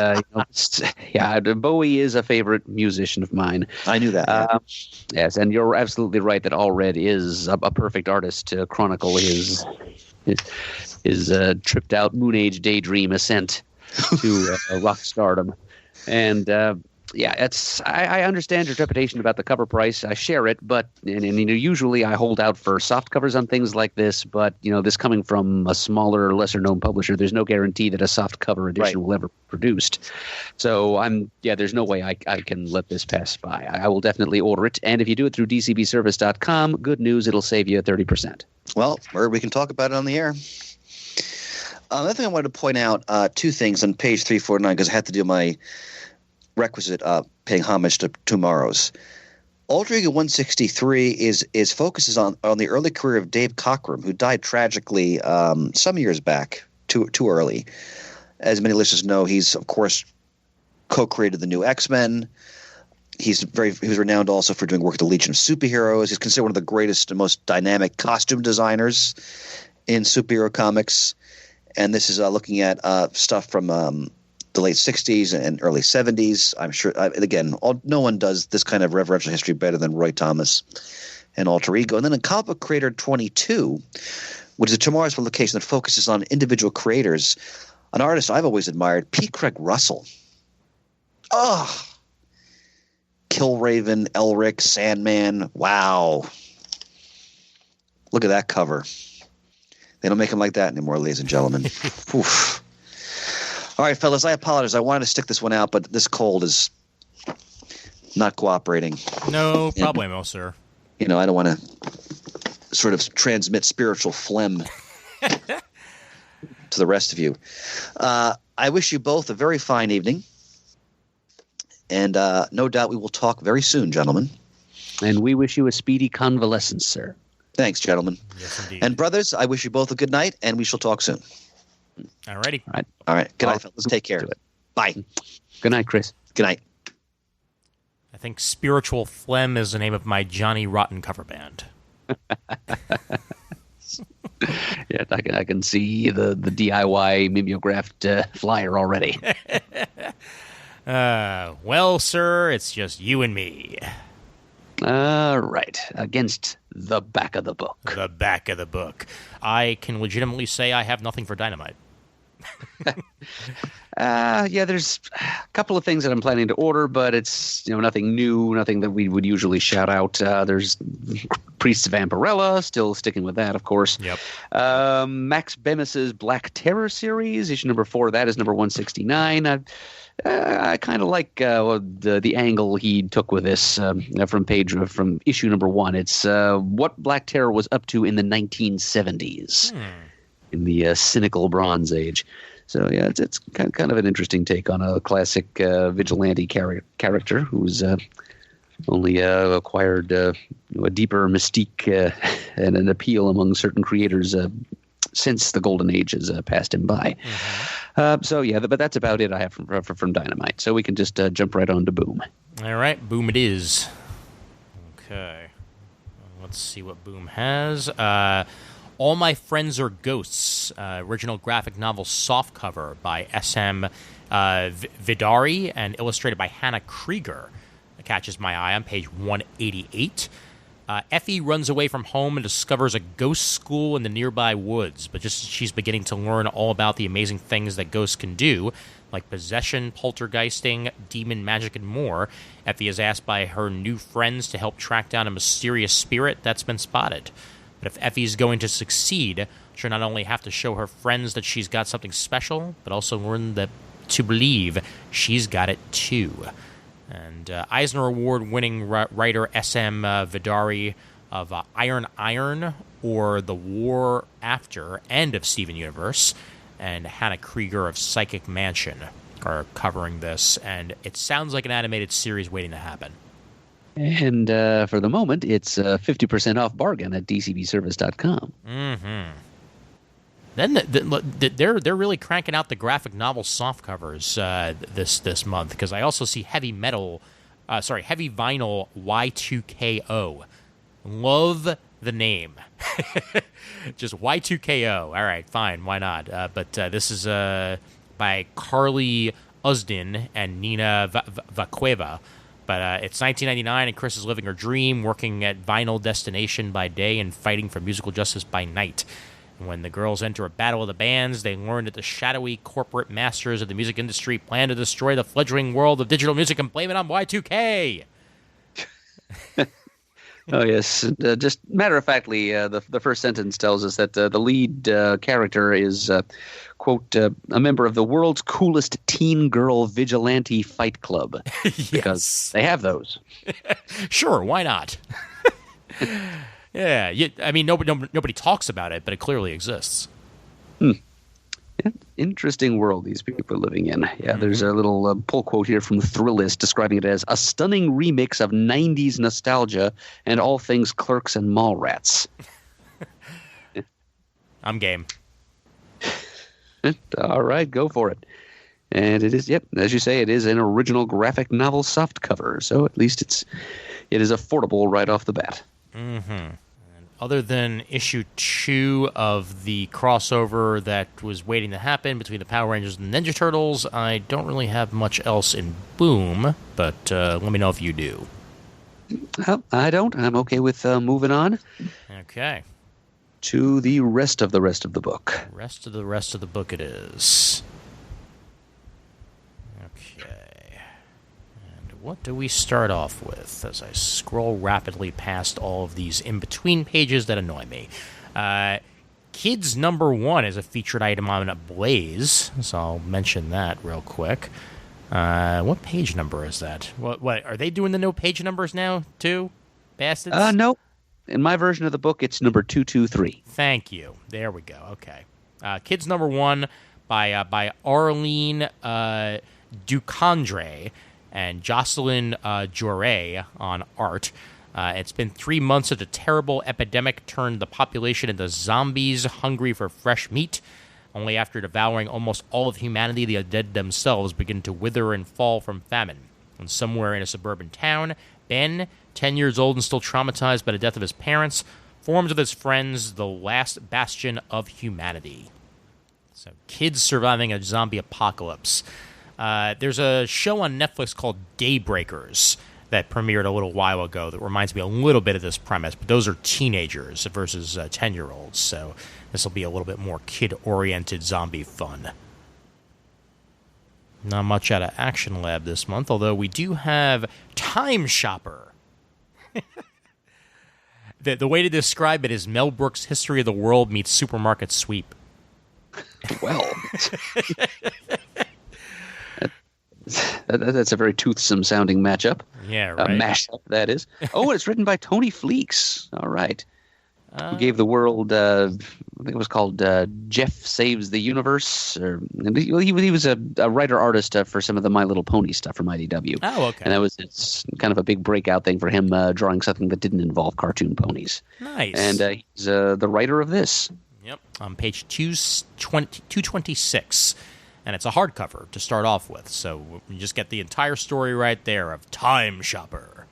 Bowie is a favorite musician of mine. I knew that. Yeah. Yes, and you're absolutely right that Allred is a perfect artist to chronicle his tripped out Moon Age daydream ascent to rock stardom. And I understand your trepidation about the cover price. I share it, but usually I hold out for soft covers on things like this. But this coming from a smaller, lesser known publisher, there's no guarantee that a soft cover edition will ever be produced. So there's no way I can let this pass by. I will definitely order it, and if you do it through dcbservice.com, good news, it'll save you 30%. Well, or we can talk about it on the air. Another thing I wanted to point out, two things on page 349, because I had to do my requisite paying homage to tomorrow's. Alter Ego 163 is focuses on the early career of Dave Cockrum, who died tragically some years back, too early. As many listeners know, he's of course co-created the new X-Men. He was renowned also for doing work at the Legion of Superheroes. He's considered one of the greatest and most dynamic costume designers in superhero comics. And this is looking at stuff from the late 60s and early 70s. I'm sure, again, no one does this kind of reverential history better than Roy Thomas and Alter Ego. And then in Comic Book Creator 22, which is a tomorrow's publication that focuses on individual creators, an artist I've always admired, P. Craig Russell. Oh, Killraven, Elric, Sandman. Wow. Look at that cover. They don't make them like that anymore, ladies and gentlemen. Oof. All right, fellas, I apologize. I wanted to stick this one out, but this cold is not cooperating. No problemo, sir. I don't want to sort of transmit spiritual phlegm to the rest of you. I wish you both a very fine evening. And no doubt we will talk very soon, gentlemen. And we wish you a speedy convalescence, sir. Thanks, gentlemen. Yes, indeed. And brothers, I wish you both a good night, and we shall talk soon. Alrighty. All right. Good night, fellas. Take care. Bye. Good night, Chris. Good night. I think Spiritual Phlegm is the name of my Johnny Rotten cover band. Yeah, I can see the DIY mimeographed flyer already. Well, sir, it's just you and me. Right. Against the back of the book. The back of the book. I can legitimately say I have nothing for Dynamite. Yeah, there's a couple of things that I'm planning to order, but it's nothing new, nothing that we would usually shout out. There's Priests of Vampirella, still sticking with that, of course. Yep. Max Bemis's Black Terror series, issue number 4. That is number 169. I kind of like the angle he took with this from issue number 1. It's what Black Terror was up to in the 1970s, in the cynical Bronze Age. So yeah, it's kind of an interesting take on a classic vigilante character who's only acquired a deeper mystique and an appeal among certain creators since the Golden Age has passed him by. So yeah, but that's about it I have from Dynamite. So we can just jump right on to Boom. All right, Boom it is. Okay. Let's see what Boom has. All My Friends Are Ghosts, original graphic novel softcover by S.M. Vidari and illustrated by Hannah Krieger. It catches my eye on page 188. Effie runs away from home and discovers a ghost school in the nearby woods, but just as she's beginning to learn all about the amazing things that ghosts can do, like possession, poltergeisting, demon magic, and more, Effie is asked by her new friends to help track down a mysterious spirit that's been spotted. But if Effie's going to succeed, she'll not only have to show her friends that she's got something special, but also learn to believe she's got it too. And Eisner Award-winning writer S.M. Vidari of Iron or The War After, and of Steven Universe, and Hannah Krieger of Psychic Mansion are covering this, and it sounds like an animated series waiting to happen. And for the moment, it's a 50% off bargain at dcbservice.com. Mm-hmm. Then they're really cranking out the graphic novel soft covers this month, because I also see heavy vinyl Y2KO. Love the name. Just Y2KO. All right, fine, why not? But this is by Carly Usdin and Nina Vaqueva. But it's 1999, and Chris is living her dream, working at Vinyl Destination by day and fighting for musical justice by night. And when the girls enter a battle of the bands, they learn that the shadowy corporate masters of the music industry plan to destroy the fledgling world of digital music and blame it on Y2K. Oh, yes. Just matter-of-factly, the first sentence tells us that the lead character is, quote, a member of the world's coolest teen girl vigilante fight club. Yes. Because they have those. Sure, why not? Yeah, I mean, nobody talks about it, but it clearly exists. Yeah, Interesting world these people are living in. Yeah, there's a little pull quote here from the Thrillist describing it as a stunning remix of 90s nostalgia and all things Clerks and Mallrats. I'm game. All right, go for it. And it is, yep, as you say, it is an original graphic novel softcover, so at least it is affordable right off the bat. Mm-hmm. Other than issue 2 of the crossover that was waiting to happen between the Power Rangers and the Ninja Turtles, I don't really have much else in Boom, but let me know if you do. Well, I don't. I'm okay with moving on. Okay. To the rest of the book. Rest of the book it is. Okay. And what do we start off with as I scroll rapidly past all of these in-between pages that annoy me? Kids number 1 is a featured item on Blaze, so I'll mention that real quick. What page number is that? What are they doing the no page numbers now, too? Bastards? No. In my version of the book, it's number 223. Thank you. There we go. Okay. Kids number 1 by Arlene Ducandre and Jocelyn Joure on art. It's been 3 months of the terrible epidemic turned the population into zombies hungry for fresh meat. Only after devouring almost all of humanity, the dead themselves begin to wither and fall from famine. And somewhere in a suburban town, Ben, 10 years old and still traumatized by the death of his parents, forms with his friends the last bastion of humanity. So, kids surviving a zombie apocalypse. There's a show on Netflix called Daybreakers that premiered a little while ago that reminds me a little bit of this premise, but those are teenagers versus 10-year-olds, so this will be a little bit more kid-oriented zombie fun. Not much out of Action Lab this month, although we do have Time Shopper. The way to describe it is Mel Brooks' History of the World meets Supermarket Sweep. Well, that's a very toothsome-sounding matchup. Yeah, right. Mashup, that is. Oh, it's written by Tony Fleeks. All right. Who gave the world, I think it was called Jeff Saves the Universe. He was a writer-artist for some of the My Little Pony stuff from IDW. Oh, okay. And it's kind of a big breakout thing for him drawing something that didn't involve cartoon ponies. Nice. And he's the writer of this. Yep, on page 226. And it's a hardcover to start off with, so you just get the entire story right there of Time Shopper.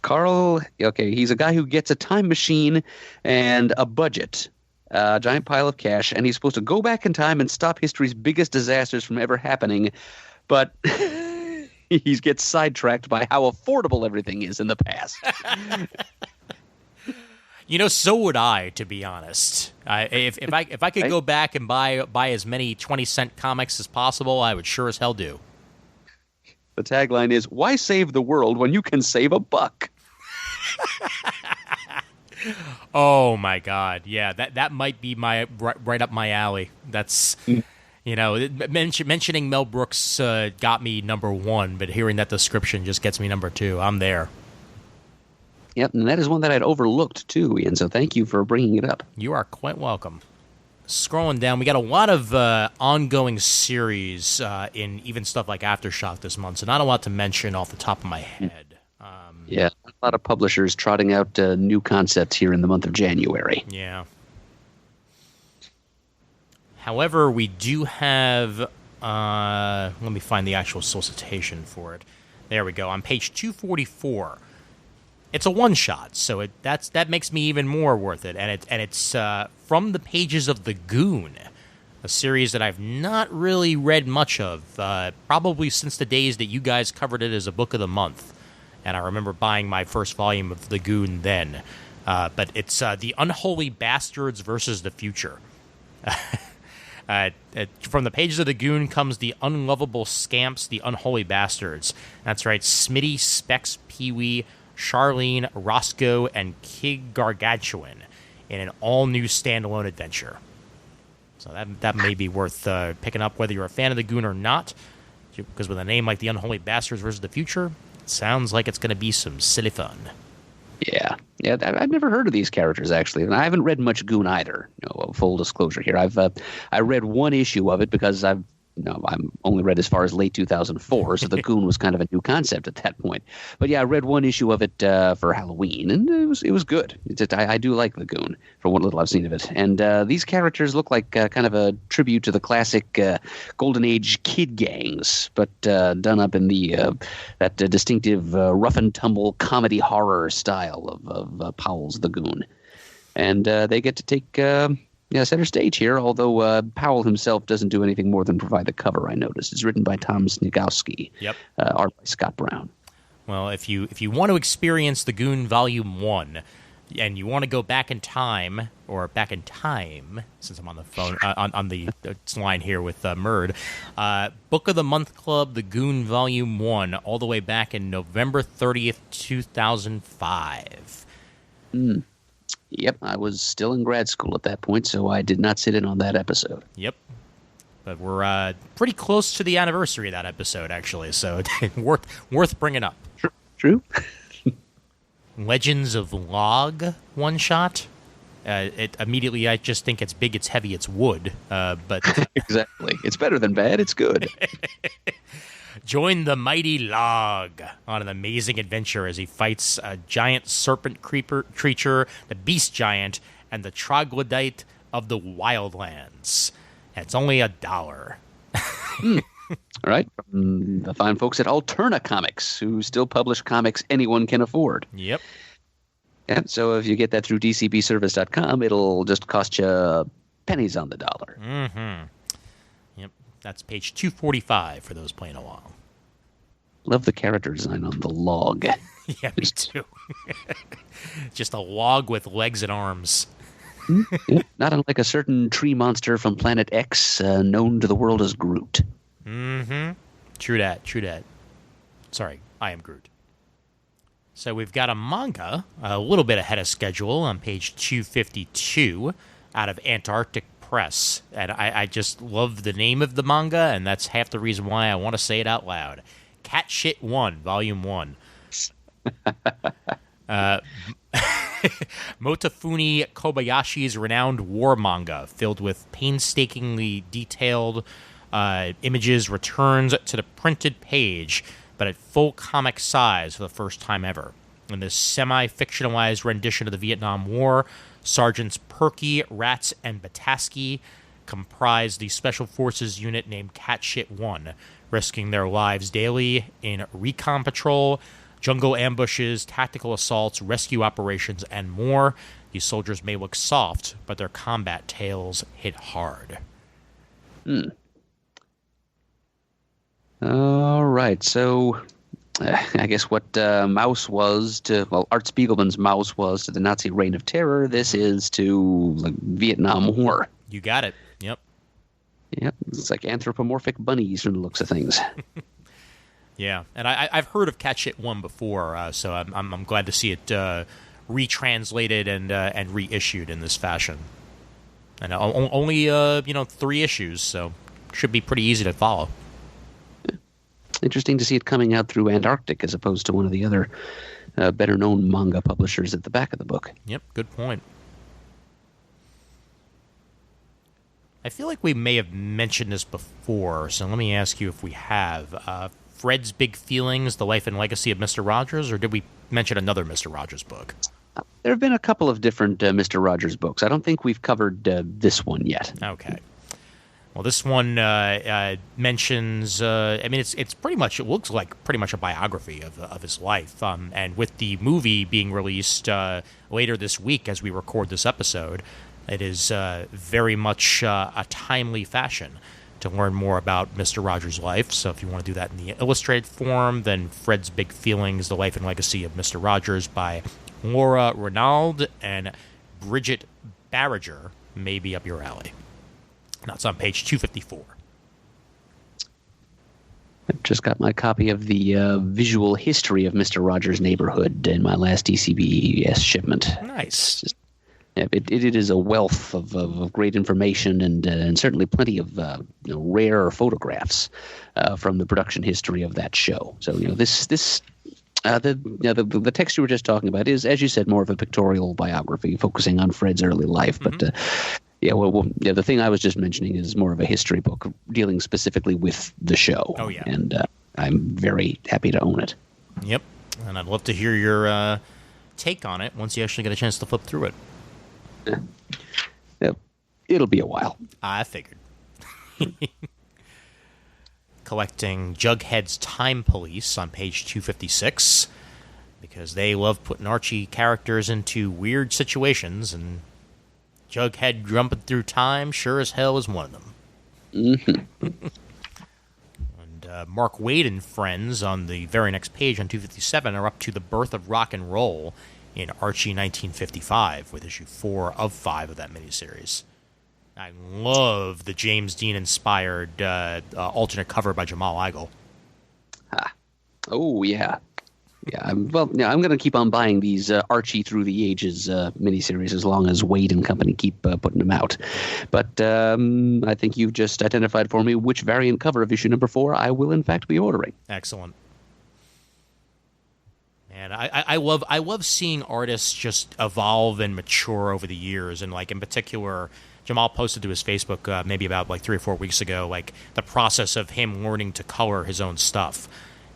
Carl, okay, he's a guy who gets a time machine and a budget, a giant pile of cash, and he's supposed to go back in time and stop history's biggest disasters from ever happening, but he gets sidetracked by how affordable everything is in the past. You know, so would I, to be honest. If I could go back and buy as many 20-cent comics as possible, I would sure as hell do. The tagline is, "Why save the world when you can save $1?" Oh my God! Yeah, that might be my right up my alley. That's mentioning Mel Brooks got me number 1, but hearing that description just gets me number 2. I'm there. Yep, and that is one that I'd overlooked too, Ian. So thank you for bringing it up. You are quite welcome. Scrolling down, we got a lot of ongoing series in even stuff like Aftershock this month, so not a lot to mention off the top of my head. Yeah, a lot of publishers trotting out new concepts here in the month of January. Yeah. However, we do have... let me find the actual solicitation for it. There we go. On page 244... It's a one-shot, so that makes me even more worth it, and it's from the pages of The Goon, a series that I've not really read much of, probably since the days that you guys covered it as a book of the month, and I remember buying my first volume of The Goon then. But it's The Unholy Bastards versus the Future. From the pages of The Goon comes the unlovable scamps, the unholy bastards. That's right, Smitty, Specs, Pee-wee, Charlene, Roscoe, and Kid Gargantuan in an all-new standalone adventure. So that may be worth picking up whether you're a fan of The Goon or not, because with a name like The Unholy Bastards vs. the Future, it sounds like it's going to be some silly fun. Yeah, I've never heard of these characters actually, and I haven't read much Goon either. Full disclosure here. I read one issue of it because I'm only read as far as late 2004, so the Goon was kind of a new concept at that point. But yeah, I read one issue of it for Halloween, and it was good. I do like the Goon for what little I've seen of it. And these characters look like kind of a tribute to the classic Golden Age kid gangs, but done up in that distinctive rough and tumble comedy horror style of Powell's the Goon. And they get to take center stage here, although Powell himself doesn't do anything more than provide the cover, I noticed. It's written by Tom Snigowski. Yep. Art by Scott Brown. Well, if you want to experience the Goon Volume 1, and you want to go back in time, since I'm on the phone, on the line here with Murd, Book of the Month Club, the Goon Volume 1, all the way back in November 30th, 2005. Yep, I was still in grad school at that point, so I did not sit in on that episode. Yep. But we're pretty close to the anniversary of that episode, actually, so worth bringing up. True. Legends of Log one-shot. It immediately, I just think it's big, it's heavy, it's wood. But exactly. It's better than bad, it's good. Join the mighty Log on an amazing adventure as he fights a giant serpent creature, the beast giant, and the troglodyte of the wildlands. And it's only $1. All right. From the fine folks at Alterna Comics, who still publish comics anyone can afford. Yep. Yeah, so if you get that through dcbservice.com, it'll just cost you pennies on the dollar. Mm-hmm. Yep. That's page 245 for those playing along. Love the character design on the log. Yeah, me too. Just a log with legs and arms. Yeah, not unlike a certain tree monster from Planet X, known to the world as Groot. Mm-hmm. True that. Sorry, I am Groot. So we've got a manga, a little bit ahead of schedule on page 252 out of Antarctic Press. And I just love the name of the manga, and that's half the reason why I want to say it out loud. Cat Shit 1, Volume 1. Motofumi Kobayashi's renowned war manga, filled with painstakingly detailed images, returns to the printed page, but at full comic size for the first time ever. In this semi-fictionalized rendition of the Vietnam War, Sergeants Perky, Rats, and Bataski comprise the Special Forces unit named Cat Shit 1, risking their lives daily in recon patrol, jungle ambushes, tactical assaults, rescue operations, and more. These soldiers may look soft, but their combat tales hit hard. All right, so I guess what Mouse was to, Art Spiegelman's Mouse was to the Nazi Reign of Terror, this is to the Vietnam War. You got it. Yep. Yep, it's like anthropomorphic bunnies from the looks of things. Yeah, and I've heard of Cat Shit 1 before, so I'm glad to see it retranslated and reissued in this fashion. And only 3 issues, so should be pretty easy to follow. Interesting to see it coming out through Antarctic as opposed to one of the other better-known manga publishers at the back of the book. Yep, good point. I feel like we may have mentioned this before, so let me ask you if we have. Fred's Big Feelings, The Life and Legacy of Mr. Rogers, or did we mention another Mr. Rogers book? There have been a couple of different Mr. Rogers books. I don't think we've covered this one yet. Okay. Well, this one mentions, it's pretty much, it looks like pretty much a biography of his life. And with the movie being released later this week as we record this episode, it is very much a timely fashion to learn more about Mr. Rogers' life. So if you want to do that in the illustrated form, then Fred's Big Feelings, The Life and Legacy of Mr. Rogers by Laura Renaud and Bridget Barriger may be up your alley. That's on page 254. I've just got my copy of the visual history of Mr. Rogers' Neighborhood in my last DCBS shipment. Nice. It is a wealth of great information and certainly plenty of rare photographs from the production history of that show. So this The text you were just talking about is, as you said, more of a pictorial biography focusing on Fred's early life. But the thing I was just mentioning is more of a history book dealing specifically with the show. Oh, yeah. And I'm very happy to own it. Yep. And I'd love to hear your take on it once you actually get a chance to flip through it. It'll be a while. I figured. Collecting Jughead's Time Police on page 256 because they love putting Archie characters into weird situations, and Jughead jumping through time sure as hell is one of them. Mm-hmm. And Mark Waid and friends on the very next page on 257 are up to the birth of rock and roll in Archie 1955 with issue 4 of 5 of that miniseries. I love the James Dean-inspired alternate cover by Jamal Igle. Oh, yeah. Yeah, I'm going to keep on buying these Archie Through the Ages miniseries as long as Wade and company keep putting them out. But I think you've just identified for me which variant cover of issue number 4 I will, in fact, be ordering. Excellent. And I love seeing artists just evolve and mature over the years, and like in particular, Jamal posted to his Facebook maybe about like 3 or 4 weeks ago, like the process of him learning to color his own stuff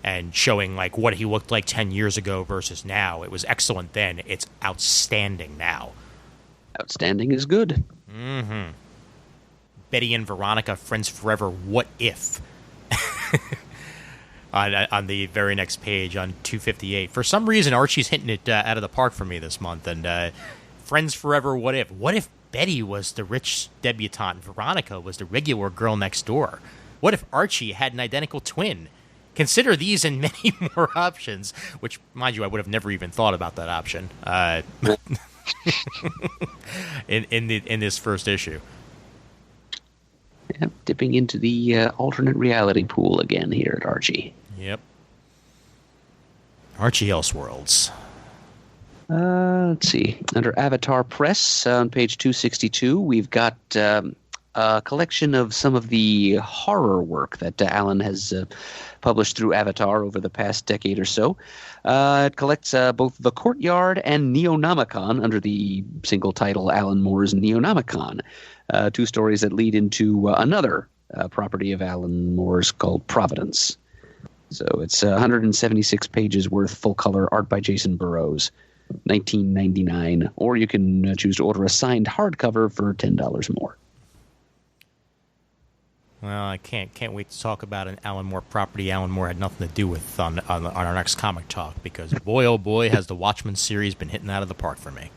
and showing like what he looked like 10 years ago versus now. It was excellent then. It's outstanding now. Outstanding is good. Mm-hmm. Betty and Veronica, Friends Forever, What If? on the very next page on 258. For some reason, Archie's hitting it out of the park for me this month. And Friends Forever, What If? What if Betty was the rich debutante and Veronica was the regular girl next door? What if Archie had an identical twin? Consider these and many more options, which, mind you, I would have never even thought about that option in this first issue. Yep, dipping into the alternate reality pool again here at Archie. Yep. Archie Elseworlds. Let's see. Under Avatar Press on page 262, we've got a collection of some of the horror work that Alan has published through Avatar over the past decade or so. It collects both The Courtyard and Neonomicon under the single title Alan Moore's Neonomicon. 2 stories that lead into another property of Alan Moore's called Providence. So it's 176 pages worth, full color art by Jason Burrows, $19.99. Or you can choose to order a signed hardcover for $10 more. Well, I can't wait to talk about an Alan Moore property Alan Moore had nothing to do with on our next comic talk, because boy, oh boy, has the Watchmen series been hitting out of the park for me.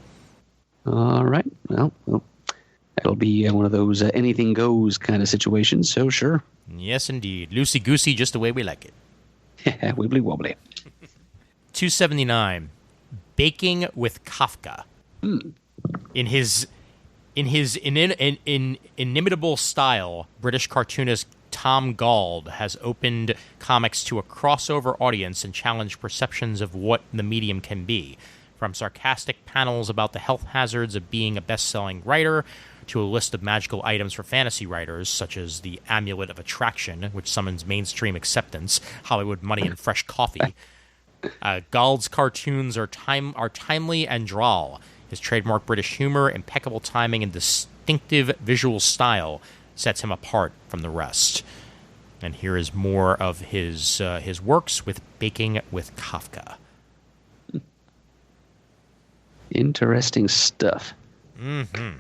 All right. Well that'll be one of those anything goes kind of situations, so sure. Yes, indeed. Loosey-goosey, just the way we like it. Wibbly wobbly. 279, Baking with Kafka. In his inimitable style, British cartoonist Tom Gauld has opened comics to a crossover audience and challenged perceptions of what the medium can be. From sarcastic panels about the health hazards of being a best-selling writer to a list of magical items for fantasy writers, such as the Amulet of Attraction, which summons mainstream acceptance, Hollywood money, and fresh coffee. Gauld's cartoons are timely and droll. His trademark British humor, impeccable timing, and distinctive visual style sets him apart from the rest. And here is more of his works with Baking with Kafka. Interesting stuff. Mm-hmm.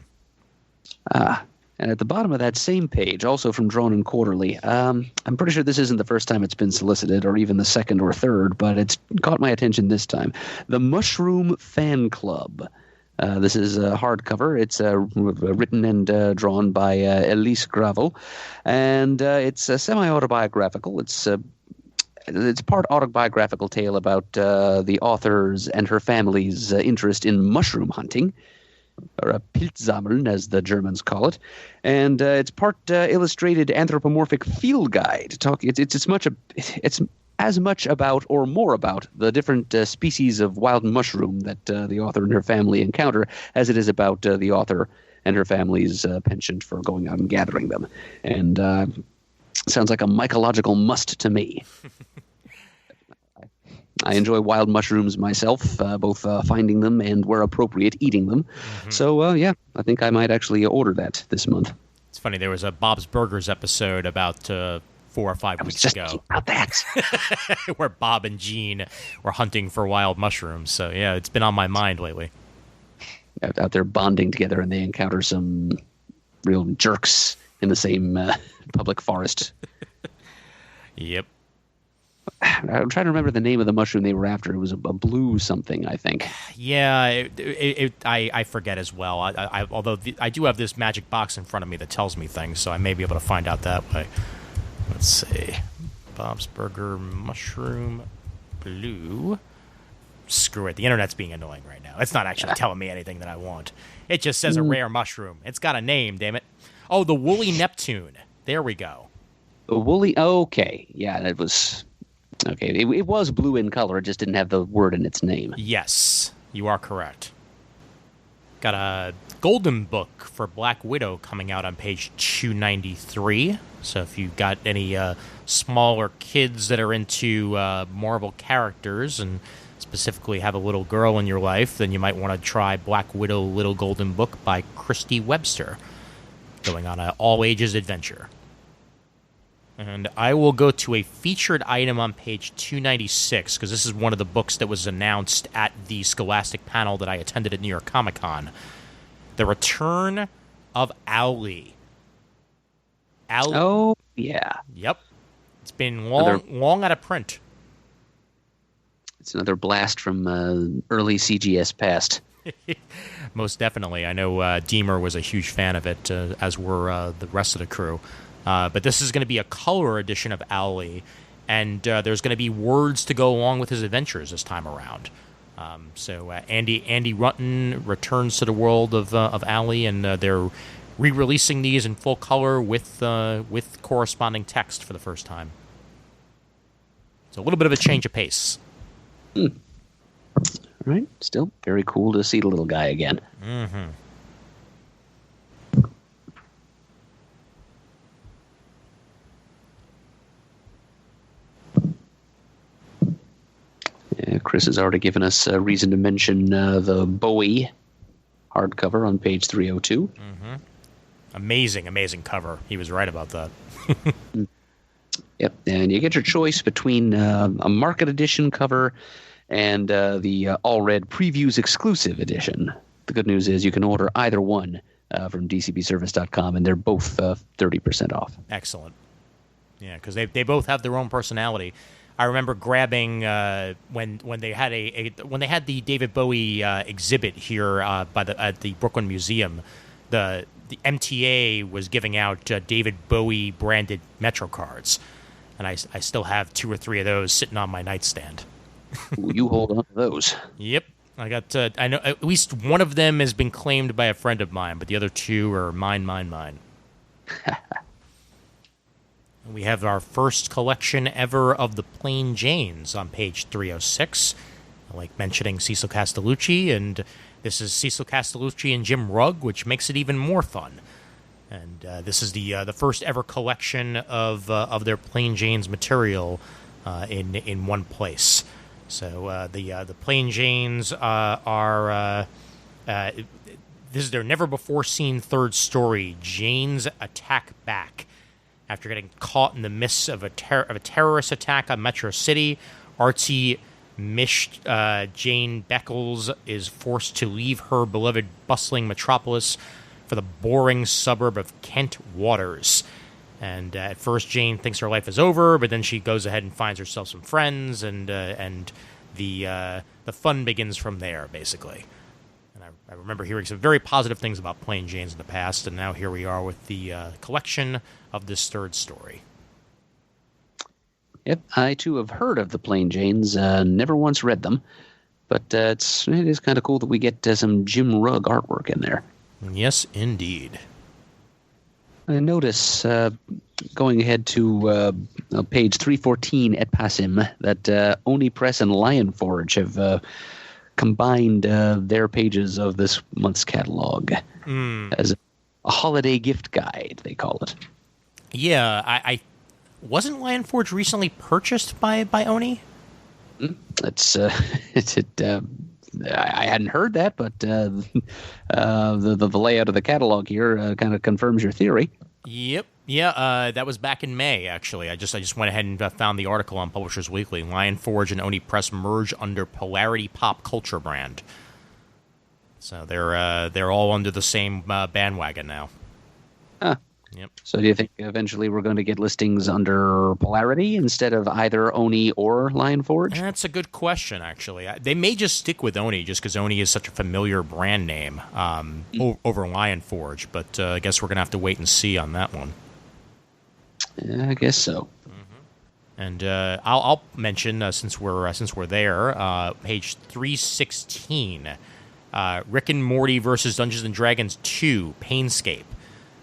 And at the bottom of that same page, also from Drone and Quarterly, I'm pretty sure this isn't the first time it's been solicited, or even the second or third, but it's caught my attention this time. The Mushroom Fan Club. This is a hardcover. It's written and drawn by Elise Gravel, and it's semi-autobiographical. It's part autobiographical tale about the author's and her family's interest in mushroom hunting, or a Pilzsammeln, as the Germans call it, and it's part illustrated anthropomorphic field guide. It's as much about or more about the different species of wild mushroom that the author and her family encounter as it is about the author and her family's penchant for going out and gathering them. And sounds like a mycological must to me. I enjoy wild mushrooms myself, both finding them and, where appropriate, eating them. Mm-hmm. So, yeah, I think I might actually order that this month. It's funny. There was a Bob's Burgers episode about 4 or 5 I was weeks just ago thinking about that. where Bob and Gene were hunting for wild mushrooms. So, yeah, it's been on my mind lately. Out there bonding together, and they encounter some real jerks in the same public forest. Yep. I'm trying to remember the name of the mushroom they were after. It was a blue something, I think. Yeah, I forget as well. Although I do have this magic box in front of me that tells me things, so I may be able to find out that way. Let's see. Bob's Burger mushroom blue. Screw it. The internet's being annoying right now. It's not actually telling me anything that I want. It just says a rare mushroom. It's got a name, damn it. Oh, the woolly Neptune. There we go. The woolly. Okay, yeah, that was. Okay, it was blue in color. It just didn't have the word in its name. Yes, you are correct. Got a golden book for Black Widow coming out on page 293. So if you've got any smaller kids that are into Marvel characters and specifically have a little girl in your life, then you might want to try Black Widow Little Golden Book by Christy Webster, going on an all-ages adventure. And I will go to a featured item on page 296, because this is one of the books that was announced at the Scholastic panel that I attended at New York Comic Con. The Return of Owly. Oh, yeah. Yep. It's been long out of print. It's another blast from early CGS past. Most definitely. I know Deemer was a huge fan of it, as were the rest of the crew. But this is going to be a color edition of Owly, and there's going to be words to go along with his adventures this time around. So Andy Rutten returns to the world of Owly, and they're re-releasing these in full color with corresponding text for the first time. So a little bit of a change of pace. All right. Still very cool to see the little guy again. Mm-hmm. Yeah, Chris has already given us a reason to mention the Bowie hardcover on page 302. Mm-hmm. Amazing cover. He was right about that. Yep, and you get your choice between a market edition cover and the all-red previews exclusive edition. The good news is you can order either one from dcbservice.com, and they're both 30% off. Excellent. Yeah, because they both have their own personality. I remember grabbing when they had when they had the David Bowie exhibit here at the Brooklyn Museum. The MTA was giving out David Bowie branded Metro cards, and I still have 2 or 3 of those sitting on my nightstand. Ooh, you hold on to those. Yep, I got. I know at least one of them has been claimed by a friend of mine, but the other 2 are mine. We have our first collection ever of the Plain Janes on page 306. I like mentioning Cecil Castellucci, and this is Cecil Castellucci and Jim Rugg, which makes it even more fun. And this is the first ever collection of their Plain Janes material in one place. So the Plain Janes are this is their never before seen third story. Janes attack back. After getting caught in the midst of a terrorist attack on Metro City, artsy Jane Beckles is forced to leave her beloved bustling metropolis for the boring suburb of Kent Waters. And at first, Jane thinks her life is over, but then she goes ahead and finds herself some friends, and the fun begins from there, basically. And I remember hearing some very positive things about Plain Janes in the past, and now here we are with the collection of this third story. Yep, I too have heard of the Plain Janes, never once read them, but it is kind of cool that we get some Jim Rugg artwork in there. Yes, indeed. I notice, going ahead to page 314 at Passim, that Oni Press and Lion Forge have combined their pages of this month's catalog as a holiday gift guide, they call it. Yeah, I wasn't Lion Forge recently purchased by Oni? That's I hadn't heard that, but the layout of the catalog here kind of confirms your theory. Yep. Yeah, that was back in May, actually. I just went ahead and found the article on Publishers Weekly. Lion Forge and Oni Press merge under Polarity Pop Culture brand. So they're all under the same bandwagon now. Huh. Yep. So do you think eventually we're going to get listings under Polarity instead of either Oni or Lion Forge? That's a good question, actually. They may just stick with Oni just because Oni is such a familiar brand name over Lion Forge, but I guess we're going to have to wait and see on that one. Yeah, I guess so. And I'll mention since we're there, page 316, Rick and Morty versus Dungeons and Dragons 2: Painscape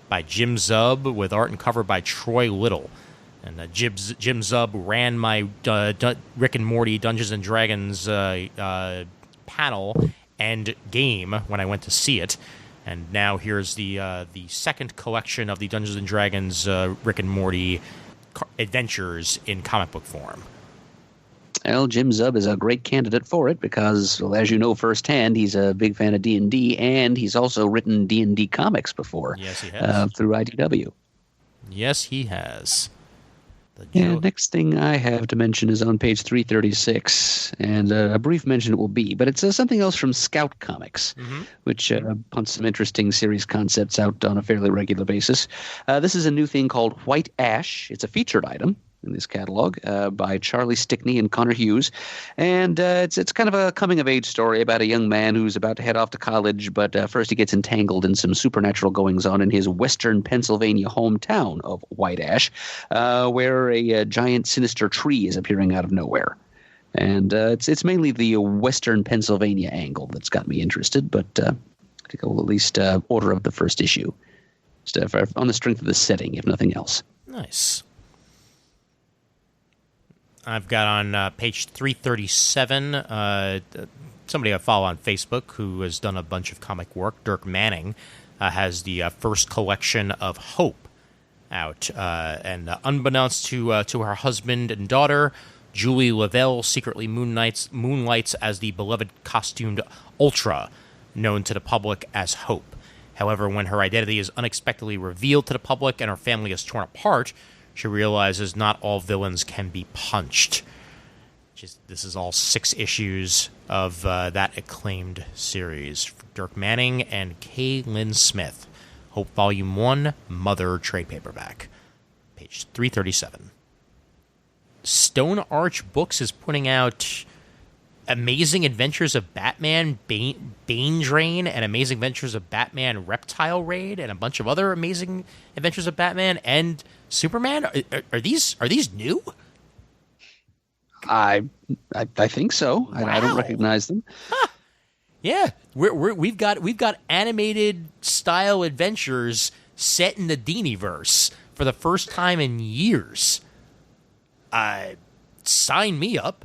by Jim Zub with art and cover by Troy Little. And Jim Zub ran my Rick and Morty Dungeons and Dragons panel and game when I went to see it. And now here's the second collection of the Dungeons and Dragons Rick and Morty adventures in comic book form. Well, Jim Zub is a great candidate for it because, well, as you know firsthand, he's a big fan of D&D, and he's also written D&D comics before. Yes, he has. Through IDW. Yes, he has. Next thing I have to mention is on page 336, and a brief mention it will be, but it's something else from Scout Comics, which punts some interesting series concepts out on a fairly regular basis. This is a new thing called White Ash. It's a featured item in this catalog by Charlie Stickney and Connor Hughes. And it's kind of a coming-of-age story about a young man who's about to head off to college, but first he gets entangled in some supernatural goings-on in his western Pennsylvania hometown of White Ash, where a giant sinister tree is appearing out of nowhere. And it's mainly the western Pennsylvania angle that's got me interested, but I think I will at least order up the first issue, just on the strength of the setting, if nothing else. Nice. I've got on page 337, somebody I follow on Facebook who has done a bunch of comic work, Dirk Manning, has the first collection of Hope out. And unbeknownst to her husband and daughter, Julie Lavelle secretly moonlights as the beloved costumed Ultra, known to the public as Hope. However, when her identity is unexpectedly revealed to the public and her family is torn apart, she realizes not all villains can be punched. This is all 6 issues of that acclaimed series. Dirk Manning and K. Lynn Smith. Hope Volume 1, Mother trade paperback. Page 337. Stone Arch Books is putting out Amazing Adventures of Batman Bane Drain and Amazing Adventures of Batman Reptile Raid and a bunch of other Amazing Adventures of Batman and Superman. Are these new? I think so. Wow. I don't recognize them. Huh. Yeah, we've got animated style adventures set in the Diniverse for the first time in years. Sign me up.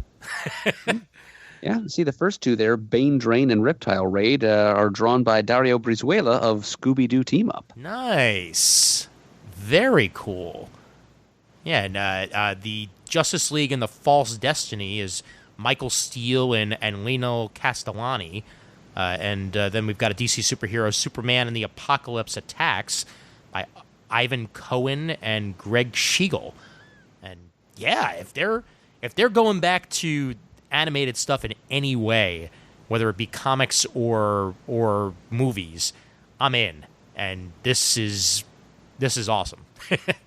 Yeah, see the first 2 there, Bane Drain and Reptile Raid, are drawn by Dario Brizuela of Scooby-Doo Team Up. Nice. Very cool. Yeah, and the Justice League and the False Destiny is Michael Steele and Lino Castellani. And then we've got a DC superhero, Superman and the Apocalypse Attacks by Ivan Cohen and Greg Schiegel. And yeah, if they're going back to animated stuff in any way, whether it be comics or movies, I'm in. And this is awesome.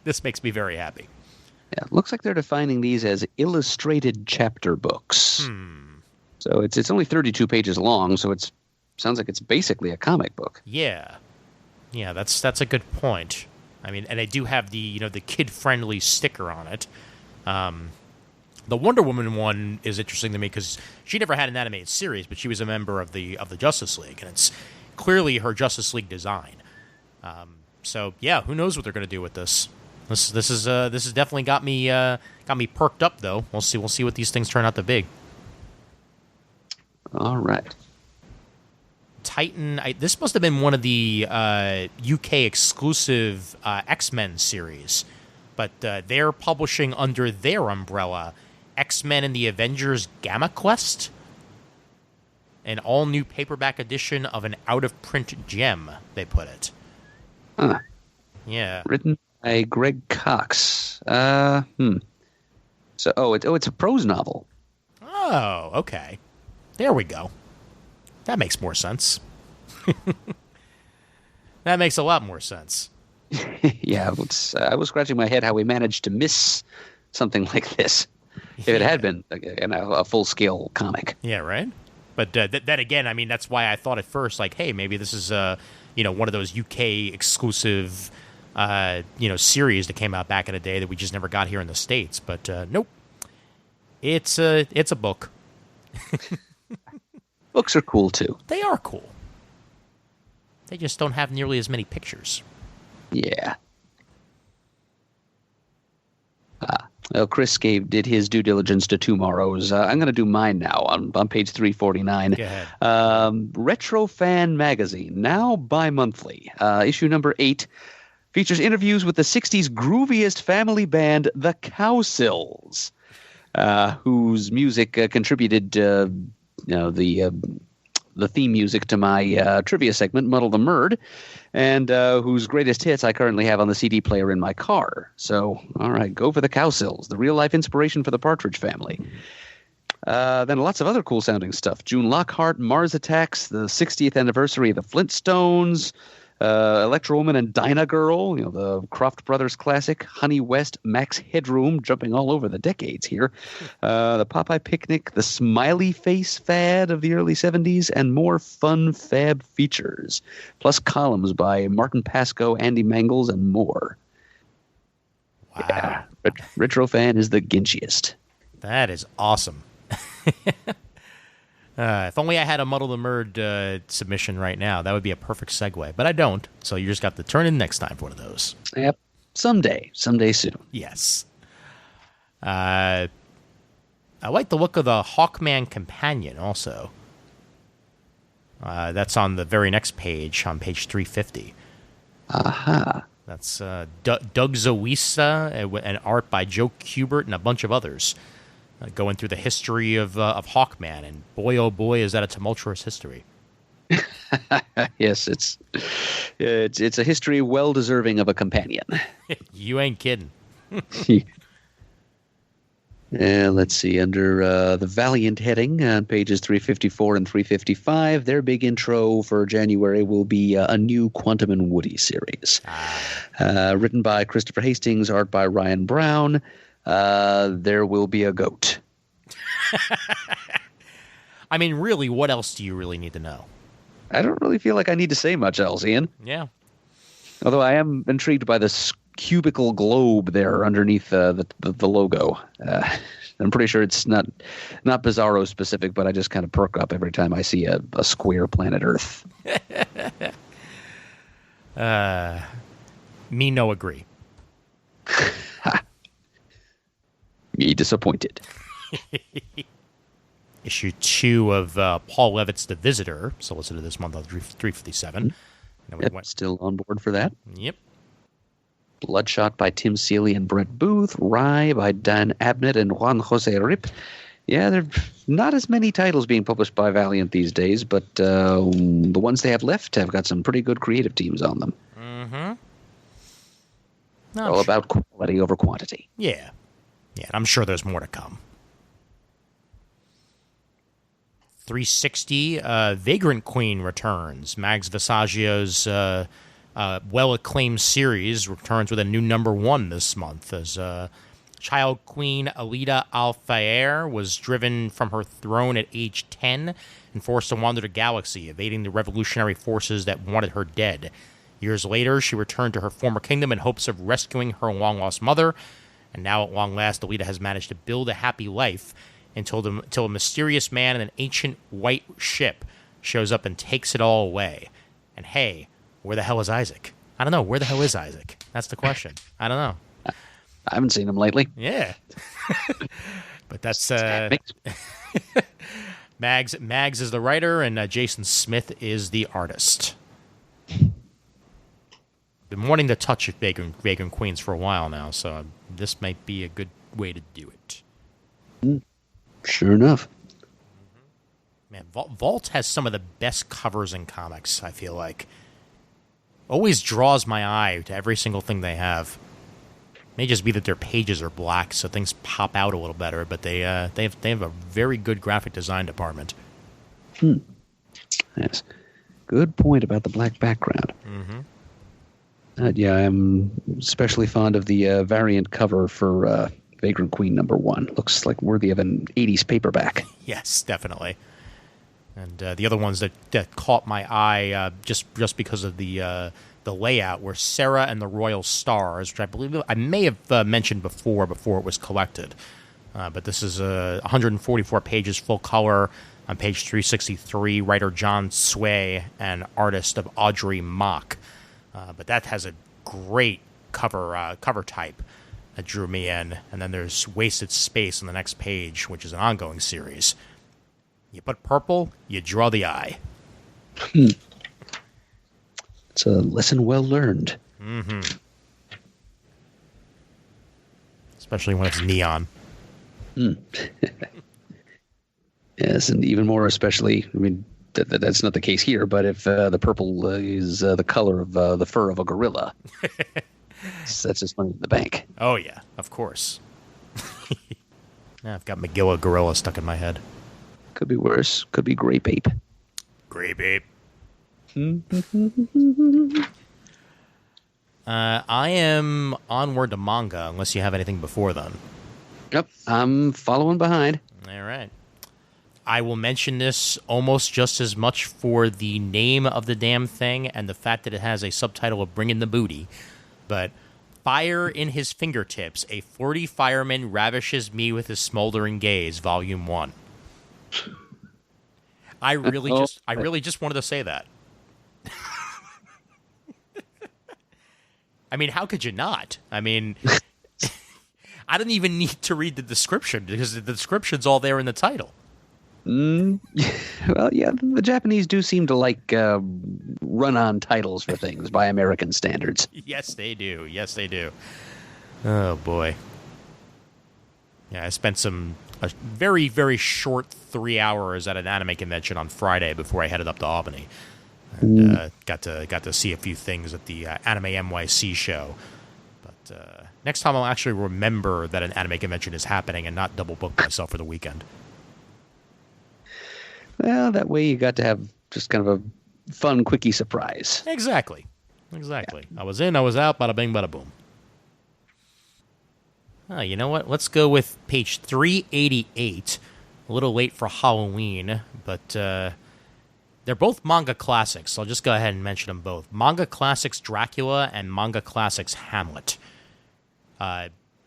This makes me very happy. Yeah, it looks like they're defining these as illustrated chapter books. So it's only 32 pages long, so it sounds like it's basically a comic book. Yeah, that's a good point. I mean, and I do have the kid-friendly sticker on it. The Wonder Woman one is interesting to me because she never had an animated series, but she was a member of the Justice League, and it's clearly her Justice League design. So yeah, who knows what they're going to do with this? This has definitely got me perked up though. We'll see what these things turn out to be. All right. Titan. This must have been one of the UK exclusive X-Men series, but they're publishing under their umbrella X-Men and the Avengers Gamma Quest. An all-new paperback edition of an out-of-print gem, they put it. Huh. Yeah. Written by Greg Cox. So, it's a prose novel. Oh, okay. There we go. That makes more sense. That makes a lot more sense. Yeah, I was scratching my head how we managed to miss something like this. If it had been a full-scale comic. Yeah, right? But that again, I mean, that's why I thought at first, like, hey, maybe this is, one of those UK exclusive, series that came out back in the day that we just never got here in the States. But nope. It's a book. Books are cool, too. They are cool. They just don't have nearly as many pictures. Yeah. Well, Chris did his due diligence to tomorrow's. I'm going to do mine now on page 349. Go ahead. Retro Fan Magazine, now bi-monthly. Issue number 8 features interviews with the 60s grooviest family band, the Cowsills, whose music contributed the theme music to my trivia segment, Muddle the Murd, and whose greatest hits I currently have on the CD player in my car. So, all right, go for the Cowsills, the real-life inspiration for the Partridge Family. Then lots of other cool-sounding stuff. June Lockhart, Mars Attacks, the 60th anniversary of the Flintstones, Electro Woman and Dyna Girl, the Croft Brothers classic, Honey West, Max Headroom, jumping all over the decades here, the Popeye Picnic, the Smiley Face fad of the early 70s, and more fun fab features, plus columns by Martin Pascoe, Andy Mangles, and more. Wow. Yeah, Retro Fan is the ginchiest. That is awesome. If only I had a Muddle the Murd submission right now, that would be a perfect segue. But I don't, so you just got to turn in next time for one of those. Yep. Someday soon. Yes. I like the look of the Hawkman Companion also. That's on the very next page, on page 350. Aha. That's Doug Zawisa and art by Joe Kubert and a bunch of others. Going through the history of Hawkman, and boy, oh boy, is that a tumultuous history. Yes, it's a history well deserving of a companion. You ain't kidding. Let's see, under the Valiant heading on pages 354 and 355, their big intro for January will be a new Quantum and Woody series. Written by Christopher Hastings, art by Ryan Brown. There will be a goat. I mean, really, what else do you really need to know? I don't really feel like I need to say much else, Ian. Yeah. Although I am intrigued by this cubical globe there underneath the logo. I'm pretty sure it's not Bizarro specific, but I just kind of perk up every time I see a square planet Earth. Me no agree. Me disappointed. Issue 2 of Paul Levitt's The Visitor, solicited this month on 357. Yep, still on board for that. Yep. Bloodshot by Tim Seeley and Brett Booth. Rye by Dan Abnett and Juan Jose Rip. Yeah, there are not as many titles being published by Valiant these days, but the ones they have left have got some pretty good creative teams on them. Mm-hmm. All about quality over quantity. Yeah. Yeah, and I'm sure there's more to come. 360, Vagrant Queen returns. Mags Visaggio's well-acclaimed series returns with a new #1 this month, as child queen Alida Alfaer was driven from her throne at age 10 and forced to wander the galaxy, evading the revolutionary forces that wanted her dead. Years later, she returned to her former kingdom in hopes of rescuing her long-lost mother, and now at long last, Alida has managed to build a happy life until a mysterious man in an ancient white ship shows up and takes it all away. And hey, where the hell is Isaac? I don't know. Where the hell is Isaac? That's the question. I don't know. I haven't seen him lately. Yeah. But that's Mags is the writer, and Jason Smith is the artist. Been wanting to touch Vagrant Queens for a while now, so this might be a good way to do it. Sure enough. Man, Vault has some of the best covers in comics, I feel like. Always draws my eye to every single thing they have. May just be that their pages are black, so things pop out a little better, but they have a very good graphic design department. Yes. Good point about the black background. Yeah, I'm especially fond of the variant cover for Vagrant Queen #1. Looks like worthy of an 80s paperback. Yes, definitely. And the other ones that caught my eye just because of the layout were Sarah and the Royal Stars, which I believe I may have mentioned before it was collected. But this is 144 pages full color on page 363. Writer John Sway and artist of Audrey Mock. But that has a great cover type that drew me in. And then there's Wasted Space on the next page, which is an ongoing series. You put purple, you draw the eye. It's a lesson well learned. Especially when it's neon. Yes, and even more especially, I mean, that's not the case here, but if the purple is the color of the fur of a gorilla, that's just money in the bank. Oh, yeah, of course. Yeah, I've got Magilla Gorilla stuck in my head. Could be worse. Could be grape ape. Grape ape. I am onward to manga, unless you have anything before then. Yep, I'm following behind. All right. I will mention this almost just as much for the name of the damn thing and the fact that it has a subtitle of Bringin' the Booty, but Fire in His Fingertips, a flirty fireman ravishes me with his smoldering gaze, Volume 1. I really just wanted to say that. I mean, how could you not? I mean, I don't even need to read the description because the description's all there in the title. Well, yeah, the Japanese do seem to like run-on titles for things by American standards. Yes, they do. Yes, they do. Oh, boy. Yeah, I spent a very, very short 3 hours at an anime convention on Friday before I headed up to Albany. And got to see a few things at the Anime NYC show. But next time I'll actually remember that an anime convention is happening and not double book myself for the weekend. Well, that way you got to have just kind of a fun, quickie surprise. Exactly. Yeah. I was in, I was out, bada bing, bada boom. Oh, you know what? Let's go with page 388. A little late for Halloween, but they're both manga classics, so I'll just go ahead and mention them both. Manga Classics Dracula and Manga Classics Hamlet.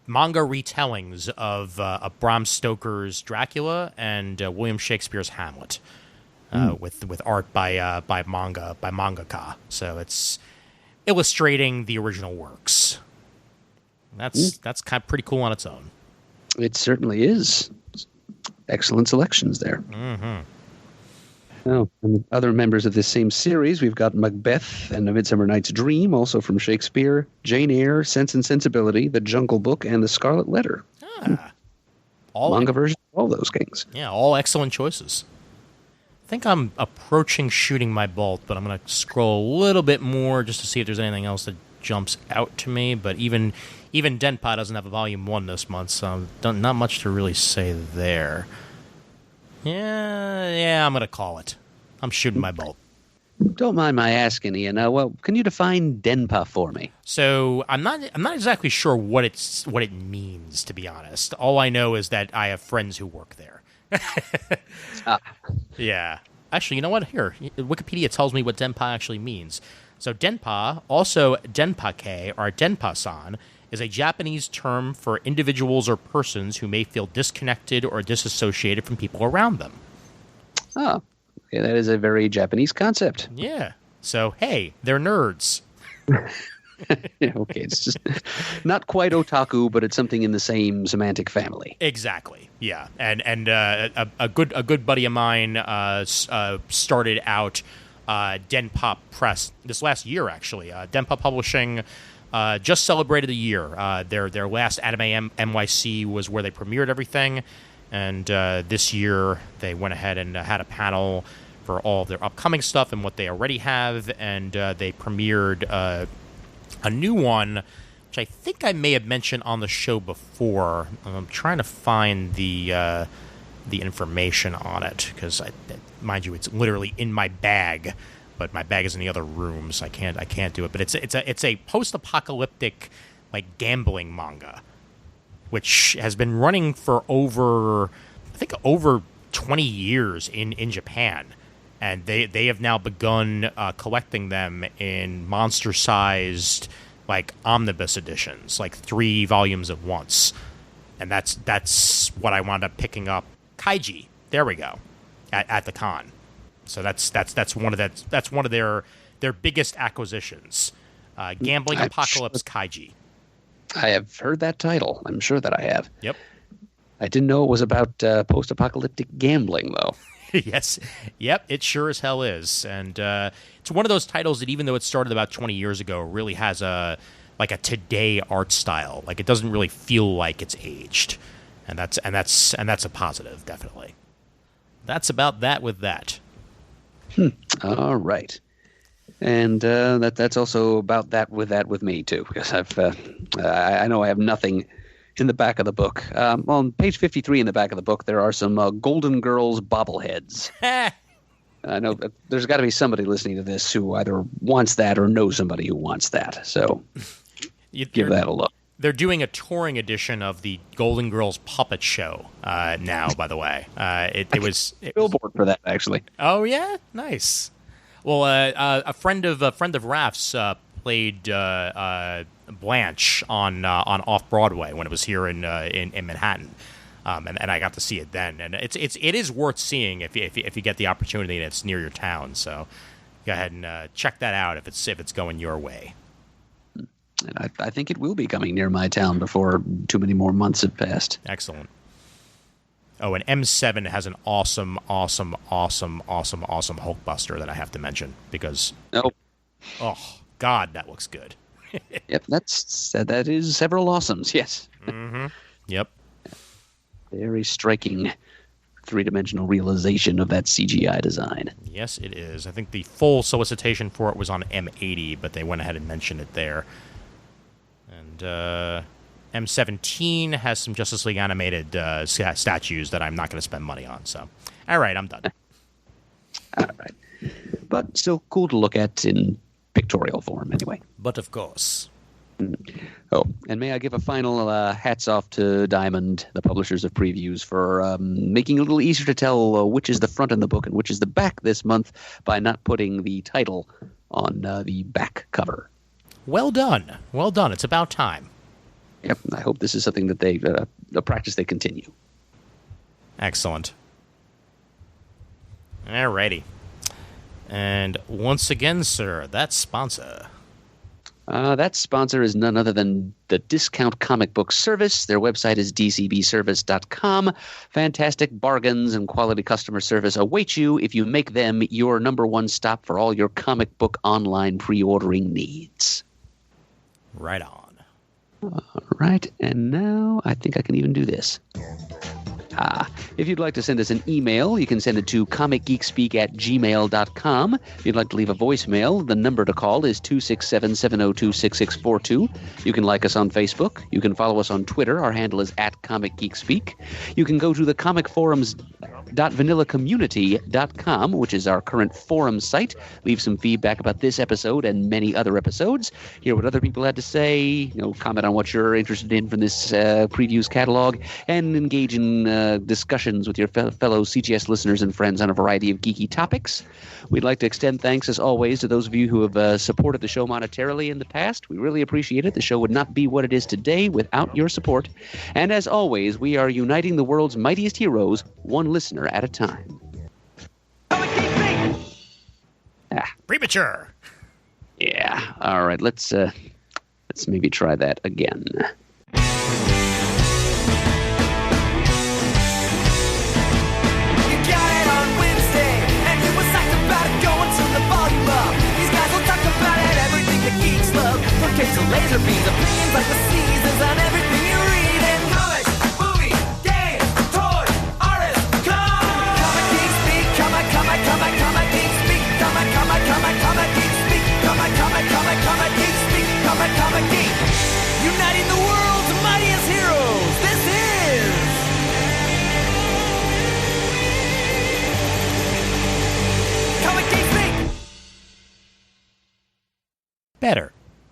Manga retellings of Bram Stoker's Dracula and William Shakespeare's Hamlet, with art by mangaka. So it's illustrating the original works. That's kind of pretty cool on its own. It certainly is. Excellent selections there. Oh, and the other members of this same series, we've got Macbeth and A Midsummer Night's Dream, also from Shakespeare, Jane Eyre, Sense and Sensibility, The Jungle Book, and The Scarlet Letter. All manga versions of all those kings. Yeah, all excellent choices. I think I'm approaching shooting my bolt, but I'm going to scroll a little bit more just to see if there's anything else that jumps out to me. But even Denpa doesn't have a volume 1 this month, so not much to really say there. Yeah, I'm going to call it. I'm shooting my bolt. Don't mind my asking, Ian. Well, can you define Denpa for me? So I'm not exactly sure what it means, to be honest. All I know is that I have friends who work there. Yeah. Actually, you know what? Here, Wikipedia tells me what Denpa actually means. So Denpa, also Denpake or Denpa-san, is a Japanese term for individuals or persons who may feel disconnected or disassociated from people around them. Oh, okay, that is a very Japanese concept. Yeah. So, hey, they're nerds. Yeah, okay, it's just not quite otaku, but it's something in the same semantic family. Exactly. Yeah, and a good buddy of mine started out Denpa Press this last year. Actually, Denpa Publishing just celebrated a year. Their last Anime NYC was where they premiered everything, And this year, they went ahead and had a panel for all of their upcoming stuff and what they already have, and they premiered a new one, which I think I may have mentioned on the show before. I'm trying to find the information on it, because, mind you, it's literally in my bag, but my bag is in the other room, so I can't do it. But it's a post-apocalyptic, like, gambling manga, which has been running for over 20 years in Japan. And they have now begun collecting them in monster-sized, like, omnibus editions, like 3 volumes at once. And that's what I wound up picking up. Kaiji, there we go, at the con. So that's one of their biggest acquisitions. Gambling Apocalypse Kaiji. I have heard that title. I'm sure that I have. Yep. I didn't know it was about post-apocalyptic gambling, though. Yes. Yep, it sure as hell is. And it's one of those titles that, even though it started about 20 years ago, really has a today art style. Like, it doesn't really feel like it's aged. And that's a positive, definitely. That's about that with that. All right. And that's also about that with me, too, because I know I have nothing in the back of the book. On page 53 in the back of the book, there are some Golden Girls bobbleheads. I know that there's got to be somebody listening to this who either wants that or knows somebody who wants that. So give that a look. They're doing a touring edition of the Golden Girls puppet show now, by the way. It was billboard for that, actually. Oh, yeah? Nice. Well, a friend of Raph's played Blanche on Off Broadway when it was here in Manhattan, and I got to see it then, and it is worth seeing if you get the opportunity and it's near your town. So go ahead and check that out if it's going your way. And I think it will be coming near my town before too many more months have passed. Excellent. Oh, and M7 has an awesome Hulkbuster that I have to mention because oh God, that looks good. Yep, that is several awesomes. Yes. Mm-hmm. Yep. Very striking three-dimensional realization of that CGI design. Yes, it is. I think the full solicitation for it was on M80, but they went ahead and mentioned it there. And M17 has some Justice League animated statues that I'm not going to spend money on. So, all right, I'm done. All right. But still cool to look at in pictorial form, anyway. But of course. Oh, and may I give a final hats off to Diamond, the publishers of previews, for making it a little easier to tell which is the front in the book and which is the back this month by not putting the title on the back cover. Well done. Well done. It's about time. Yep, I hope this is something that a practice they continue. Excellent. Alrighty. And once again, sir, that sponsor. That sponsor is none other than the Discount Comic Book Service. Their website is dcbservice.com. Fantastic bargains and quality customer service await you if you make them your number one stop for all your comic book online pre-ordering needs. Right on. All right, and now I think I can even do this. If you'd like to send us an email, you can send it to comicgeekspeak@gmail.com. If you'd like to leave a voicemail, the number to call is 267-702-6642. You can like us on Facebook. You can follow us on Twitter. Our handle is @comicgeekspeak. You can go to the comicforums.vanillacommunity.com, which is our current forum site. Leave some feedback about this episode and many other episodes. Hear what other people had to say. Comment on what you're interested in from this previews catalog, and engage in discussions with your fellow CGS listeners and friends on a variety of geeky topics. We'd like to extend thanks, as always, to those of you who have supported the show monetarily in the past. We really appreciate it. The show would not be what it is today without your support. And as always, we are uniting the world's mightiest heroes, one listener at a time. Premature. Yeah. All right. Let's maybe try that again.